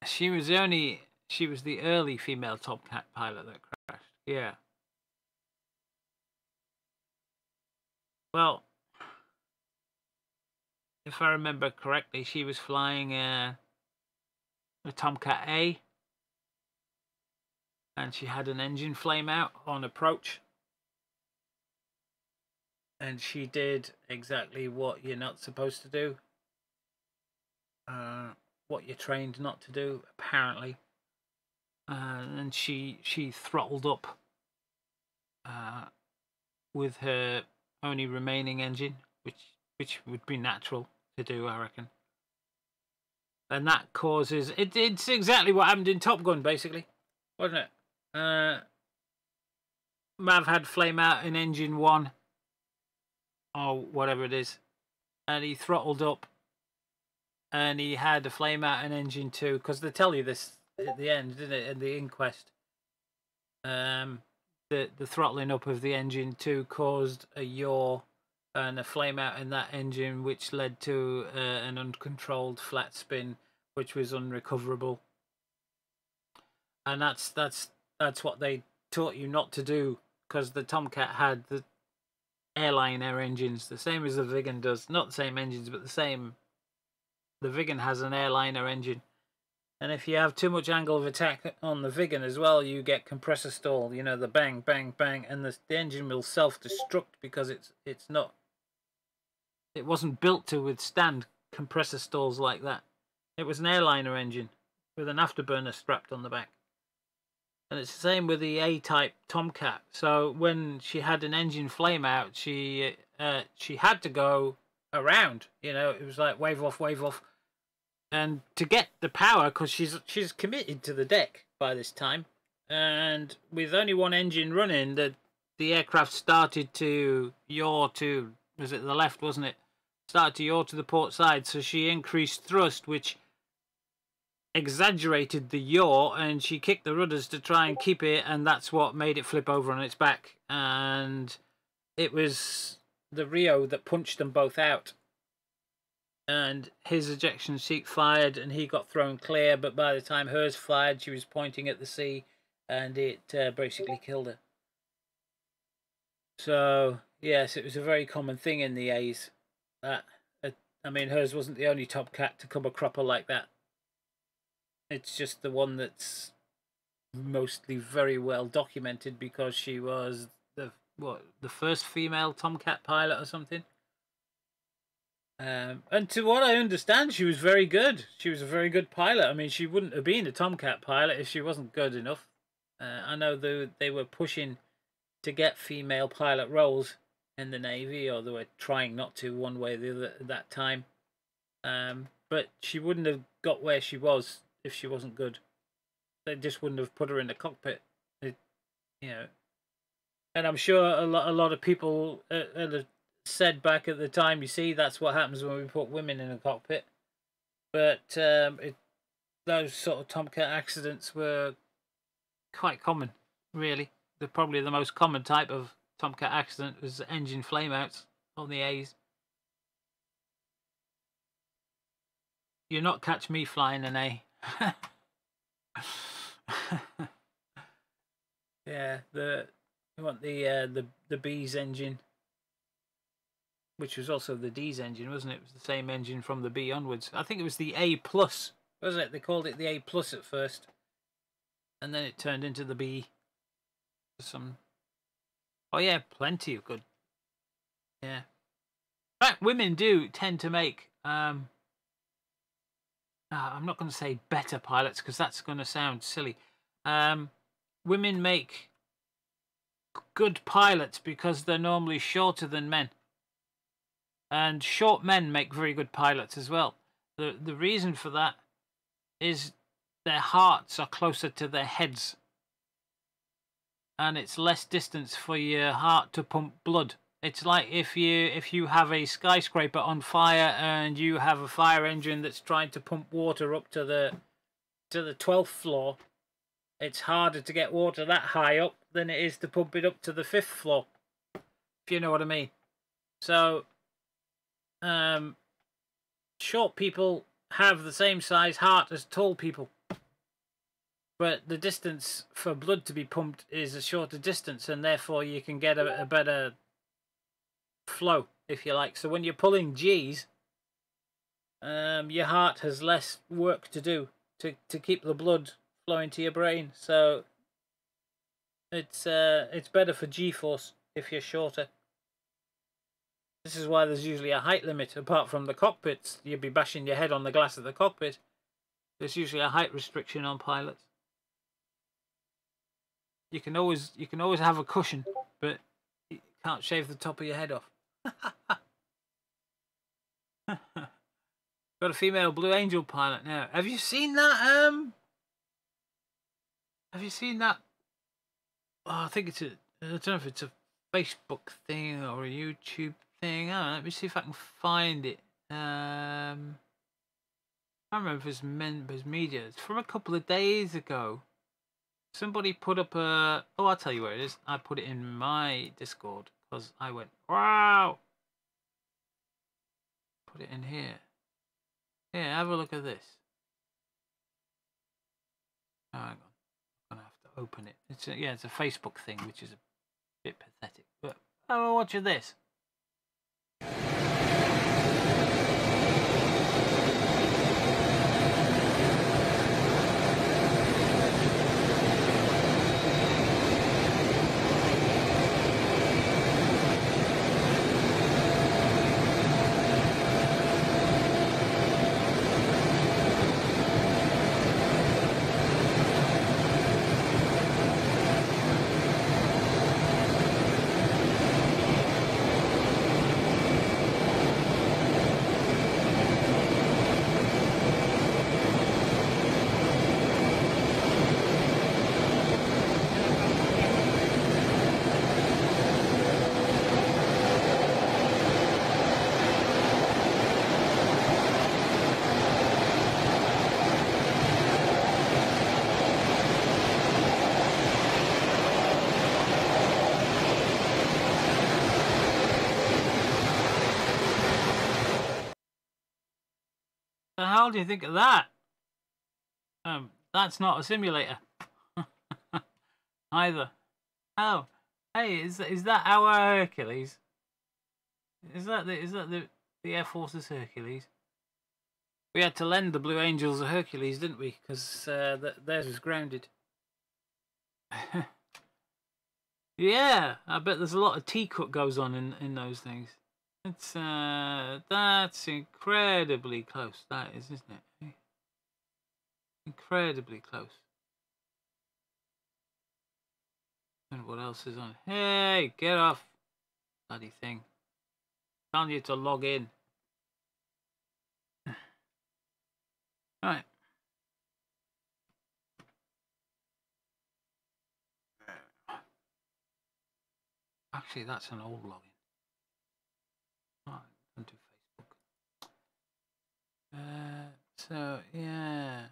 She was the early female Tomcat pilot that crashed. Yeah. Well, if I remember correctly, she was flying a Tomcat A, and she had an engine flame out on approach, and she did exactly what you're not supposed to do, what you're trained not to do, apparently, and she throttled up with her only remaining engine, which would be natural to do, I reckon. And that causes it's exactly what happened in Top Gun, basically, wasn't it? Mav had flame out in engine 1 or whatever it is, and he throttled up, and he had a flame out in engine 2 because they tell you this at the end, didn't it? In the inquest, the throttling up of the engine 2 caused a yaw and a flame out in that engine, which led to an uncontrolled flat spin, which was unrecoverable. And that's what they taught you not to do, because the Tomcat had the airliner engines, the same as the Vigan does. Not the same engines, but the same. The Vigan has an airliner engine. And if you have too much angle of attack on the Vigan as well, you get compressor stall, you know, the bang, bang, bang, and the engine will self-destruct because it wasn't built to withstand compressor stalls like that. It was an airliner engine with an afterburner strapped on the back. And it's the same with the A-type Tomcat. So when she had an engine flame out, she had to go around. You know, it was like wave off, and to get the power, because she's committed to the deck by this time, and with only one engine running, the aircraft started to yaw to, was it the left, wasn't it? Started to yaw to the port side, so she increased thrust, which exaggerated the yaw, and she kicked the rudders to try and keep it, and that's what made it flip over on its back. And it was the Rio that punched them both out, and his ejection seat fired and he got thrown clear, but by the time hers fired, she was pointing at the sea, and it basically killed her. So yes, it was a very common thing in the A's. That I mean, hers wasn't the only Tomcat to come a cropper like that. It's just the one that's mostly very well documented because she was the first female Tomcat pilot or something. And to what I understand, she was very good. She was a very good pilot. I mean, she wouldn't have been a Tomcat pilot if she wasn't good enough. I know they were pushing to get female pilot roles in the Navy, or they were trying not to one way or the other at that time. But she wouldn't have got where she was if she wasn't good. They just wouldn't have put her in the cockpit. You know. And I'm sure a lot of people said back at the time, you see, that's what happens when we put women in a cockpit. But those sort of Tomcat accidents were quite common, really. They're probably the most common type of Tomcat accident was engine flameouts on the A's. You'll not catch me flying an A. Yeah, you want the B's engine, which was also the D's engine, wasn't it? It was the same engine from the B onwards. I think it was the A plus, wasn't it? They called it the A plus at first, and then it turned into the B. Oh yeah, plenty of good. Yeah. In fact, women do tend to make I'm not going to say better pilots because that's going to sound silly. Women make good pilots because they're normally shorter than men. And short men make very good pilots as well. The reason for that is their hearts are closer to their heads. And it's less distance for your heart to pump blood. It's like if you have a skyscraper on fire and you have a fire engine that's trying to pump water up to the 12th floor. It's harder to get water that high up than it is to pump it up to the 5th floor. If you know what I mean. So, short people have the same size heart as tall people. But the distance for blood to be pumped is a shorter distance, and therefore you can get a better flow, if you like. So when you're pulling G's, your heart has less work to do to keep the blood flowing to your brain. So it's better for G-force if you're shorter. This is why there's usually a height limit. Apart from the cockpits, you'd be bashing your head on the glass of the cockpit. There's usually a height restriction on pilots. You can always have a cushion, but you can't shave the top of your head off. Got a female Blue Angel pilot now. Have you seen that? Have you seen that? Oh, I think it's I don't know if it's a Facebook thing or a YouTube thing. Let me see if I can find it. I can't remember if it's members media. It's from a couple of days ago. Somebody put up a... Oh, I'll tell you where it is. I put it in my Discord because I went, wow! Put it in here. Yeah, have a look at this. Oh, hang on. I'm going to have to open it. It's a Facebook thing, which is a bit pathetic. But, oh, watch this. The hell do you think of that? That's not a simulator. Either. Oh, hey, is that our Hercules? Is that the Air Force's Hercules? We had to lend the Blue Angels a Hercules, didn't we? Because theirs was grounded. Yeah, I bet there's a lot of tea-cut goes on in those things. It's that's incredibly close. That is, isn't it? Incredibly close. And what else is on? Hey, get off, bloody thing! Telling you to log in. Right. Actually, that's an old login. Right, don't do Facebook. So yeah.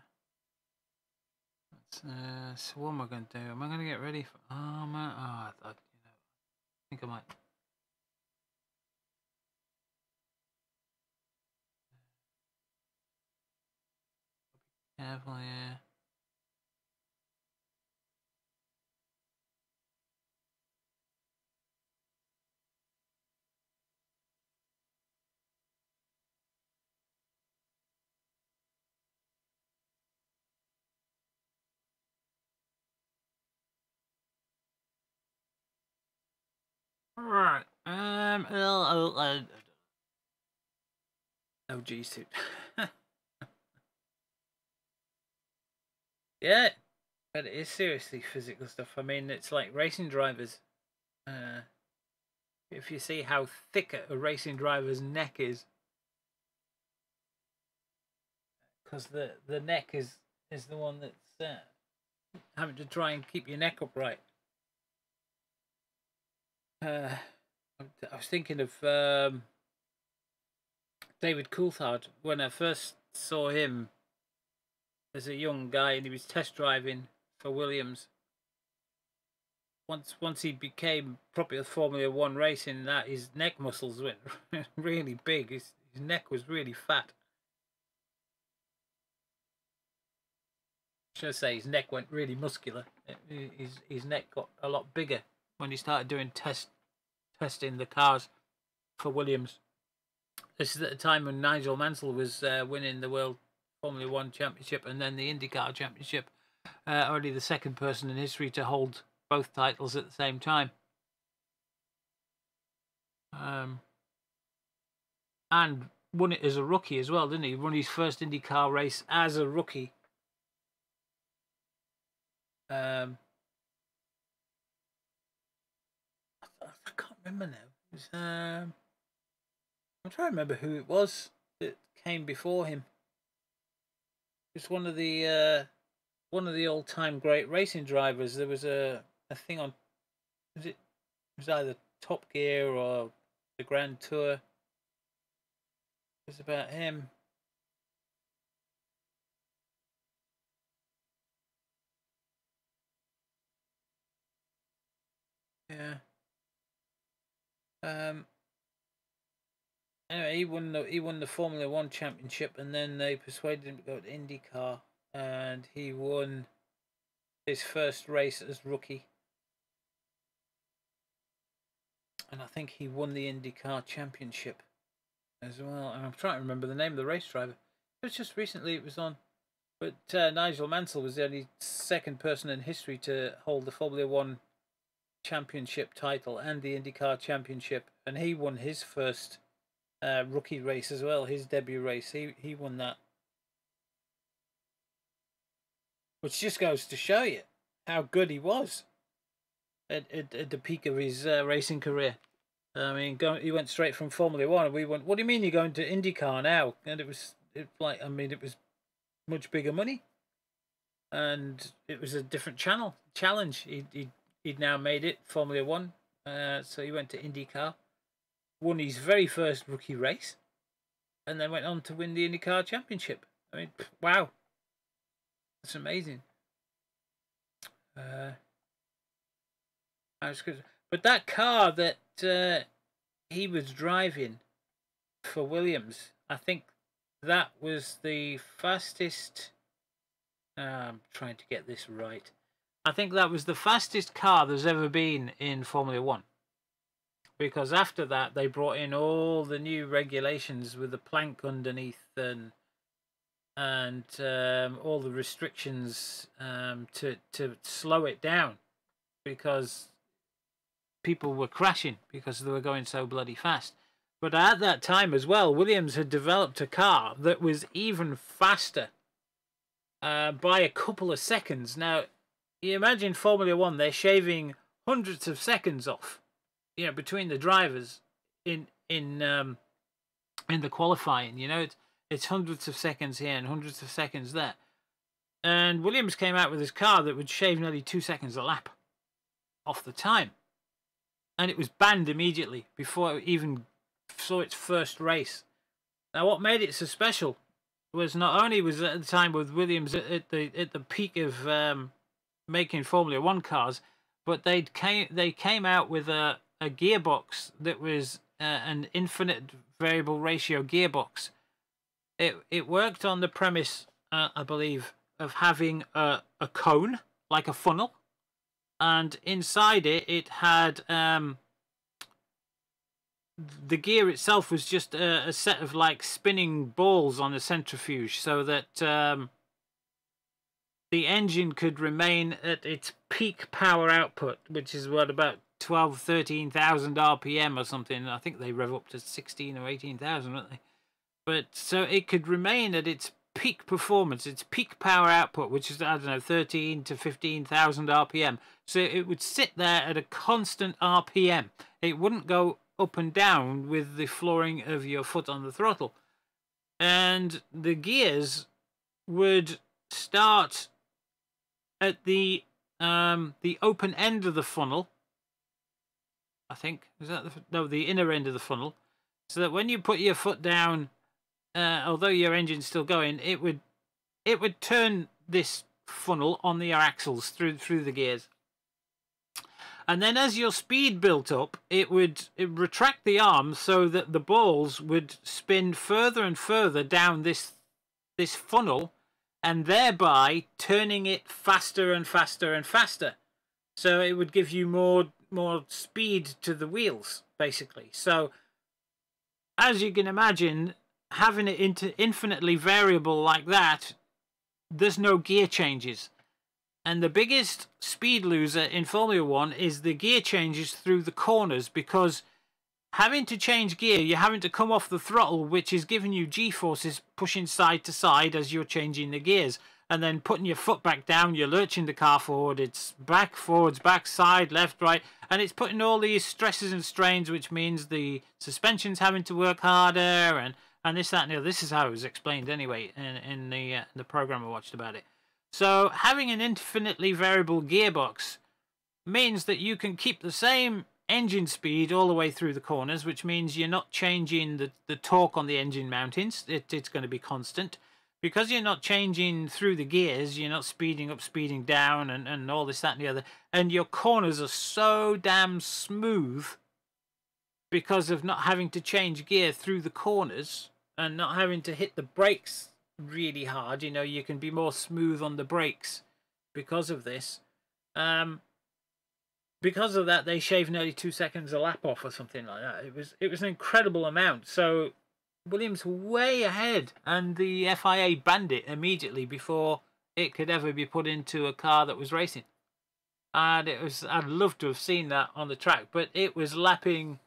So what am I going to do? Am I going to get ready for Arma? Oh, I think I might. Careful, yeah. Right. G suit. Yeah, but it is seriously physical stuff. I mean, it's like racing drivers. If you see how thick a racing driver's neck is, because the neck is the one that's having to try and keep your neck upright. I was thinking of David Coulthard when I first saw him as a young guy, and he was test driving for Williams. Once he became proper Formula One racing, that his neck muscles went really big. His neck was really fat. Should I say his neck went really muscular? His neck got a lot bigger when he started doing testing the cars for Williams. This is at the time when Nigel Mansell was winning the World Formula One Championship and then the IndyCar Championship. Already the second person in history to hold both titles at the same time. And won it as a rookie as well, didn't he? He won his first IndyCar race as a rookie. I can't remember now. It was, I'm trying to remember who it was that came before him. It's one of the all-time great racing drivers. There was a thing on. It was either Top Gear or the Grand Tour. It was about him. Yeah. Anyway, he won the Formula One Championship, and then they persuaded him to go to IndyCar, and he won his first race as rookie. And I think he won the IndyCar Championship as well. And I'm trying to remember the name of the race driver. It was just recently it was on. But Nigel Mansell was the only second person in history to hold the Formula One Championship title and the IndyCar Championship. And he won his first rookie race as well, his debut race. He won that. Which just goes to show you how good he was at the peak of his racing career. I mean, he went straight from Formula One, and we went, what do you mean you're going to IndyCar now? And it was it was much bigger money. And it was a different challenge. He'd now made it, Formula One. So he went to IndyCar, won his very first rookie race, and then went on to win the IndyCar Championship. I mean, wow. That's amazing. But that car that he was driving for Williams, I think that was the fastest. I'm trying to get this right. I think that was the fastest car there's ever been in Formula One. Because after that, they brought in all the new regulations with the plank underneath and all the restrictions to slow it down, because people were crashing because they were going so bloody fast. But at that time as well, Williams had developed a car that was even faster by a couple of seconds. Now, you imagine Formula One, they're shaving hundreds of seconds off, you know, between the drivers in the qualifying. You know, it's hundreds of seconds here and hundreds of seconds there. And Williams came out with his car that would shave nearly 2 seconds a lap off the time. And it was banned immediately before it even saw its first race. Now, what made it so special was not only was at the time with Williams at the peak of making Formula One cars, but they came out with a gearbox that was an infinite variable ratio gearbox. It worked on the premise, I believe, of having a cone like a funnel, and inside it had the gear itself was just a set of like spinning balls on a centrifuge, so that the engine could remain at its peak power output, which is what, about 13,000 RPM or something. I think they rev up to 16 or 18,000, don't they? But so it could remain at its peak performance, its peak power output, which is, I don't know, 13 to 15,000 RPM. So it would sit there at a constant RPM. It wouldn't go up and down with the flooring of your foot on the throttle. And the gears would start at the open end of the funnel. I think, is that the inner end of the funnel, so that when you put your foot down, although your engine's still going, it would turn this funnel on the axles through the gears. And then as your speed built up, it would retract the arms so that the balls would spin further and further down this funnel, and thereby turning it faster and faster and faster. So it would give you more speed to the wheels, basically. So as you can imagine, having it infinitely variable like that, there's no gear changes. And the biggest speed loser in Formula One is the gear changes through the corners, because having to change gear, you're having to come off the throttle, which is giving you G-forces pushing side to side as you're changing the gears. And then putting your foot back down, you're lurching the car forward. It's back, forwards, back, side, left, right. And it's putting all these stresses and strains, which means the suspension's having to work harder and this, that, and the other. This is how it was explained anyway in the program I watched about it. So having an infinitely variable gearbox means that you can keep the same engine speed all the way through the corners, which means you're not changing the torque on the engine mountings. It's going to be constant. Because you're not changing through the gears, you're not speeding up, speeding down, and all this, that, and the other. And your corners are so damn smooth because of not having to change gear through the corners and not having to hit the brakes really hard. You know, you can be more smooth on the brakes because of this. Because of that, they shave nearly 2 seconds a lap off or something like that. It was an incredible amount. So Williams way ahead, and the FIA banned it immediately before it could ever be put into a car that was racing. And I'd love to have seen that on the track, but it was lapping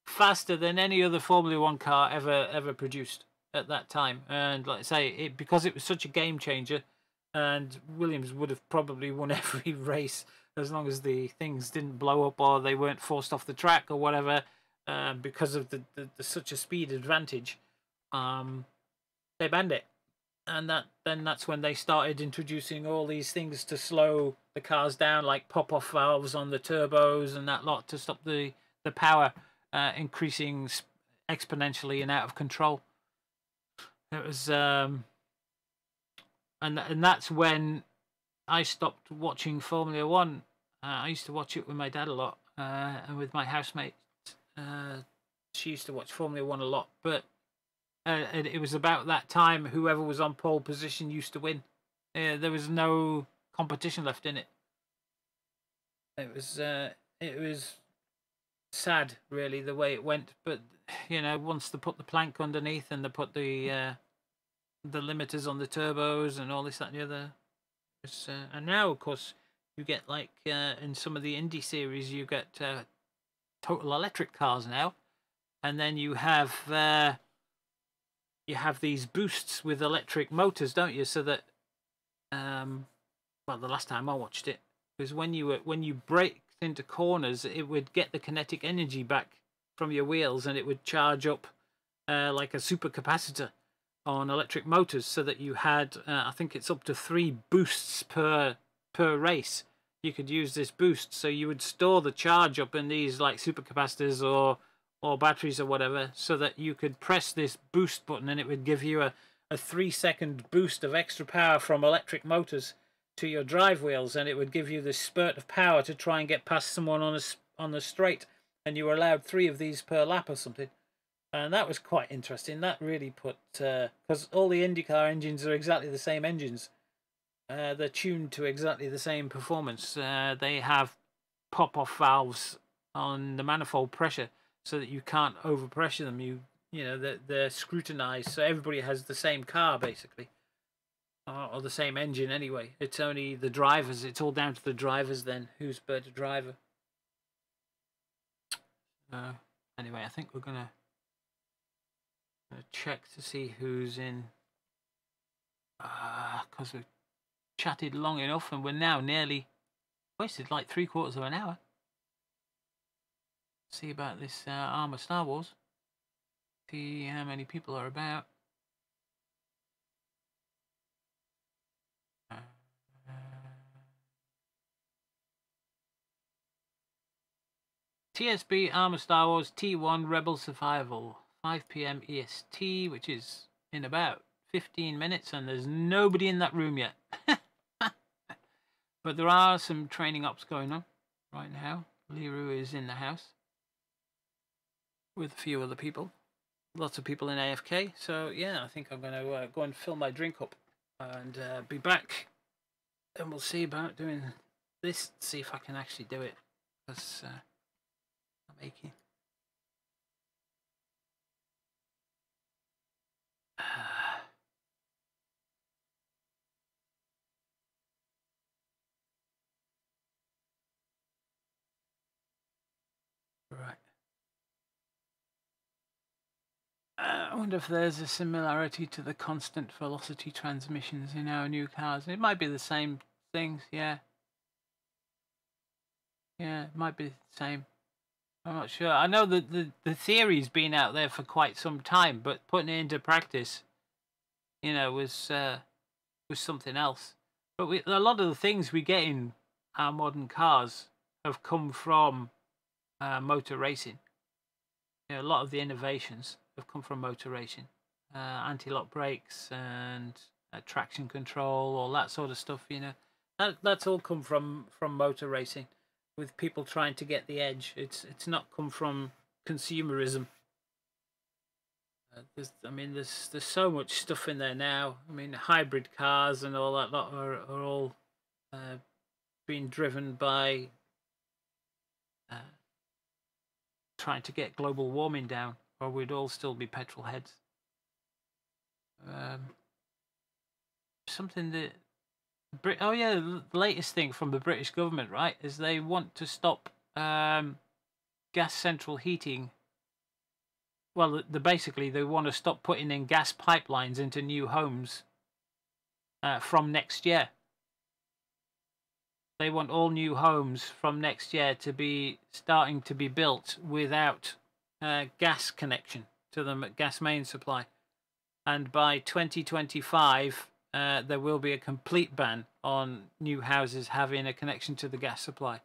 faster than any other Formula One car ever produced at that time. And like I say, because it was such a game changer, and Williams would have probably won every race as long as the things didn't blow up or they weren't forced off the track or whatever, because of the such a speed advantage. They banned it, and that's when they started introducing all these things to slow the cars down, like pop-off valves on the turbos and that lot, to stop the power increasing exponentially and out of control. It was and that's when I stopped watching Formula One. I used to watch it with my dad a lot, and with my housemate. She used to watch Formula One a lot, but and it was about that time whoever was on pole position used to win. There was no competition left in it. It was sad, really, the way it went. But you know, once they put the plank underneath and they put the limiters on the turbos and all this, that, and the other, and now, of course, you get like in some of the Indy series, you get total electric cars now, and then you have these boosts with electric motors, don't you? So that well, the last time I watched it was when you brake into corners, it would get the kinetic energy back from your wheels, and it would charge up like a supercapacitor on electric motors, so that you had I think it's up to 3 boosts per race. You could use this boost, so you would store the charge up in these like supercapacitors or batteries or whatever, so that you could press this boost button and it would give you a 3-second boost of extra power from electric motors to your drive wheels, and it would give you this spurt of power to try and get past someone on the straight, and you were allowed 3 of these per lap or something. And that was quite interesting. That really put, because all the IndyCar engines are exactly the same engines. They're tuned to exactly the same performance. They have pop-off valves on the manifold pressure, so that you can't overpressure them. You know they're scrutinized, so everybody has the same car basically, or the same engine anyway. It's only the drivers. It's all down to the drivers then, who's better driver. Anyway, I think we're gonna check to see who's in, because we've chatted long enough and we're now nearly wasted like 3/4 of an hour. See about this Arma Star Wars. See how many people are about. TSB Arma Star Wars T1 Rebel Survival, 5 PM EST, which is in about 15 minutes, and there's nobody in that room yet. But there are some training ops going on right now. Liru is in the house with a few other people. Lots of people in AFK. So yeah, I think I'm going to go and fill my drink up and be back. And we'll see about doing this, see if I can actually do it. Because I'm aching. Right. I wonder if there's a similarity to the constant velocity transmissions in our new cars. It might be the same things, yeah. Yeah, it might be the same. I'm not sure. I know that the theory's been out there for quite some time, but putting it into practice, you know, was something else. But a lot of the things we get in our modern cars have come from motor racing. You know, a lot of the innovations have come from motor racing. Anti-lock brakes and traction control, all that sort of stuff, you know. That's all come from motor racing, with people trying to get the edge. It's not come from consumerism. There's so much stuff in there now. I mean, hybrid cars and all that lot are all being driven by trying to get global warming down, or we'd all still be petrol heads. Something that the latest thing from the British government, right, is they want to stop gas central heating. Well, basically they want to stop putting in gas pipelines into new homes from next year. They want all new homes from next year to be starting to be built without gas connection to the gas main supply. And by 2025, there will be a complete ban on new houses having a connection to the gas supply,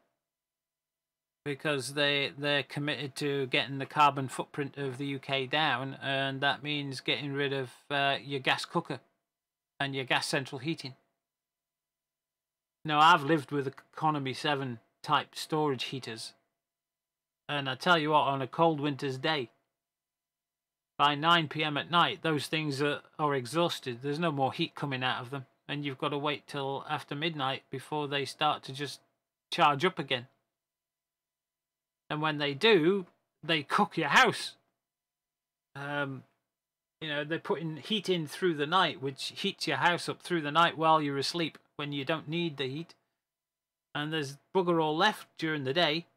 because they're committed to getting the carbon footprint of the UK down, and that means getting rid of your gas cooker and your gas central heating. Now, I've lived with Economy 7 type storage heaters, and I tell you what, on a cold winter's day, by 9 p.m. at night, those things are exhausted. There's no more heat coming out of them, and you've got to wait till after midnight before they start to just charge up again. And when they do, they cook your house. You know, they're putting heat in through the night, which heats your house up through the night while you're asleep when you don't need the heat. And there's bugger all left during the day.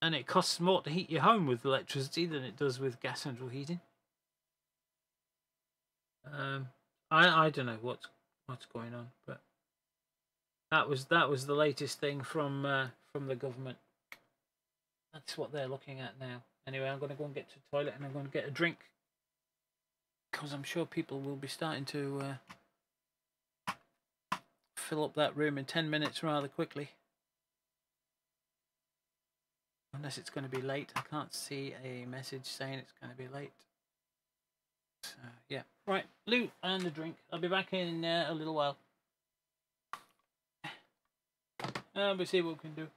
And it costs more to heat your home with electricity than it does with gas central heating. I don't know what's going on, but that was the latest thing from the government. That's what they're looking at now. Anyway, I'm going to go and get to the toilet and I'm going to get a drink, because I'm sure people will be starting to fill up that room in 10 minutes rather quickly. Unless it's going to be late. I can't see a message saying it's going to be late. So, yeah. Right, loot and a drink. I'll be back in a little while. We'll see what we can do.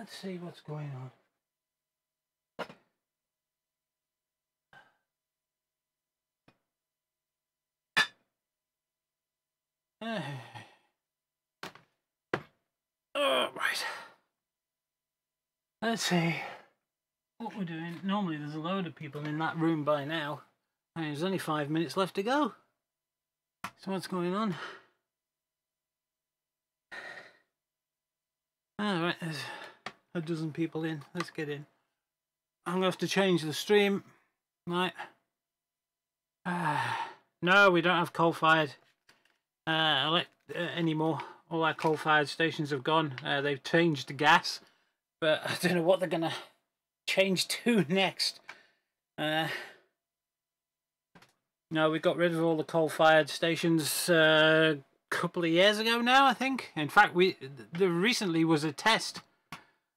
Let's see what's going on. Oh, right. Let's see what we're doing. Normally there's a load of people in that room by now. And there's only 5 minutes left to go. So what's going on? Alright, there's a dozen people in. Let's get in. I'm going to have to change the stream. Right. No, we don't have coal-fired anymore. All our coal-fired stations have gone. They've changed to gas. But I don't know what they're going to change to next. No, we got rid of all the coal-fired stations a couple of years ago now, I think. In fact, there recently was a test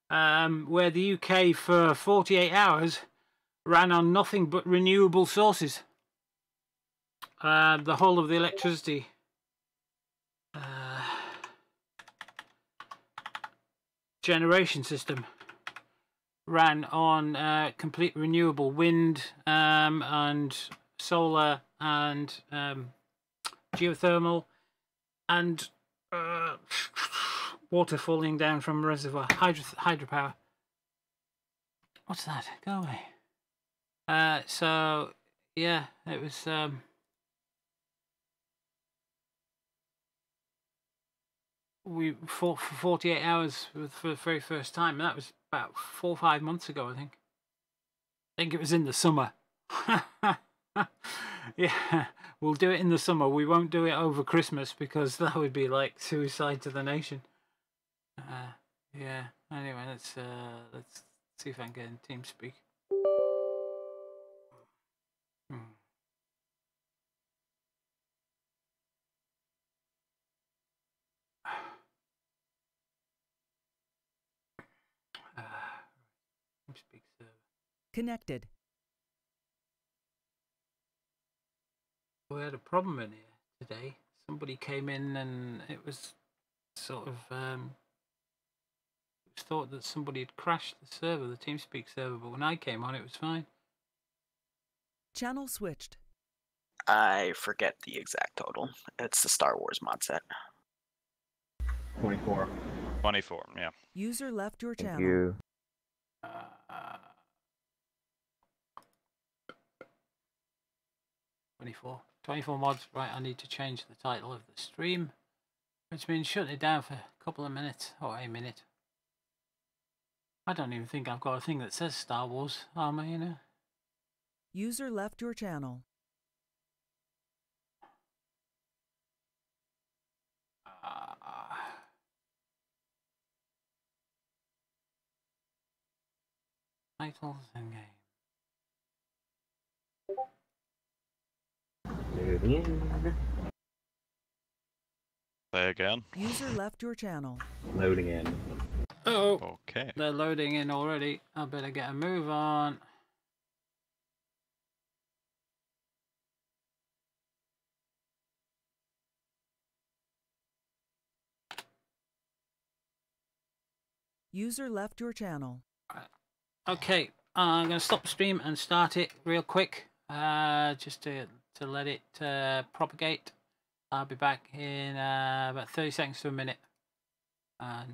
where the UK for 48 hours ran on nothing but renewable sources. The whole of the electricity generation system ran on complete renewable wind and solar and geothermal and water falling down from a reservoir, hydropower. What's that? Go away. So yeah, it was we fought for 48 hours for the very first time, and that was about 4 or 5 months ago, I think. I think it was in the summer. Yeah, we'll do it in the summer. We won't do it over Christmas because that would be like suicide to the nation. Yeah. Anyway, let's see if I can get in TeamSpeak. TeamSpeak server. Connected. We had a problem in here today. Somebody came in and it was sort of it was thought that somebody had crashed the server, the TeamSpeak server, but when I came on it was fine. Channel switched. I forget the exact total. It's the Star Wars mod set. 24. 24, yeah. User left your channel. Thank you. 24 mods. Right, I need to change the title of the stream. It's been shutting it down for a couple of minutes, or a minute. I don't even think I've got a thing that says Star Wars Arma, you know. User left your channel. Titles and game. Say again. User left your channel. Loading in. Oh, okay. They're loading in already. I better get a move on. User left your channel. Okay, I'm going to stop the stream and start it real quick, just to let it propagate. I'll be back in about 30 seconds to a minute. And